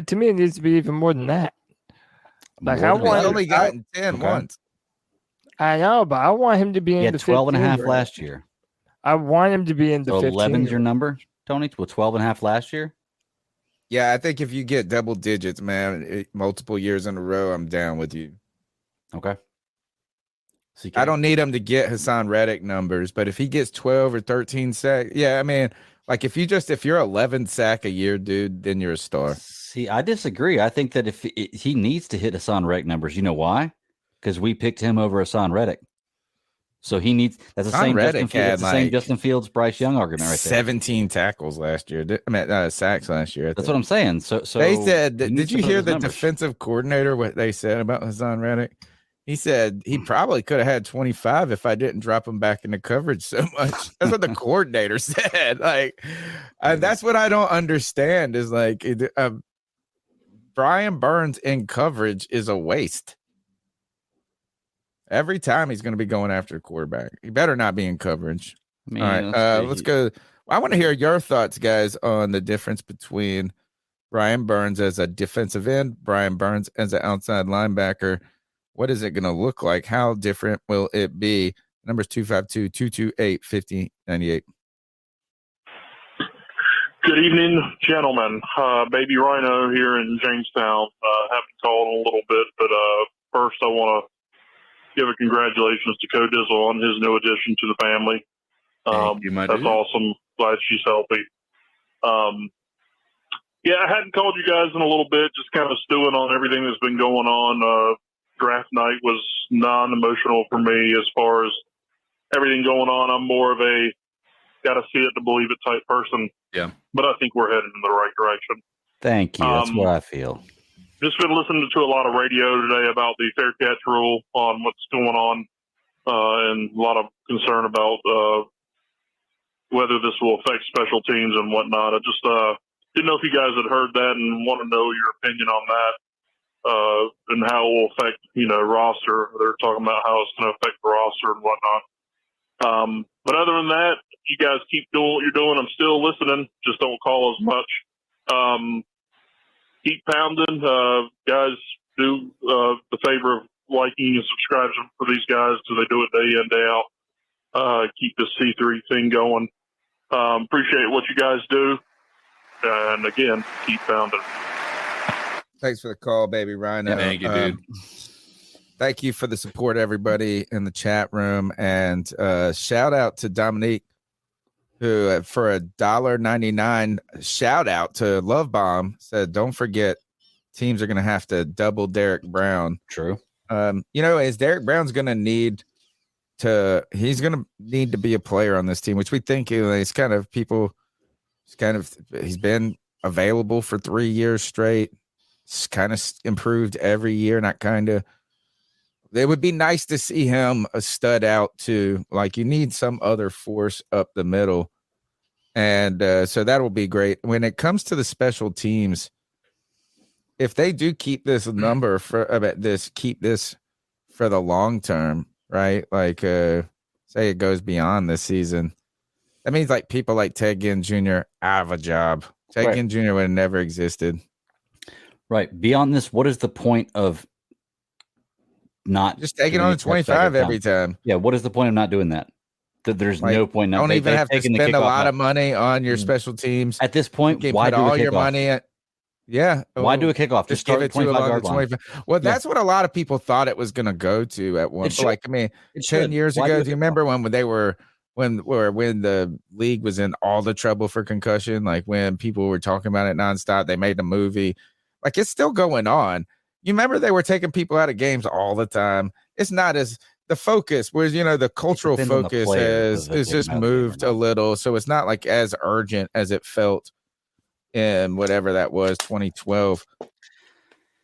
to me it needs to be even more than that. Like I want only gotten 10 once. I know, but I want him to be in the 12 and a half range. last year. I want him to be in the 15. 11's your number, Tony? With 12 and a half last year? Yeah, I think if you get double digits, man, multiple years in a row, I'm down with you. Okay. I don't need him to get Hassan Reddick numbers, but if he gets 12 or 13 sacks, yeah, I mean, like if you're 11 sack a year, dude, then you're a star. See, I disagree. I think that if he needs to hit Hassan Reddick numbers, you know why? Because we picked him over Hassan Reddick. So he needs. That's the same. Same Justin Fields, Bryce Young argument right there. 17 tackles last year. Sacks last year. That's what I'm saying. So they said. Did you hear the defensive coordinator what they said about Hassan Reddick? He said he probably could have had 25 if I didn't drop him back into coverage so much. That's what the coordinator said. Like, that's what I don't understand. Is like Brian Burns in coverage is a waste. Every time he's going to be going after the quarterback. He better not be in coverage. All right, let's go. I want to hear your thoughts, guys, on the difference between Brian Burns as a defensive end, Brian Burns as an outside linebacker. What is it going to look like? How different will it be? Numbers 252-228-5098. Good evening, gentlemen. Baby Rhino here in Jamestown. Haven't called in a little bit, but first I want to give a congratulations to Cody Dizzle on his new addition to the family. Thank you, my that's dude. awesome. Glad she's healthy. Yeah, I hadn't called you guys in a little bit, just kind of stewing on everything that's been going on. Draft night was non-emotional for me as far as everything going on. I'm more of a got to see it to believe it type person. Yeah. But I think we're headed in the right direction. Thank you. That's what I feel. Just been listening to a lot of radio today about the fair catch rule on what's going on, and a lot of concern about whether this will affect special teams and whatnot. I just didn't know if you guys had heard that and want to know your opinion on that, and how it will affect, roster. They're talking about how it's going to affect the roster and whatnot. But other than that, you guys keep doing what you're doing. I'm still listening. Just don't call as much. Keep pounding. Guys, do the favor of liking and subscribing for these guys because they do it day in, day out. Keep this C3 thing going. Appreciate what you guys do. And again, keep pounding. Thanks for the call, baby Rhino. Thank you, dude. Thank you for the support, everybody in the chat room. And shout out to Dominique, who for $1.99 shout out to Love Bomb said, don't forget, teams are going to have to double Derek Brown. True. Is Derek Brown's going to need he's going to need to be a player on this team, which we think he's been available for 3 years straight. It's kind of improved every year. It would be nice to see him a stud out too. Like, you need some other force up the middle. And so that will be great. When it comes to the special teams, if they do keep this number keep this for the long term, right? Like, say it goes beyond this season. That means like people like Ted Ginn Jr. out of a job. Ted Ginn Jr. would have never existed. Right. Beyond this, what is the point of not just taking on the 25 every time? Yeah. What is the point of not doing that? There's no point. Don't even have to spend a lot of money on your special teams. At this point, why do all your money at? Yeah. Why do a kickoff? Just give it to him on the 25. Well, that's what a lot of people thought it was going to go to at one point. 10 years ago, do you remember when the league was in all the trouble for concussion? Like, when people were talking about it nonstop, they made the movie. Like, it's still going on. You remember they were taking people out of games all the time. It's not as the focus, whereas the cultural focus is just moved a little, so it's not like as urgent as it felt in whatever that was, 2012.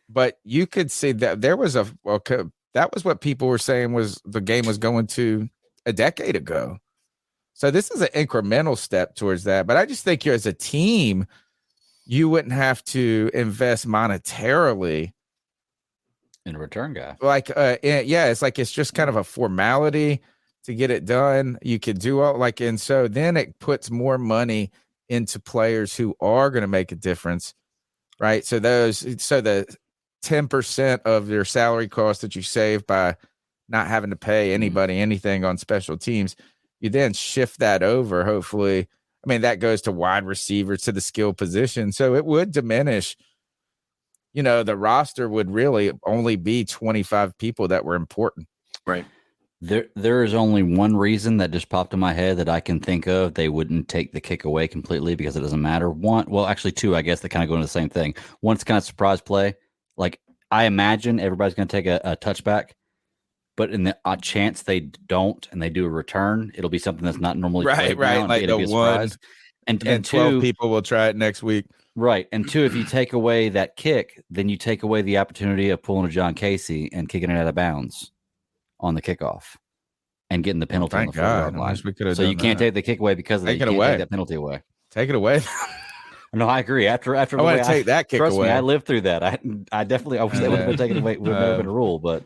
But you could see that there was that was what people were saying was the game was going to a decade ago. So this is an incremental step towards that. But I just think as a team, you wouldn't have to invest monetarily in a return guy. Like, it's just kind of a formality to get it done. You could do and so then it puts more money into players who are going to make a difference, right? So the 10% of your salary cost that you save by not having to pay anybody anything on special teams, you then shift that over. Hopefully, that goes to wide receivers, to the skill position. So it would diminish. The roster would really only be 25 people that were important. Right. There is only one reason that just popped in my head that I can think of. They wouldn't take the kick away completely because it doesn't matter. Two, I guess, that kind of go into the same thing. One's kind of surprise play. Like, I imagine everybody's going to take a touchback, but in the odd chance they don't and they do a return, it'll be something that's not normally right. Like the one, and 12 two, people will try it next week. Right. And two, if you take away that kick, then you take away the opportunity of pulling a John Casey and kicking it out of bounds on the kickoff and getting the penalty on the 4-yard line. So you can't take the kick away because of that. You can't take that penalty away. Take it away. No, I agree. After I want to take that kick away. Trust me, I lived through that. I definitely wish that would have been taken away. Would have been a rule, but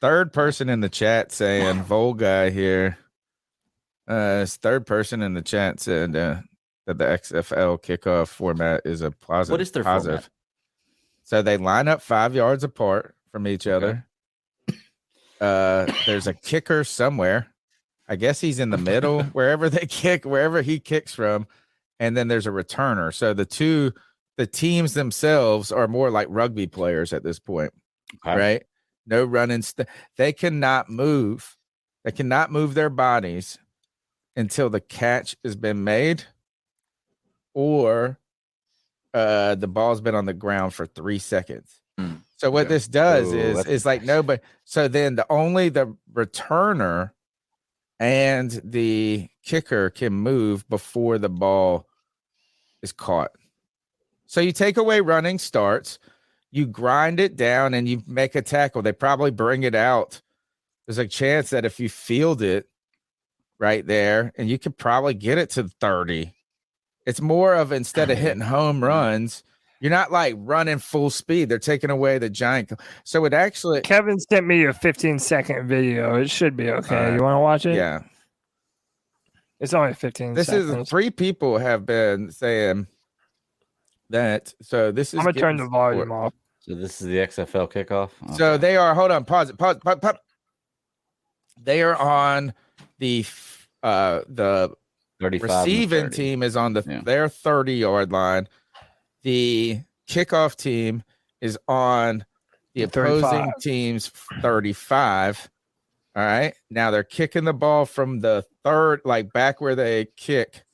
third person in the chat saying Vol guy here. Third person in the chat said that the XFL kickoff format is a positive. What is their format? So they line up 5 yards apart from each other. There's a kicker somewhere. I guess he's in the middle, wherever he kicks from. And then there's a returner. So the teams themselves are more like rugby players at this point, right? No running. They cannot move. They cannot move their bodies until the catch has been made or the ball's been on the ground for 3 seconds. So what this does is like nobody. So then the returner and the kicker can move before the ball is caught. So you take away running starts, you grind it down, and you make a tackle. They probably bring it out. There's a chance that if you field it right there, and you could probably get it to 30. It's more of, instead of hitting home runs, you're not like running full speed. They're taking away the giant. So it actually. Kevin sent me a 15-second video. It should be okay. You want to watch it? Yeah. It's only 15 This seconds. is 3 people have been saying that. So this is. I'm going to turn the volume off. So this is the XFL kickoff. Okay. So they are. Hold on. Pause it. Pause. They are on the 35 receiving team is on their 30-yard line. The kickoff team is on the opposing team's 35. All right. Now they're kicking the ball from the third, like back where they kick,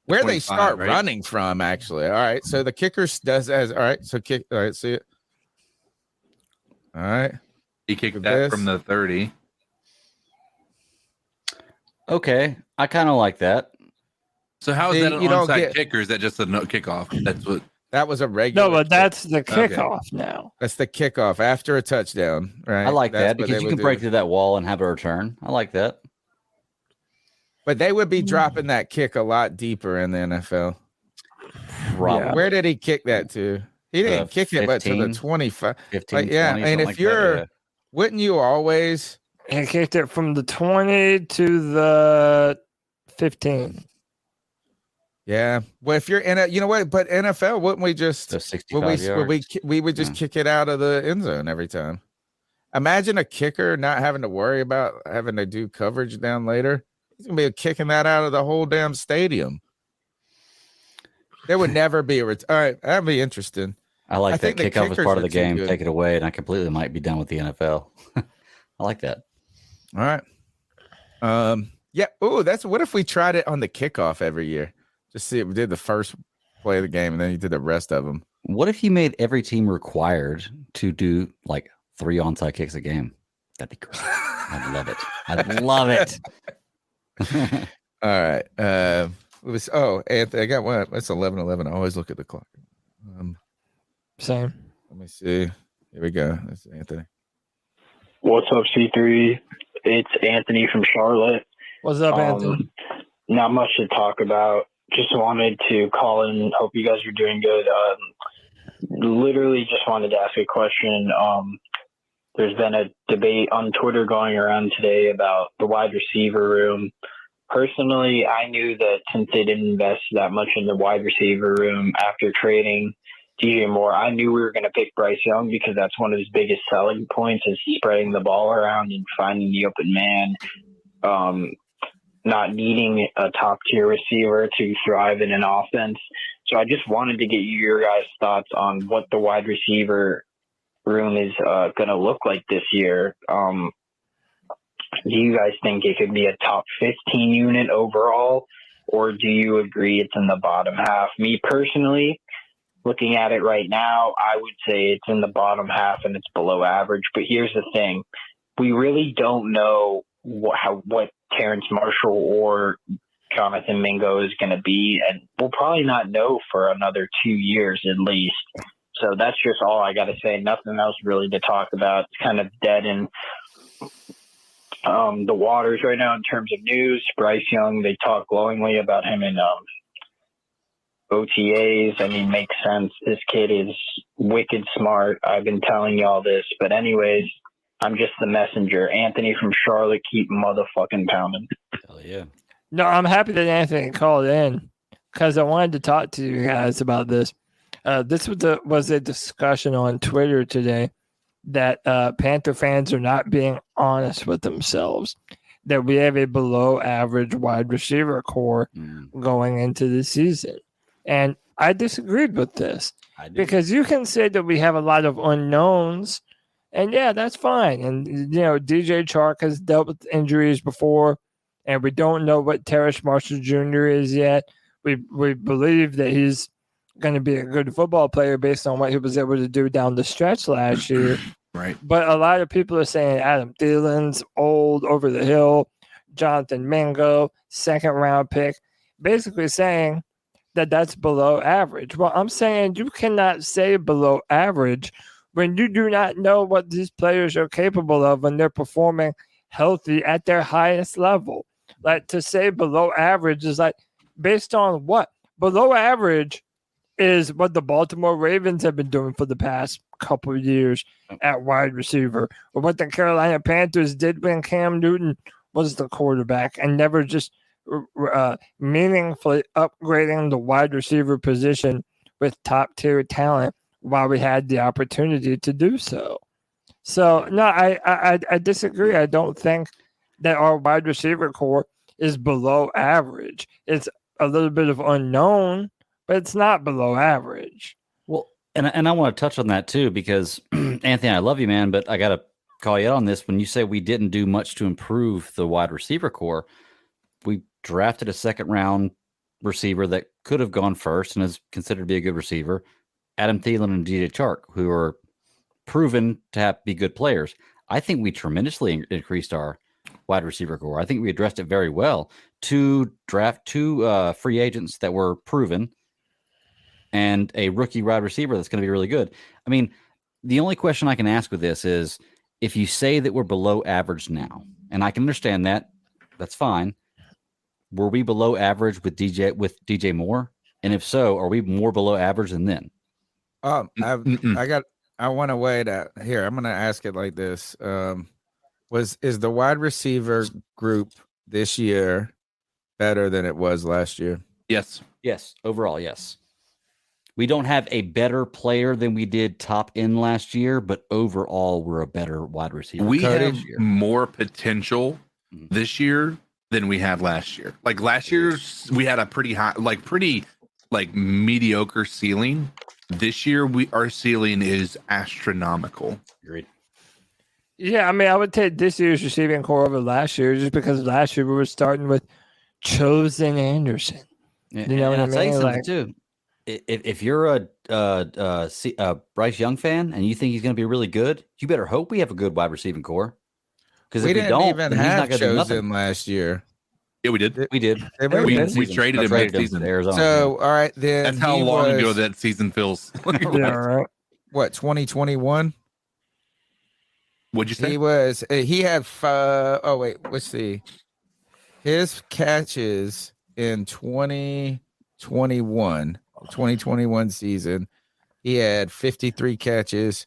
where they start running from, actually. All right. So the kicker does as, all right. So kick. All right. See it. All right. He kicked that from the 30. Okay. I kind of like that. So how is that an onside kick, or is that just a no kickoff? That's what. That was a regular. No, but that's the kickoff now. That's the kickoff after a touchdown, right? I like that because you can break through that wall and have a return. I like that. But they would be dropping that kick a lot deeper in the NFL. Probably. Where did he kick that to? He didn't kick 15, it, but to the 25. 15, like, yeah, 20, and if like you're, that, wouldn't you always? He kicked it from the 20 to the 15. Yeah. Well, if you're in a, you know what? But NFL, wouldn't we just? So 65 yards. We would just kick it out of the end zone every time. Imagine a kicker not having to worry about having to do coverage down later. He's gonna be kicking that out of the whole damn stadium. There would never be a all right. That'd be interesting. I like that kickoff was part of the game. Take it away, and I completely might be done with the NFL. I like that. All right. Yeah. Oh, that's what if we tried it on the kickoff every year? Just see if we did the first play of the game and then you did the rest of them. What if you made every team required to do like 3 onside kicks a game? That'd be great. I'd love it. I'd love it. All right. It was Anthony, I got one. It's 11:11. I always look at the clock. Same. Let me see. Here we go. That's Anthony. What's up, C3? It's Anthony from Charlotte. What's up, Anthony? Not much to talk about. Just wanted to call in. Hope you guys are doing good. Literally just wanted to ask a question. There's been a debate on Twitter going around today about the wide receiver room. Personally, I knew that since they didn't invest that much in the wide receiver room after trading DJ Moore, I knew we were going to pick Bryce Young because that's one of his biggest selling points is spreading the ball around and finding the open man. Not needing a top-tier receiver to thrive in an offense. So I just wanted to get your guys' thoughts on what the wide receiver room is going to look like this year. Do you guys think it could be a top 15 unit overall, or do you agree it's in the bottom half? Me personally, looking at it right now, I would say it's in the bottom half and it's below average. But here's the thing. We really don't know what Terrence Marshall or Jonathan Mingo is going to be, and we'll probably not know for another 2 years at least. So that's just all I got to say. Nothing else really to talk about. It's kind of dead in the waters right now in terms of news. Bryce Young, they talk glowingly about him in OTAs. I mean, makes sense. This kid is wicked smart. I've been telling y'all this. But anyways, I'm just the messenger. Anthony from Charlotte, keep motherfucking pounding. Hell yeah. No, I'm happy that Anthony called in because I wanted to talk to you guys about this. This was a discussion on Twitter today that Panther fans are not being honest with themselves, that we have a below average wide receiver core going into the season. And I disagreed with this because you can say that we have a lot of unknowns. And yeah, that's fine. And, you know, DJ Chark has dealt with injuries before, and we don't know what Terrence Marshall Jr. is yet. We believe that he's going to be a good football player based on what he was able to do down the stretch last year. Right. But a lot of people are saying Adam Thielen's old, over the hill. Jonathan Mingo, second round pick, basically saying that that's below average. Well, I'm saying you cannot say below average when you do not know what these players are capable of when they're performing healthy at their highest level. Like, to say below average is like, based on what? Below average is what the Baltimore Ravens have been doing for the past couple of years at wide receiver, or what the Carolina Panthers did when Cam Newton was the quarterback and never just meaningfully upgrading the wide receiver position with top tier talent while we had the opportunity to do so. So no, I disagree. I don't think that our wide receiver core is below average. It's a little bit of unknown, but it's not below average. Well, and I want to touch on that too, because Anthony, I love you, man, but I got to call you out on this. When you say we didn't do much to improve the wide receiver core, we drafted a second round receiver that could have gone first and is considered to be a good receiver, Adam Thielen and DJ Chark, who are proven to be good players. I think we tremendously increased our wide receiver core. I think we addressed it very well to draft two free agents that were proven and a rookie wide receiver that's going to be really good. I mean, the only question I can ask with this is, if you say that we're below average now, and I can understand that, that's fine. Were we below average with DJ Moore? And if so, are we more below average than then? I want to wait out here. I'm going to ask it like this. Is the wide receiver group this year better than it was last year? Yes. Yes. Overall, yes. We don't have a better player than we did top end last year, but overall, we're a better wide receiver. We have more potential this year than we had last year. Like last year's, we had a pretty high, pretty mediocre ceiling. This year, our ceiling is astronomical. Agreed. Yeah, I mean, I would take this year's receiving core over last year, just because last year we were starting with Chosen Anderson. Yeah, you know what I I'll tell you mean? something too. If you're a Bryce Young fan and you think he's going to be really good, you better hope we have a good wide receiving core. Because we if we didn't don't, even then he's have not going to do nothing. Chosen last year. Yeah, we did. We did. We traded him next season to Arizona. So, all right, then that's how long ago that season feels. Yeah, right. What, 2021? What'd you say? He had oh wait, let's see. His catches in 2021 season, he had 53 catches,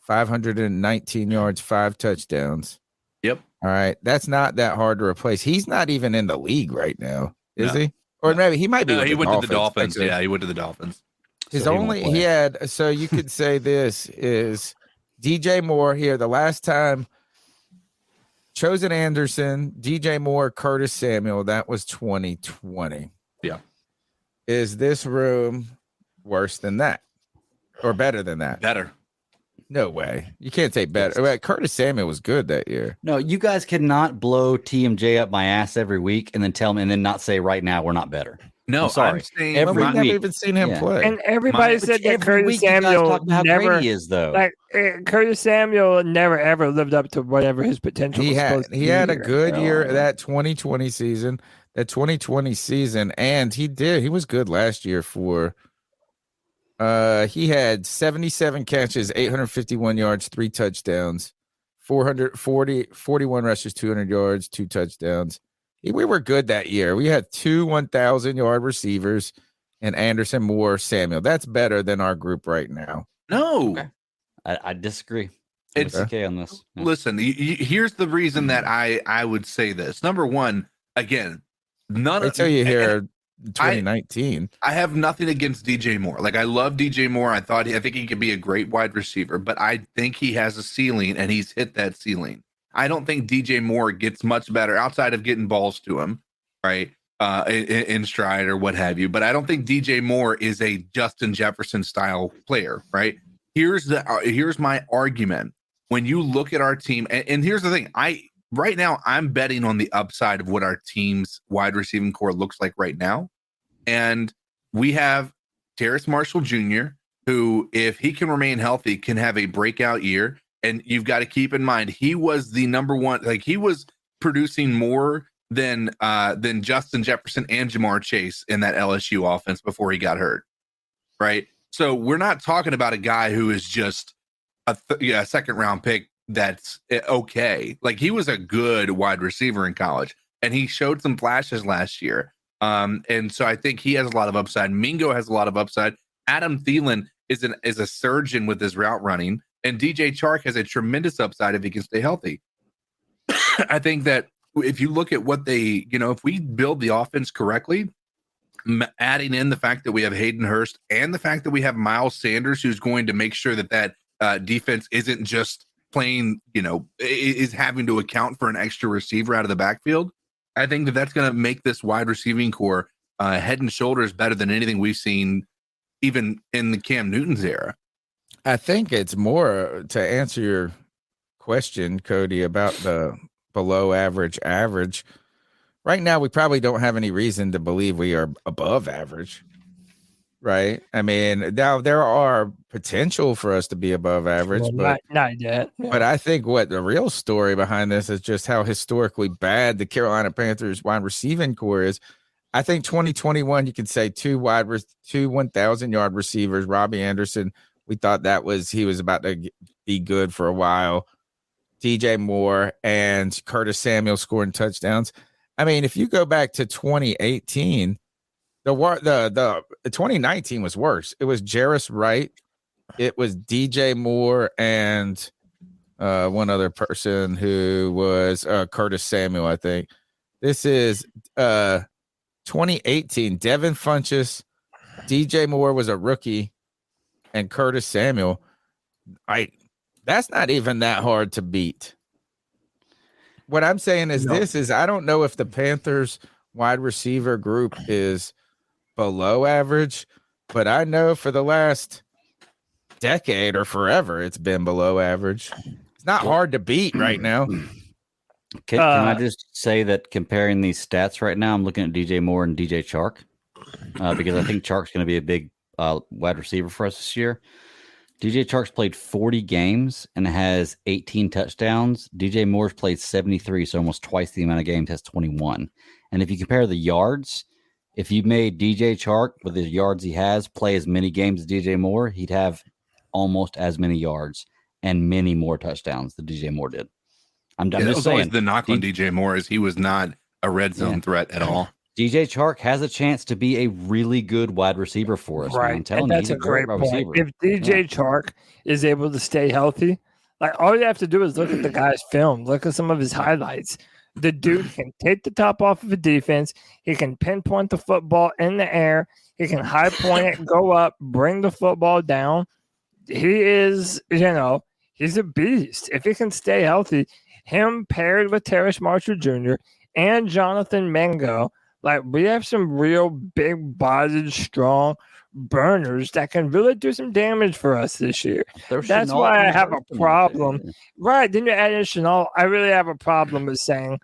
519 yards, 5 touchdowns. Yep. All right. That's not that hard to replace. He's not even in the league right now, is he? Or maybe he might be. No, he went to the Dolphins. Actually. Yeah, he went to the Dolphins. So you could say this is DJ Moore here. The last time Chosen Anderson, DJ Moore, Curtis Samuel, that was 2020. Yeah. Is this room worse than that or better than that? Better. No way. You can't say better. Curtis Samuel was good that year. No, you guys cannot blow TMJ up my ass every week and then tell me and then not say right now we're not better. No, I'm sorry. We've never even seen him play. And everybody said that Curtis Samuel never is though. Like Curtis Samuel never ever lived up to whatever his potential was supposed to be. He had a good year that 2020 season. And he was good last year for he had 77 catches, 851 yards, 3 touchdowns, 41 rushes, 200 yards, 2 touchdowns. We were good that year. We had 2 1,000-yard receivers and Anderson, Moore, Samuel. That's better than our group right now. No. Okay. I disagree. It's okay on this. Yeah. Listen, here's the reason that I would say this. Number one, again, until you hear 2019. I have nothing against DJ Moore. Like, I love DJ Moore. I think he could be a great wide receiver, but I think he has a ceiling and he's hit that ceiling. I don't think DJ Moore gets much better outside of getting balls to him, right? In stride or what have you. But I don't think DJ Moore is a Justin Jefferson style player, right? Here's my argument. When you look at our team, and here's the thing, right now I'm betting on the upside of what our team's wide receiving core looks like right now. And we have Terrace Marshall Jr., who, if he can remain healthy, can have a breakout year. And you've got to keep in mind, he was the number one, like he was producing more than Justin Jefferson and Jamar Chase in that LSU offense before he got hurt, right? So we're not talking about a guy who is just a second round pick that's okay. Like, he was a good wide receiver in college, and he showed some flashes last year. And so I think he has a lot of upside. Mingo has a lot of upside. Adam Thielen is a surgeon with his route running, and DJ Chark has a tremendous upside if he can stay healthy. I think that if you look at what they, if we build the offense correctly, adding in the fact that we have Hayden Hurst and the fact that we have Miles Sanders, who's going to make sure that defense isn't just playing, is having to account for an extra receiver out of the backfield. I think that's going to make this wide receiving core head and shoulders better than anything we've seen, even in the Cam Newton's era. I think it's more to answer your question, Cody, about the below average. Right now, we probably don't have any reason to believe we are above average, right? I mean, now there are potential for us to be above average, Well, but not yet. Yeah. But I think what the real story behind this is just how historically bad the Carolina Panthers wide receiving core is. I think 2021, you could say two 1,000-yard receivers. Robbie Anderson, we thought he was about to be good for a while. DJ Moore and Curtis Samuel scoring touchdowns. I mean, if you go back to 2018, the 2019 was worse. It was Jarris Wright, it was DJ Moore, and one other person who was Curtis Samuel, I think. This is 2018. Devin Funchess, DJ Moore was a rookie, and Curtis Samuel. That's not even that hard to beat. What I'm saying is I don't know if the Panthers wide receiver group is below average, but I know for the last decade or forever it's been below average. It's not hard to beat right now. Can I just say that comparing these stats right now, I'm looking at DJ Moore and DJ Chark because I think Chark's going to be a big wide receiver for us this year. DJ Chark's played 40 games and has 18 touchdowns. DJ Moore's played 73, so almost twice the amount of games, has 21. And if you compare the yards, if you made DJ Chark, with the yards he has, play as many games as DJ Moore, he'd have almost as many yards and many more touchdowns than DJ Moore did. I'm just saying. Always the knock on DJ Moore is he was not a red zone threat at all. DJ Chark has a chance to be a really good wide receiver for us. Right. Man. I'm telling and you, that's he's a great point. receiver. If DJ Chark is able to stay healthy, like, all you have to do is look at the guy's film, look at some of his highlights. The dude can take the top off of a defense. He can pinpoint the football in the air. He can high point it, go up, bring the football down. He is, he's a beast. If he can stay healthy, him paired with Terrace Marshall Jr. and Jonathan Mingo, like, we have some real big-bodied, strong burners that can really do some damage for us this year. That's why I have a problem. Right. Then you add in Chenault. I really have a problem with saying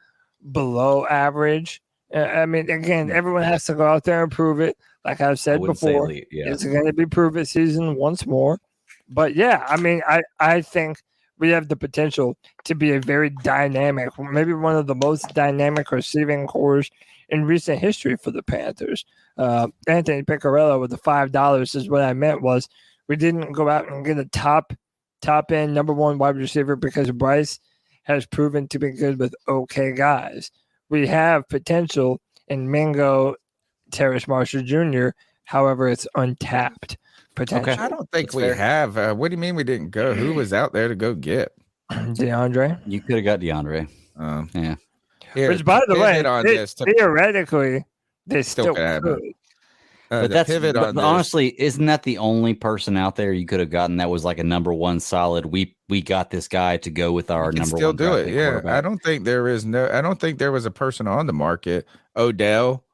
below average. I mean, again, everyone has to go out there and prove it. Like I've said before, it's going to be prove-it season once more. But, yeah, I mean, I think we have the potential to be a very dynamic, maybe one of the most dynamic receiving cores in recent history for the Panthers. Anthony Piccarello with the $5 is what I meant was we didn't go out and get a top end number one wide receiver because Bryce has proven to be good with okay guys. We have potential in Mingo, Terrace Marshall Jr. However, it's untapped potential. Okay. I don't think we have. What do you mean we didn't go? Who was out there to go get? DeAndre. You could have got DeAndre. Yeah. Which, by the way, theoretically, they still could. But honestly, isn't that the only person out there you could have gotten that was like a number one solid? We got this guy to go with our number still one. Do it, yeah. I don't think there was a person on the market. Odell,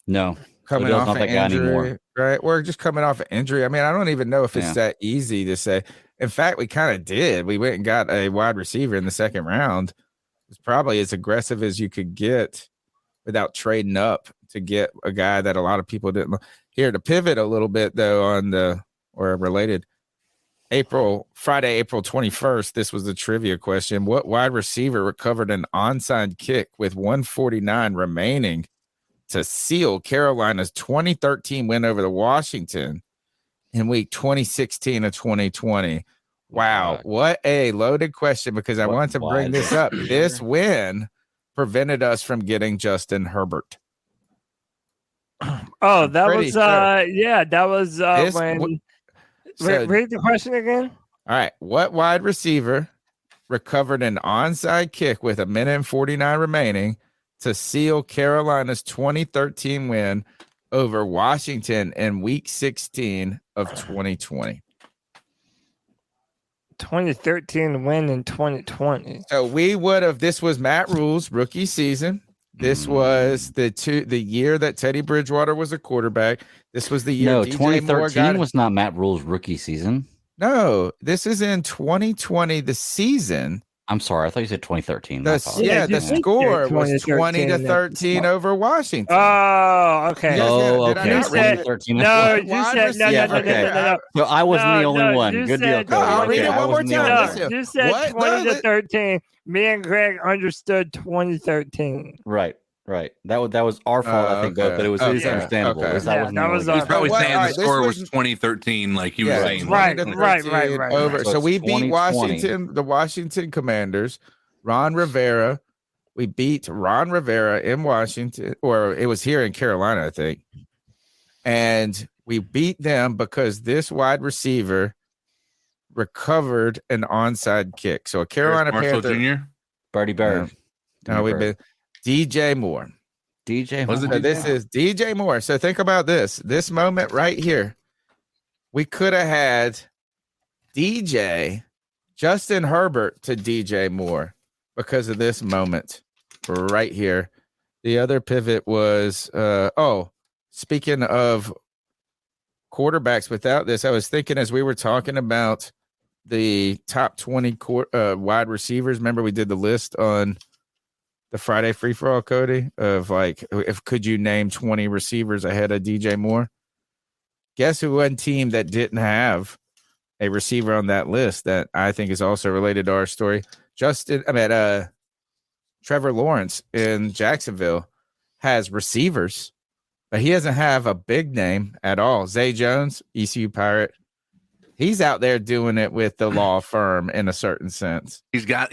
no, coming Odell's off not an that guy injury, anymore. right? We're just coming off an injury. I mean, I don't even know if it's that easy to say. In fact, we kind of did. We went and got a wide receiver in the second round. It's probably as aggressive as you could get without trading up to get a guy that a lot of people didn't. Here to pivot a little bit though on or related. Friday, April 21st, this was the trivia question. What wide receiver recovered an onside kick with 149 remaining to seal Carolina's 2013 win over the Washington in week 2016 of 2020? Wow, what a loaded question, because I want to bring this up. This win prevented us from getting Justin Herbert. Oh, that was that was when. Read the question again. All right, what wide receiver recovered an onside kick with 1:49 remaining to seal Carolina's 2013 win over Washington in Week 16 of 2020? 2013 win in 2020. So we would have. This was Matt Rule's rookie season. This was the year that Teddy Bridgewater was a quarterback. This was the year. No, DJ 2013 was not Matt Rule's rookie season. No, this is in 2020. The season. I'm sorry, I thought you said 2013. The score was 20-13 over Washington. Oh, okay. Okay. You said, no, you said no. So I wasn't the only one. You Good said, deal, Cody. I'll read it one more time. No, you said 20-13. Me and Greg understood 2013. Right. That was our fault, I think, but it was understandable. Okay. That He was probably saying the score was 2013, like he was saying. Right. Over. So we beat Washington, the Washington Commanders. Ron Rivera. We beat Ron Rivera in Washington, or it was here in Carolina, I think. And we beat them because this wide receiver recovered an onside kick. So a Carolina Panther. Jr. Birdie Bird. No, we've been DJ Moore. DJ Moore. So this is DJ Moore. So think about this moment right here. We could have had Justin Herbert to DJ Moore because of this moment right here. The other pivot was, speaking of quarterbacks without this, I was thinking as we were talking about the top 20 wide receivers. Remember we did the list on the Friday free for all, Cody, of like, could you name 20 receivers ahead of DJ Moore? Guess who one team that didn't have a receiver on that list that I think is also related to our story? Trevor Lawrence in Jacksonville has receivers, but he doesn't have a big name at all. Zay Jones, ECU Pirate. He's out there doing it with the law firm in a certain sense. He's got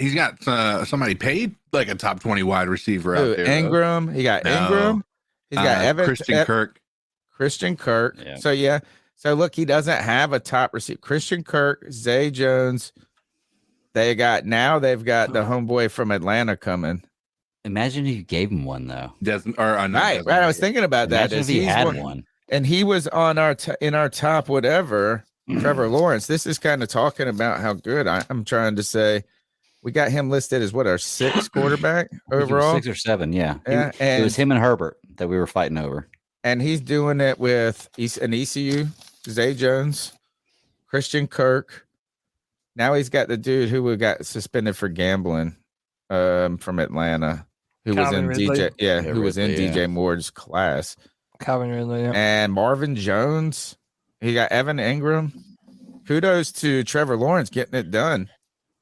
somebody paid like a top 20 wide receiver out there. Ingram. Though. He got Ingram. He's got Evan Christian Kirk. Yeah. So look, he doesn't have a top receiver. Christian Kirk, Zay Jones. They've got the homeboy from Atlanta coming. Imagine if you gave him one though. Right. I was thinking about that. Imagine if he had one, and he was on in our top whatever. Trevor Lawrence. This is kind of talking about how good I'm trying to say. We got him listed as our sixth quarterback overall, 6 or 7. Yeah. And it was him and Herbert that we were fighting over, and he's doing it with an ECU, Zay Jones, Christian Kirk. Now he's got the dude who got suspended for gambling, from Atlanta, who Calvin was in Ridley. DJ Moore's class. Calvin Ridley, and Marvin Jones. He got Evan Ingram. Kudos to Trevor Lawrence getting it done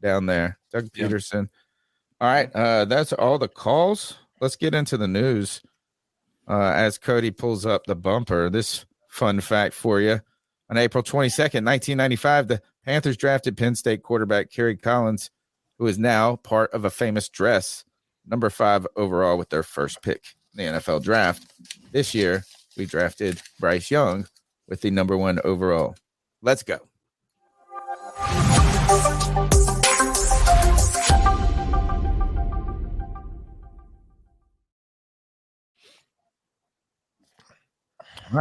down there. Doug Peterson. All right. That's all the calls. Let's get into the news. As Cody pulls up the bumper, this fun fact for you. On April 22nd, 1995, the Panthers drafted Penn State quarterback Kerry Collins, who is now part of a famous dress, number 5 overall with their first pick in the NFL draft. This year, we drafted Bryce Young with the number 1 overall. Let's go.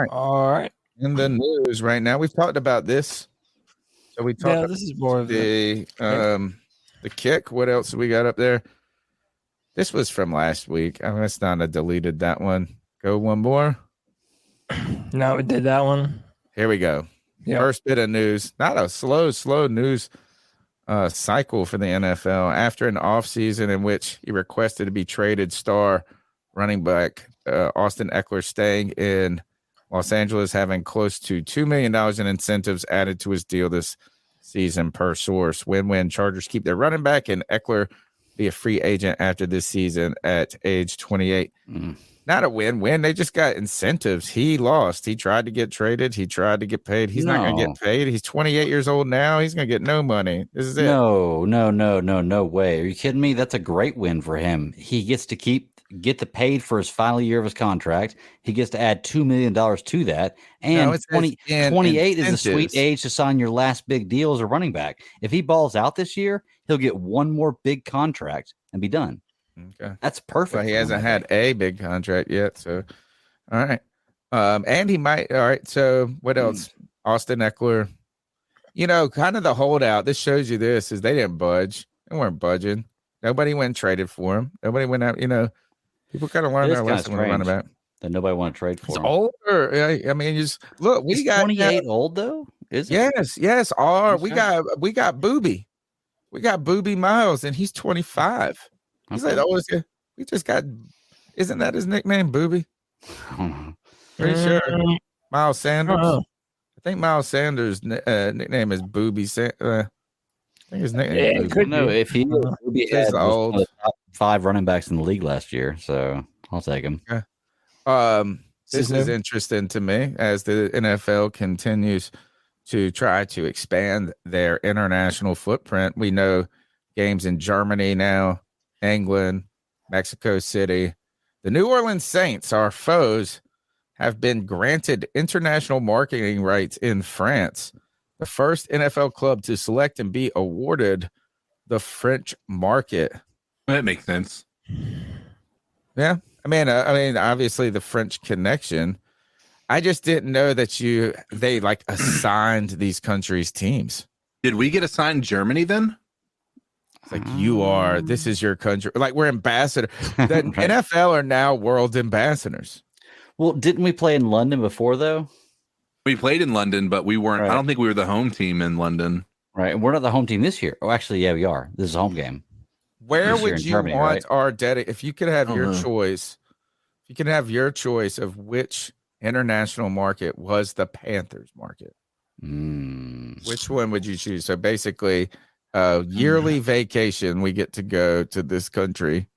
All right. In the news right now, we've talked about this. So we talked about this is more of the kick. What else we got up there? This was from last week. I must not have deleted that one. Go one more. No, we did that one. Here we go. Yep. First bit of news. Not a slow news cycle for the NFL. After an offseason in which he requested to be traded, star running back Austin Eckler staying in Los Angeles, having close to $2 million in incentives added to his deal this season per source. Win-win. Chargers keep their running back, and Eckler be a free agent after this season at age 28. Not a win-win. They just got incentives. He lost. He tried to get traded. He tried to get paid. He's not going to get paid. He's 28 years old now. He's going to get no money. This is it. No way. Are you kidding me? That's a great win for him. He gets to get the paid for his final year of his contract. He gets to add $2 million to that. And 28 is a sweet age to sign your last big deal as a running back. If he balls out this year, he'll get one more big contract and be done. Okay. That's perfect. Well, he hasn't had a big contract yet. So, all right. And he might. All right. So, what else? Austin Eckler. Kind of the holdout. This shows you this is they didn't budge. They weren't budging. Nobody went and traded for him. Nobody went out. People kind of learned their lesson when they run about. That nobody want to trade for. He's older. I mean, just look. We got 28 old though. Is it? Yes. We got Booby. We got Booby Miles, and he's 25. He's like, we just got. Isn't that his nickname, Booby? Pretty sure. Miles Sanders. I think Miles Sanders' nickname is Booby. I think his nickname is Booby. No, if he Booby had one of the top 5 running backs in the league last year, so I'll take him. Okay. This is interesting to me as the NFL continues to try to expand their international footprint. We know games in Germany now, England, Mexico City. The New Orleans Saints, our foes, have been granted international marketing rights in France, the first NFL club to select and be awarded the French market. That makes sense. Yeah. I mean, obviously the French connection. I just didn't know that they assigned these countries teams. Did we get assigned Germany then? It's like this is your country. Like we're ambassador. The NFL are now world ambassadors. Well, didn't we play in London before though? We played in London, but we weren't. Right. I don't think we were the home team in London. Right, and we're not the home team this year. Oh, actually, yeah, we are. This is a home game. Where would you want our if you could have your choice? If you could have your choice of which international market was the Panthers market, which one would you choose? So basically, yearly vacation. We get to go to this country.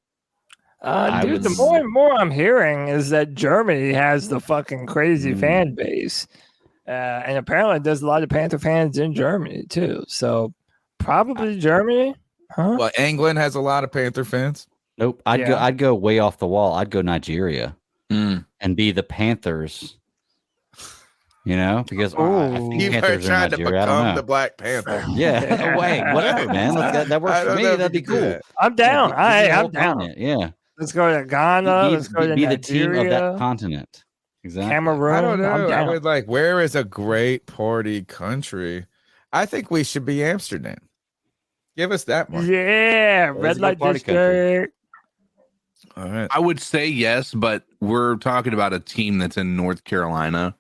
Dude, the more and more I'm hearing is that Germany has the fucking crazy fan base. And apparently there's a lot of Panther fans in Germany too. So probably Germany. Huh? Well, England has a lot of Panther fans. Nope. I'd go way off the wall. I'd go Nigeria and be the Panthers. Because I think you Panthers are trying to Nigeria. become the Black Panther. Yeah. Wait, whatever, man. That works for me. That'd be cool. I'm down. I'm down. Yeah. Let's go to Ghana. Let's go to be Nigeria. the team of that continent. Exactly. Cameroon. I don't know. I would where is a great party country? I think we should be Amsterdam. Give us that one. Yeah, red light district. All right. I would say yes, but we're talking about a team that's in North Carolina.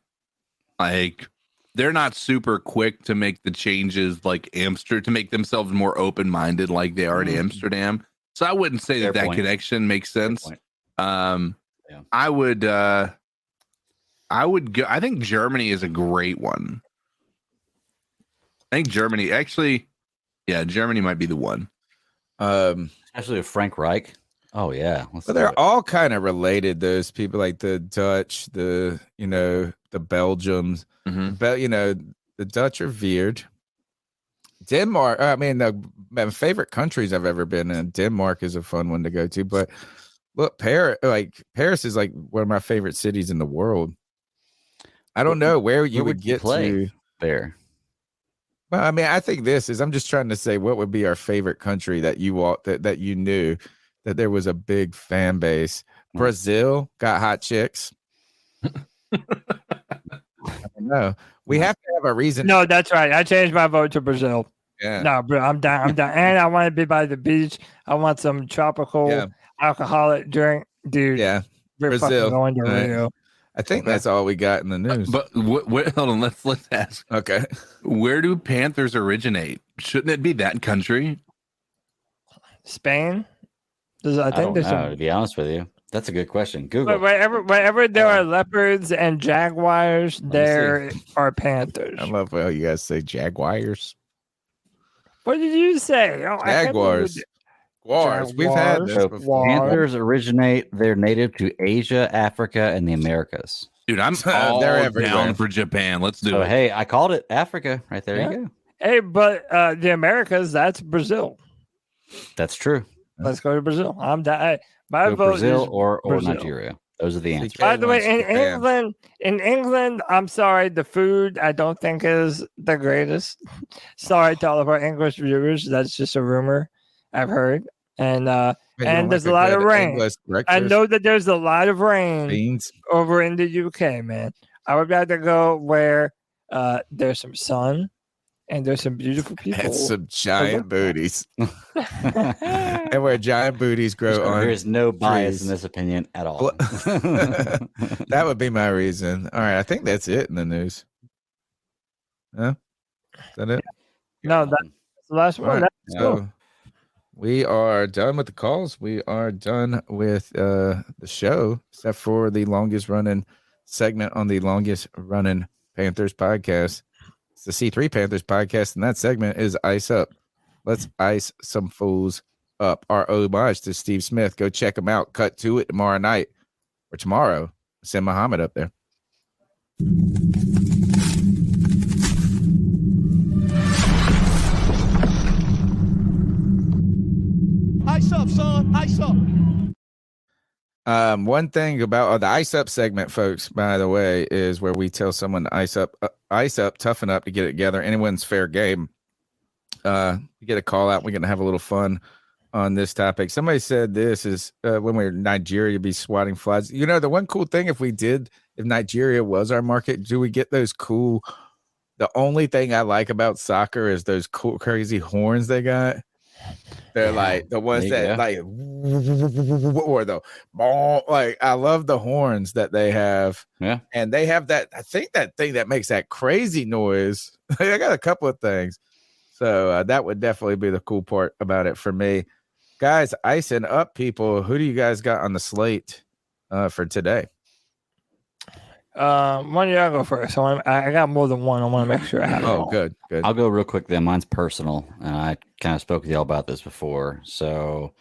They're not super quick to make the changes like Amsterdam to make themselves more open-minded like they are in Amsterdam. So I wouldn't say that connection makes sense. I would go. I think Germany is a great one. I think Germany Germany might be the one. Especially with Frank Reich. Oh yeah. But they're all kind of related. Those people like the Dutch, the Belgians, the Dutch are weird. Denmark. I mean, my favorite countries I've ever been in. Denmark is a fun one to go to. But look, Paris is like one of my favorite cities in the world. I don't know where you would get to there. Well, I mean, I think I'm just trying to say what would be our favorite country that that you knew that there was a big fan base. Brazil got hot chicks. I don't know. We have to have a reason. No, that's right. I changed my vote to Brazil. Yeah. No, bro, I'm down. And I want to be by the beach. I want some tropical alcoholic drink, dude. Yeah. We're Brazil. going to Rio. I think that's all we got in the news. But hold on, let's ask. Okay. Where do Panthers originate? Shouldn't it be that country? Spain? I don't know, to be honest with you. That's a good question. Google. Wherever there are leopards and jaguars, there are panthers. I love how you guys say jaguars. What did you say? Oh, Jaguars. Jaguars. We've had this before. Panthers originate. They're native to Asia, Africa, and the Americas. Dude, I'm all down for Japan. Let's do So, it. hey, I called it Africa. Right there you go. Hey, but the Americas, that's Brazil. That's true. Let's go to Brazil. I'm dying. My Go vote Brazil is or Brazil. Nigeria. Those are the answers. By the way, in England, I'm sorry, the food I don't think is the greatest. Sorry to all of our English viewers. That's just a rumor I've heard. And there's a lot of rain. I know that there's a lot of rain over in the UK, man. I would rather go where there's some sun and there's some beautiful people. And some giant booties. And where giant booties grow on. There is no bias trees. in this opinion at all. That would be my reason. All right, I think that's it in the news. Huh? Is that it? No, that's the last one. All right, That's so cool. we are done with the calls. We are done with the show, except for the longest running segment on the longest running Panthers podcast. It's the C3 Panthers podcast, and that segment is Ice Up. Let's ice some fools up. Our homage to Steve Smith. Go check him out. Cut to it tomorrow night or tomorrow. Send Muhammad up there. Ice up, son. Ice up. One thing about the Ice Up segment, folks, by the way, is where we tell someone to ice up, toughen up to get it together. Anyone's fair game. You get a call out. We're going to have a little fun on this topic. Somebody said this is when we were in Nigeria, be swatting flies. You know, the one cool thing, if Nigeria was our market, do we get those cool? The only thing I like about soccer is those cool, crazy horns they got. They're like the ones that like, or the ball. Like, I love the horns that they have. Yeah. And they have that, I think that thing that makes that crazy noise. I got a couple of things. So that would definitely be the cool part about it for me. Guys, icing up people. Who do you guys got on the slate for today? Why don't you go first? I got more than one. I want to make sure I have it all. Good. I'll go real quick then. Mine's personal, and I kind of spoke with y'all about this before. So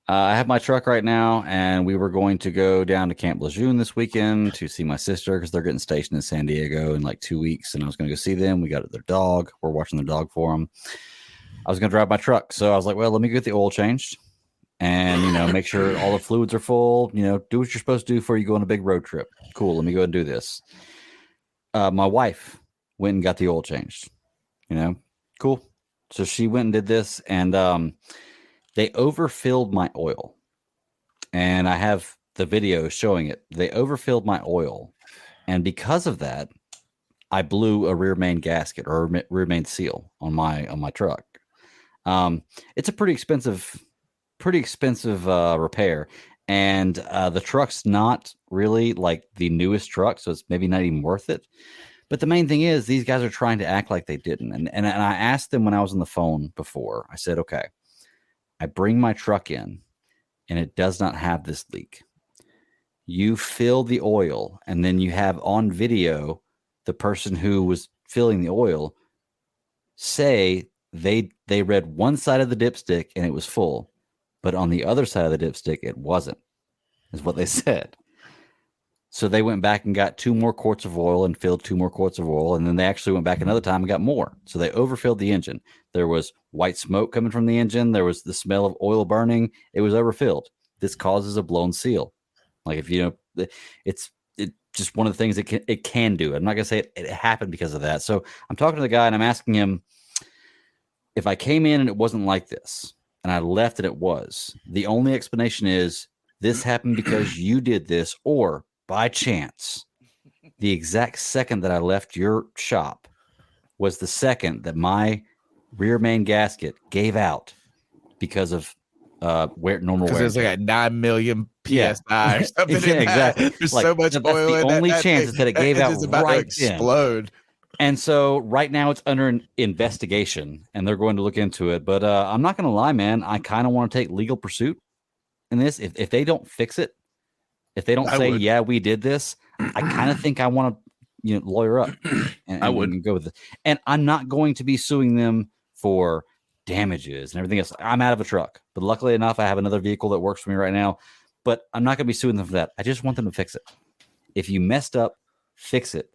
I have my truck right now, and we were going to go down to Camp Lejeune this weekend to see my sister because they're getting stationed in San Diego in like 2 weeks, and I was going to go see them. We got their dog. We're watching their dog for them. I was going to drive my truck, so I was like, well, let me get the oil changed and, make sure all the fluids are full, do what you're supposed to do before you go on a big road trip. Cool. Let me go and do this. My wife went and got the oil changed, cool. So she went and did this, and they overfilled my oil, and I have the video showing it. They overfilled my oil, and because of that, I blew a rear main gasket or rear main seal on my truck. It's a pretty expensive repair, and the truck's not really like the newest truck, so it's maybe not even worth it. But the main thing is these guys are trying to act like they didn't. And I asked them when I was on the phone before, I said, okay, I bring my truck in and it does not have this leak. You fill the oil, and then you have on video the person who was filling the oil say they read one side of the dipstick and it was full, but on the other side of the dipstick it wasn't, is what they said. So they went back and got 2 more quarts of oil and filled 2 more quarts of oil. And then they actually went back another time and got more. So they overfilled the engine. There was white smoke coming from the engine. There was the smell of oil burning. It was overfilled. This causes a blown seal. Like, if it's just one of the things it can do. I'm not going to say it happened because of that. So I'm talking to the guy and I'm asking him, if I came in and it wasn't like this and I left and it was, the only explanation is this happened because you did this, or by chance, the exact second that I left your shop was the second that my rear main gasket gave out because of normal wear. Because there's like a 9 million PSI or something. Yeah, exactly. There's like, so much oil in the only that chance is that it gave out about right to explode. And so right now it's under an investigation, and they're going to look into it. But I'm not going to lie, man. I kind of want to take legal pursuit in this. If they don't fix it, if they don't say, yeah, we did this, I kind of think I want to, lawyer up and go with it. And I'm not going to be suing them for damage is and everything else. I'm out of a truck, but luckily enough, I have another vehicle that works for me right now. But I'm not going to be suing them for that. I just want them to fix it. If you messed up, fix it.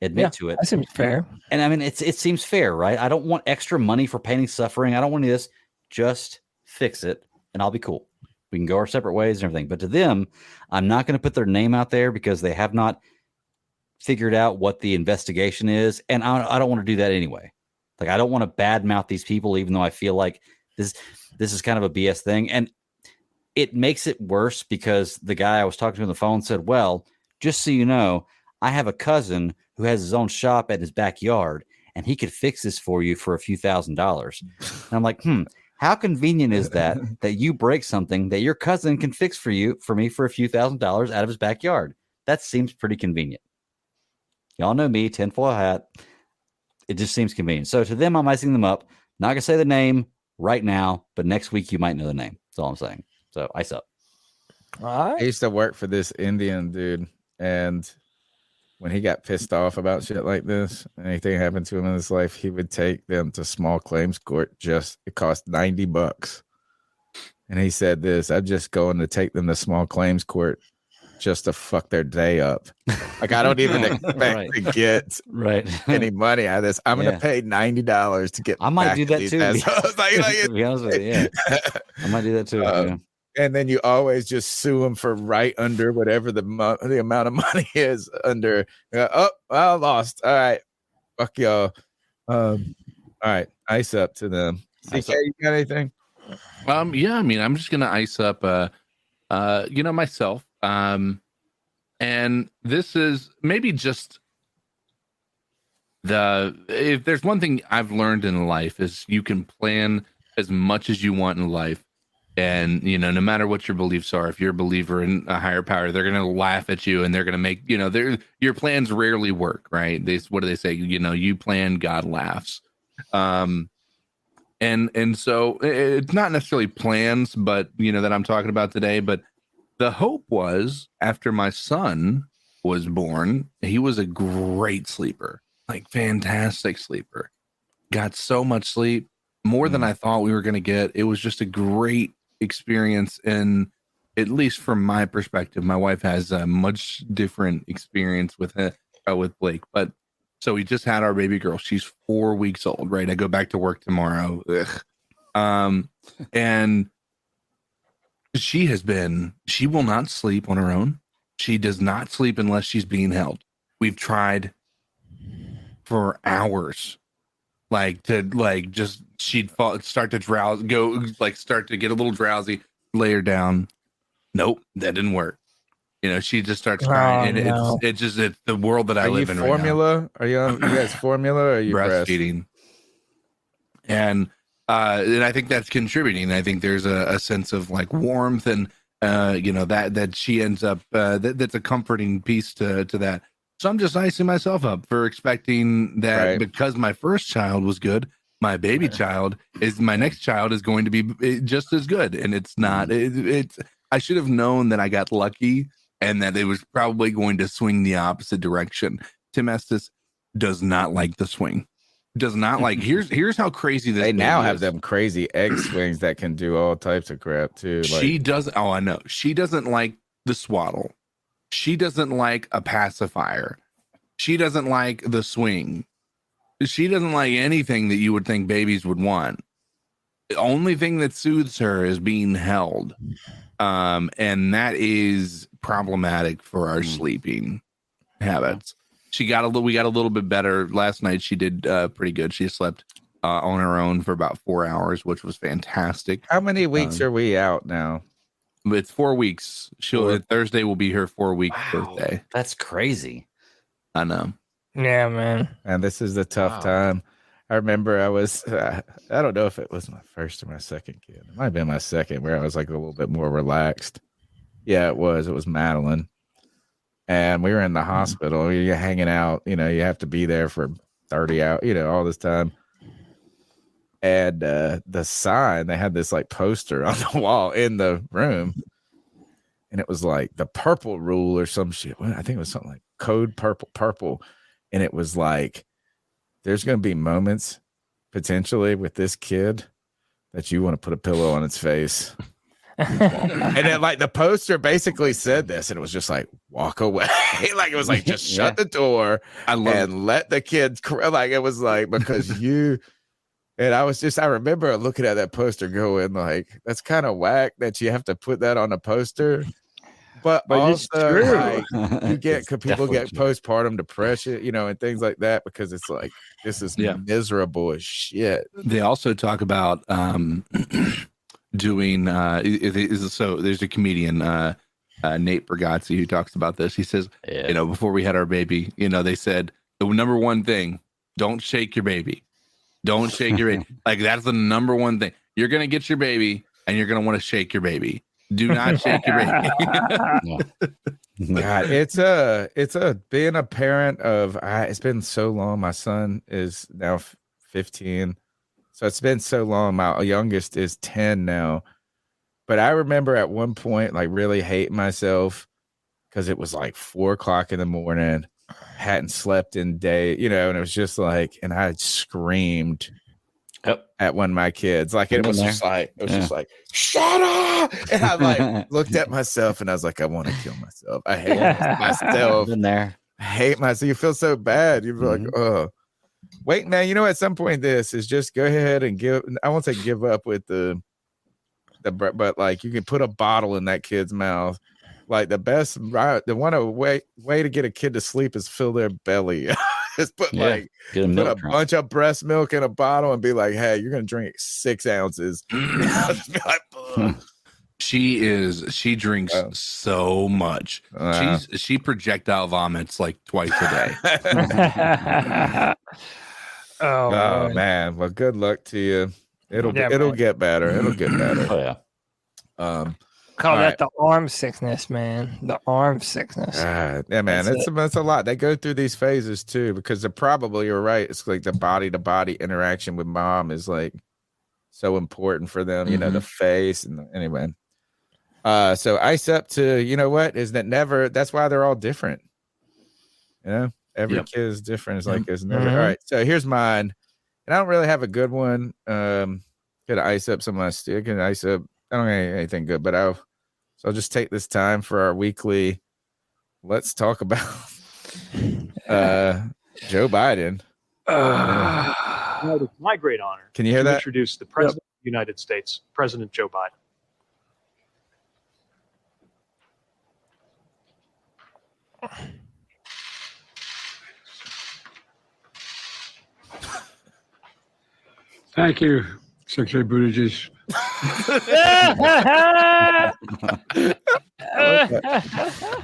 Admit to it. That seems fair. And I mean, it seems fair, right? I don't want extra money for pain and suffering. I don't want any of this. Just fix it, and I'll be cool. We can go our separate ways and everything. But to them, I'm not going to put their name out there because they have not figured out what the investigation is, and I don't want to do that anyway. Like, I don't want to badmouth these people, even though I feel like this is kind of a BS thing. And it makes it worse because the guy I was talking to on the phone said, well, just so you know, I have a cousin who has his own shop at his backyard, and he could fix this for you for a few $1,000s. And I'm like, how convenient is that you break something that your cousin can fix for me for a few $1,000s out of his backyard? That seems pretty convenient. Y'all know me, tinfoil hat. It just seems convenient. So to them, I'm icing them up. Not going to say the name right now, but next week you might know the name. That's all I'm saying. So ice up. I used to work for this Indian dude, and when he got pissed off about shit like this, anything happened to him in his life, he would take them to small claims court. It cost $90. And he said this, I'm just going to take them to small claims court just to fuck their day up. Like, I don't even expect to get any money out of this. I'm going to pay $90 to get. I might do that too. To be honest with you, yeah. I might do that too. Yeah. And then you always just sue them for right under whatever the amount of money is under. I lost. All right, fuck y'all. All right, ice up to them. CK, you got anything? Yeah, I mean, I'm just gonna ice up, myself. And this is maybe just if there's one thing I've learned in life is you can plan as much as you want in life. And, no matter what your beliefs are, if you're a believer in a higher power, they're going to laugh at you and they're going to make, your plans rarely work, right? What do they say? You plan, God laughs. And so it's not necessarily plans, but, that I'm talking about today. But the hope was after my son was born, he was a great sleeper, like fantastic sleeper. Got so much sleep, more than I thought we were going to get. It was just a great experience, and at least from my perspective, my wife has a much different experience with Blake. But so we just had our baby girl. She's 4 weeks old, right? I go back to work tomorrow. And she will not sleep on her own. She does not sleep unless she's being held. We've tried for hours. She'd start to drowse, start to get a little drowsy, lay her down. Nope, that didn't work. She just starts crying, and it's the world that I live in formula? right now. Are you guys formula or are you breastfeeding? And I think that's contributing. I think there's a sense of like warmth and that she ends up that's a comforting piece to that. So I'm just icing myself up for expecting that because my first child was good, my baby my next child is going to be just as good. And it's not, I should have known that I got lucky and that it was probably going to swing the opposite direction. Tim Estes does not like the swing. Does not like, here's how crazy this They now have is. them crazy egg swings that can do all types of crap too. She doesn't, I know. She doesn't like the swaddle. She doesn't like a pacifier. She doesn't like the swing. She doesn't like anything that you would think babies would want. The only thing that soothes her is being held. And that is problematic for our sleeping habits. We got a little bit better last night. She did pretty good. She slept on her own for about 4 hours, which was fantastic. How many weeks are we out now? It's 4 weeks. Thursday will be her 4-week birthday. That's crazy. I know. Yeah, man. And this is the tough time. I remember I was, I don't know if it was my first or my second kid. It might have been my second, where I was like a little bit more relaxed. Yeah, it was. It was Madeline. And we were in the hospital. You're hanging out. You have to be there for 30 hours, all this time. And the sign, they had this like poster on the wall in the room. And it was like the purple rule or some shit. I think it was something like code purple. And it was like, there's going to be moments potentially with this kid that you want to put a pillow on its face. And then like the poster basically said this, and it was just like, walk away. Like it was like, just shut the door and let the kids like it was like, because you and I remember looking at that poster going like, that's kind of whack that you have to put that on a poster. But also like you get people get postpartum depression, you know, and things like that, because it's like this is miserable as shit. They also talk about doing so there's a comedian Nate Bargatze who talks about this. He says, you know, before we had our baby, you know, they said the number one thing, don't shake your baby. Don't shake your baby. Like that's the number one thing. You're gonna get your baby and you're gonna want to shake your baby. Do not shake your baby. God, it's a being a parent of it's been so long. My son is now 15. So it's been so long. My youngest is 10 now. But I remember at one point, like really hating myself because it was like 4:00 in the morning, hadn't slept in day, you know, and it was just like, and I screamed at one of my kids. Like it was just like, shut up. And I like looked at myself and I was like, I want to kill myself. I hate myself. Been there. I hate myself. You feel so bad. You're like, oh. Wait, man, you know, at some point this is just go ahead and I won't say give up with the but like you can put a bottle in that kid's mouth. Like the way to get a kid to sleep is fill their belly. Just put a bunch of breast milk in a bottle and be like, hey, you're gonna drink 6 ounces. She drinks so much. She projectile vomits like twice a day. Oh man. Well, good luck to you. It'll get better. It'll get better. Oh yeah. Call that the arm sickness, man. The arm sickness. Yeah, man. It's a lot. They go through these phases too, because you're right. It's like the body to body interaction with mom is like so important for them, you know, the face and anyway. So ice up to, you know what, is that never, that's why they're all different. You know, every kid is different. It's like, it's never, all right. So here's mine. And I don't really have a good one. Could ice up some of my stick and ice up. I don't have anything good, but I'll just take this time for our weekly. Let's talk about Joe Biden. It's my great honor. Can you hear that? Introduce the President of the United States, President Joe Biden. Thank you, Secretary Buttigieg.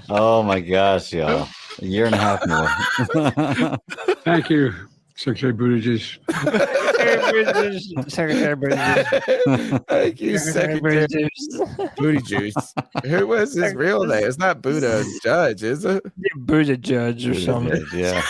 Oh my gosh, y'all. A year and a half more. Thank you, Secretary Buttigieg. Secretary Buttigieg. Thank you, Secretary Buttigieg. Who was his real name? It's not Buddha Judge, is it? Buddha Judge or something. Yeah.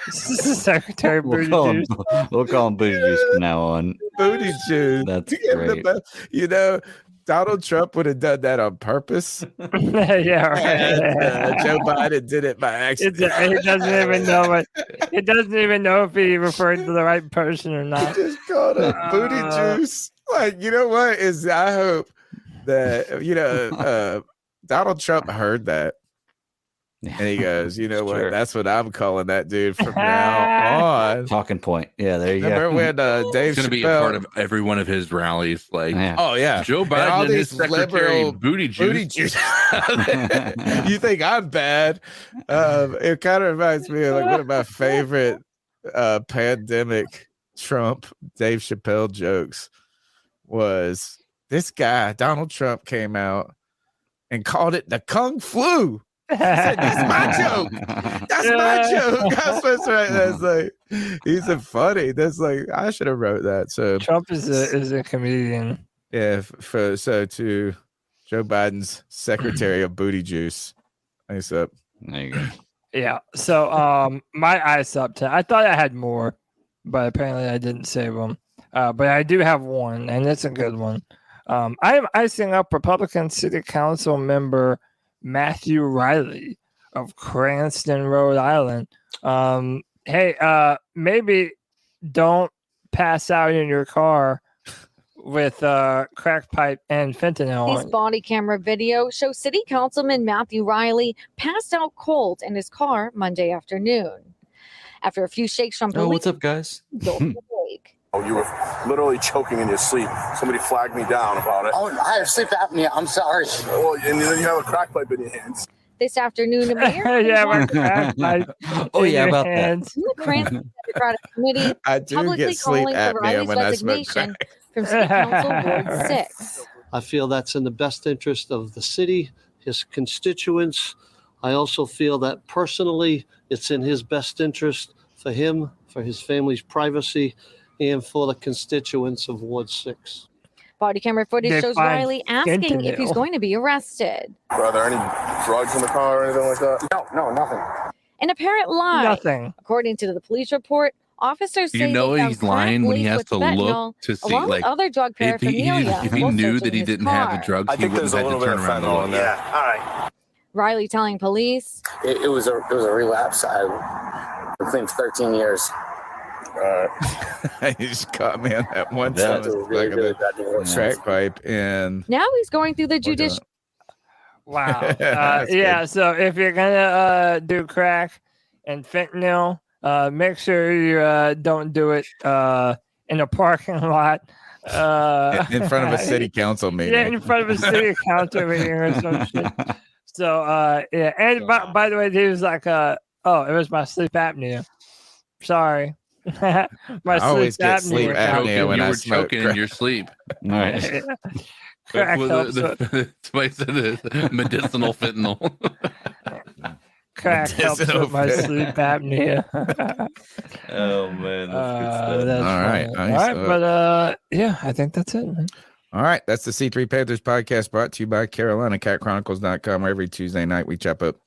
Secretary Buttigieg. We'll call him Buttigieg from now on. Buttigieg. That's great. You know, Donald Trump would have done that on purpose. Yeah, right. And, Joe Biden did it by accident. He doesn't even know it. He doesn't even know if he referred to the right person or not. He just called it booty juice. Like, you know what? I hope that, you know, Donald Trump heard that. And he goes, you know what? That's what I'm calling that dude from now on. Talking point. Yeah, there you Remember go. when Dave He's going to be a part of every one of his rallies. Like, oh yeah, Joe Biden and his secretary booty juice. You think I'm bad? It kind of reminds me of like one of my favorite pandemic Trump Dave Chappelle jokes was this guy Donald Trump came out and called it the Kung Flu. He said, that's my joke. That's my joke. I was supposed to write that. It's like, he's a funny. That's like, I should have wrote that. So Trump is a comedian. Yeah. So to Joe Biden's Secretary of Booty Juice. Ice up. There you go. Yeah. So my ice up to, I thought I had more, but apparently I didn't save them. But I do have one, and it's a good one. I am icing up Republican City Council member Matthew Riley of Cranston, Rhode Island. Hey, maybe don't pass out in your car with crack pipe and fentanyl. This body camera video shows City Councilman Matthew Riley passed out cold in his car Monday afternoon. After a few shakes from police, what's up, guys? awake. Oh, you were literally choking in your sleep. Somebody flagged me down about it. Oh, I have sleep apnea. I'm sorry. Well, and then you have a crack pipe in your hands. This afternoon, a mayor yeah, my crack pipe. Oh, yeah, about hands. the Cranston Democratic Committee I do publicly get sleep calling for apnea Riley's when I smoke resignation crack. from City Council Ward 6. I feel that's in the best interest of the city, his constituents. I also feel that personally, it's in his best interest for him, for his family's privacy, and for the constituents of Ward 6. Body camera footage They shows find Riley asking if he's fentanyl. going to be arrested. Are there any drugs in the car or anything like that? No, nothing. An apparent lie. Nothing. According to the police report, officers say You know they found he's lying crack when he laced has with to fentanyl, look to see, along with like, other drug if he paraphernalia. knew while that he searching didn't his have the car. drugs, I he think wouldn't there's a have had little to bit turn of around and fentanyl look. in there. Yeah, all right. Riley telling police, It was a relapse. I think 13 years. You just caught me on that one That's time. a really, really bad divorce. Crack pipe and now he's going through the judicial. Wow. That's Yeah. good. So if you're gonna do crack and fentanyl, make sure you don't do it in a parking lot. in front of a city council meeting. Yeah, in front of a city council meeting or some shit. So yeah, and by the way, he was like, oh, it was my sleep apnea. Sorry. My I always get sleep apnea. apnea when you I were smoke choking crack. in your sleep. Nice. Crack helps Spice it is medicinal fentanyl. Crack helps Medicinal with my fit. sleep apnea. Oh man, that's good stuff. That's All right, funny. nice. All right, but yeah, I think that's it, man. All right, that's the C3 Panthers podcast brought to you by CarolinaCatChronicles.com, where every Tuesday night we chop up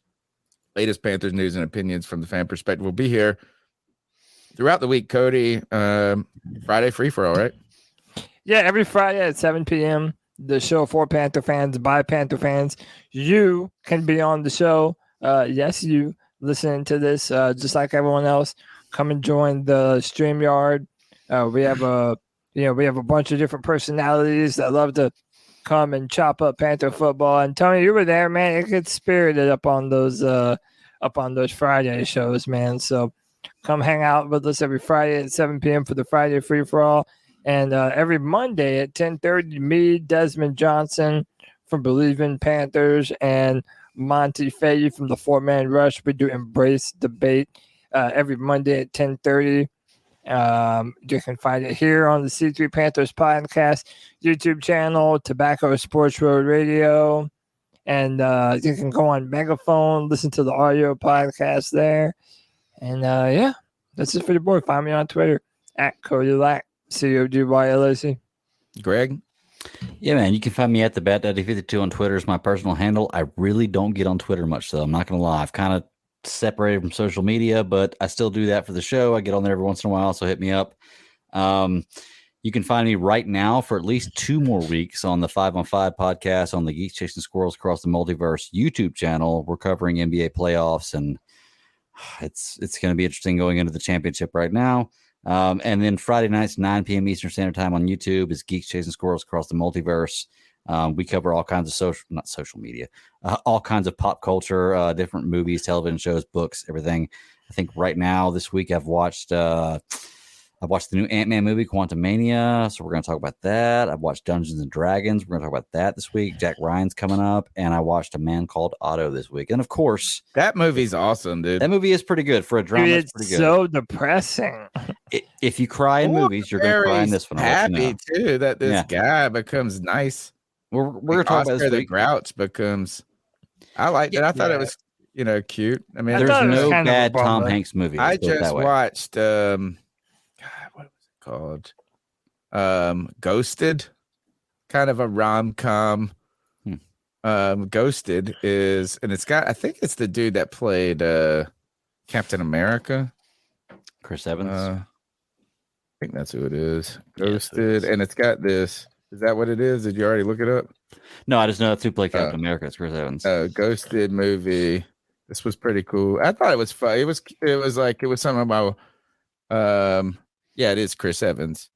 latest Panthers news and opinions from the fan perspective. We'll be here throughout the week, Cody. Friday free for all, right? Yeah, every Friday at 7 p.m. The show for Panther fans by Panther fans. You can be on the show. Yes, you listening to this just like everyone else. Come and join the StreamYard. We have a bunch of different personalities that love to come and chop up Panther football. And Tony, you were there, man. It gets spirited up on those Friday shows, man. So come hang out with us every Friday at 7 p.m. for the Friday free for all. And every Monday at 10:30, me, Desmond Johnson from Believe in Panthers, and Monty Fahey from the Four Man Rush. We do Embrace Debate every Monday at 10:30. You can find it here on the C3 Panthers podcast YouTube channel, Tobacco Sports Road Radio, and you can go on Megaphone, listen to the audio podcast there. And yeah, that's it for the boy. Find me on Twitter at Cody Lack, CODYLAC. Greg? Yeah, man, you can find me at the Bat Daddy 52 on Twitter is my personal handle. I really don't get on Twitter much, so I'm not gonna lie. I've kind of separated from social media, but I still do that for the show. I get on there every once in a while, so hit me up. You can find me right now for at least 2 more weeks on the 5-on-5 podcast on the Geeks Chasing Squirrels Across the Multiverse YouTube channel. We're covering NBA playoffs, and it's going to be interesting going into the championship right now. And then Friday nights, 9 p.m. Eastern Standard Time on YouTube is Geeks Chasing Squirrels Across the Multiverse. We cover all kinds of social media, all kinds of pop culture, different movies, television shows, books, everything. I think right now this week I've watched the new Ant-Man movie, Quantumania. So we're going to talk about that. I've watched Dungeons and Dragons. We're going to talk about that this week. Jack Ryan's coming up, and I watched A Man Called Otto this week. And of course, that movie's awesome, dude. That movie is pretty good for a drama. Dude, It's pretty good. so depressing. If you cry in movies, you're going to cry in this one. I'll let you Happy know. too that this Yeah. guy becomes nice. We're going to talk about Oscar this the week. Grouch becomes. I liked it. I thought it was cute. I mean, There's no bad Tom Hanks movie. I Let's put it just that way. watched what was it called? Ghosted, kind of a rom-com. Ghosted is, and it's got, I think it's the dude that played Captain America, Chris Evans. I think that's who it is. Ghosted, and it's got this. Is that what it is? Did you already look it up? No, I just know that's who played Captain America. It's Chris Evans. Ghosted movie. This was pretty cool. I thought it was fun. It was something about yeah, it is Chris Evans.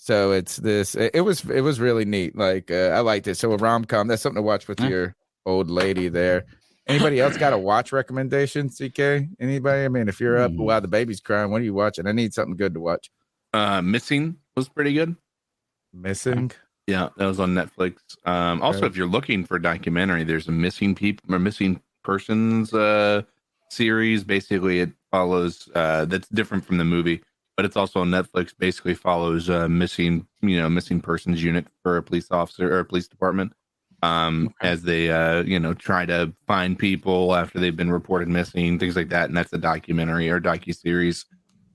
So it's this. It was really neat. Like I liked it. So a rom-com, that's something to watch with your old lady there. Anybody else got a watch recommendation? CK? Anybody? I mean, if you're up while the baby's crying, what are you watching? I need something good to watch. Missing was pretty good. Missing. Yeah, that was on Netflix. Also, if you're looking for a documentary, there's a missing persons series. Basically, it follows that's different from the movie, but it's also on Netflix. Basically, follows missing persons unit for a police officer or a police department as they try to find people after they've been reported missing, things like that. And that's a documentary or docuseries.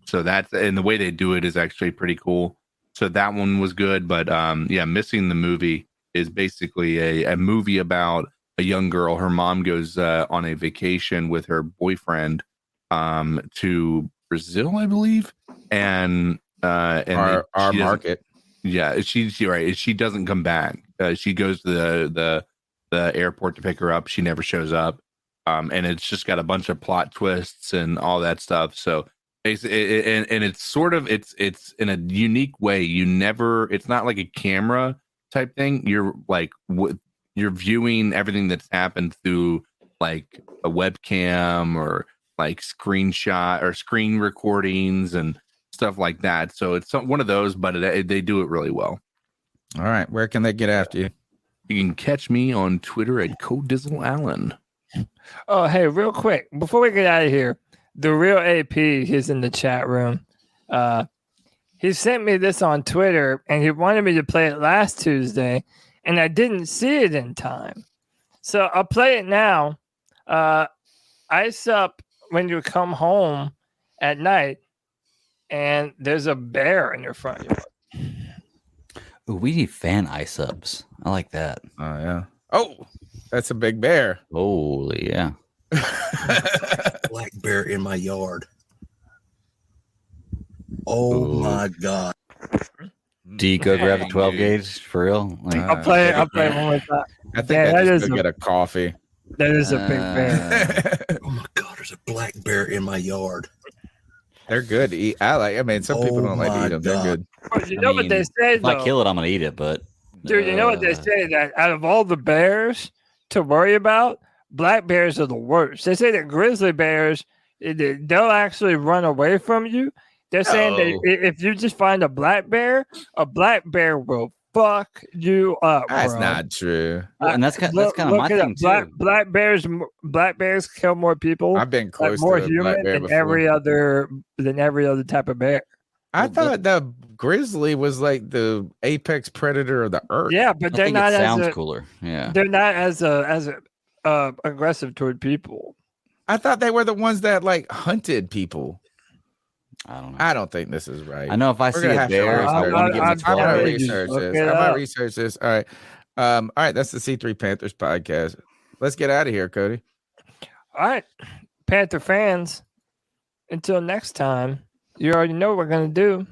So and the way they do it is actually pretty cool. So that one was good, but Missing the movie is basically a movie about a young girl. Her mom goes on a vacation with her boyfriend to Brazil, I believe, and our market. Yeah, she's right. She doesn't come back. She goes to the airport to pick her up. She never shows up, and it's just got a bunch of plot twists and all that stuff. So. And it's sort of it's in a unique way. It's not like a camera type thing. You're like you're viewing everything that's happened through like a webcam or like screenshot or screen recordings and stuff like that. So it's one of those, but they do it really well. All right, where can they get after you? You can catch me on Twitter at CodeDizzleAllen. Oh, hey, real quick before we get out of here. The real AP, he's in the chat room. He sent me this on Twitter, and he wanted me to play it last Tuesday, and I didn't see it in time. So I'll play it now. Ice up when you come home at night, and there's a bear in your front yard. Ooh, we need fan ice ups. I like that. Oh, yeah. Oh, that's a big bear. Holy, yeah. Black bear in my yard. Oh my God. Do you go grab a 12 gauge for real? Like, I'll play one more time. I think I just go get a coffee. That is a big bear. Oh my God, there's a black bear in my yard. They're good to eat. I mean, some people don't like to eat them. They're good. Well, you know what they say, if I kill it, I'm going to eat it, but. Dude, you know what they say? That out of all the bears to worry about, black bears are the worst. They say that grizzly bears, they'll actually run away from you. They're saying that if you just find a black bear will fuck you up. That's bro. not true. Well, and that's kind of my thing too. Black bears kill more people. I've been close more to a human black bear than before. every other type of bear. I thought the grizzly was like the apex predator of the earth. Yeah, but they're not. Sounds cooler. Yeah, they're not as aggressive toward people. I thought they were the ones that like hunted people. I don't know. I don't think this is right. I know if I see a bear, I'm gonna research this. All right. All right. That's the C3 Panthers podcast. Let's get out of here, Cody. All right, Panther fans. Until next time, you already know what we're gonna do.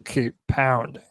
Keep pounding.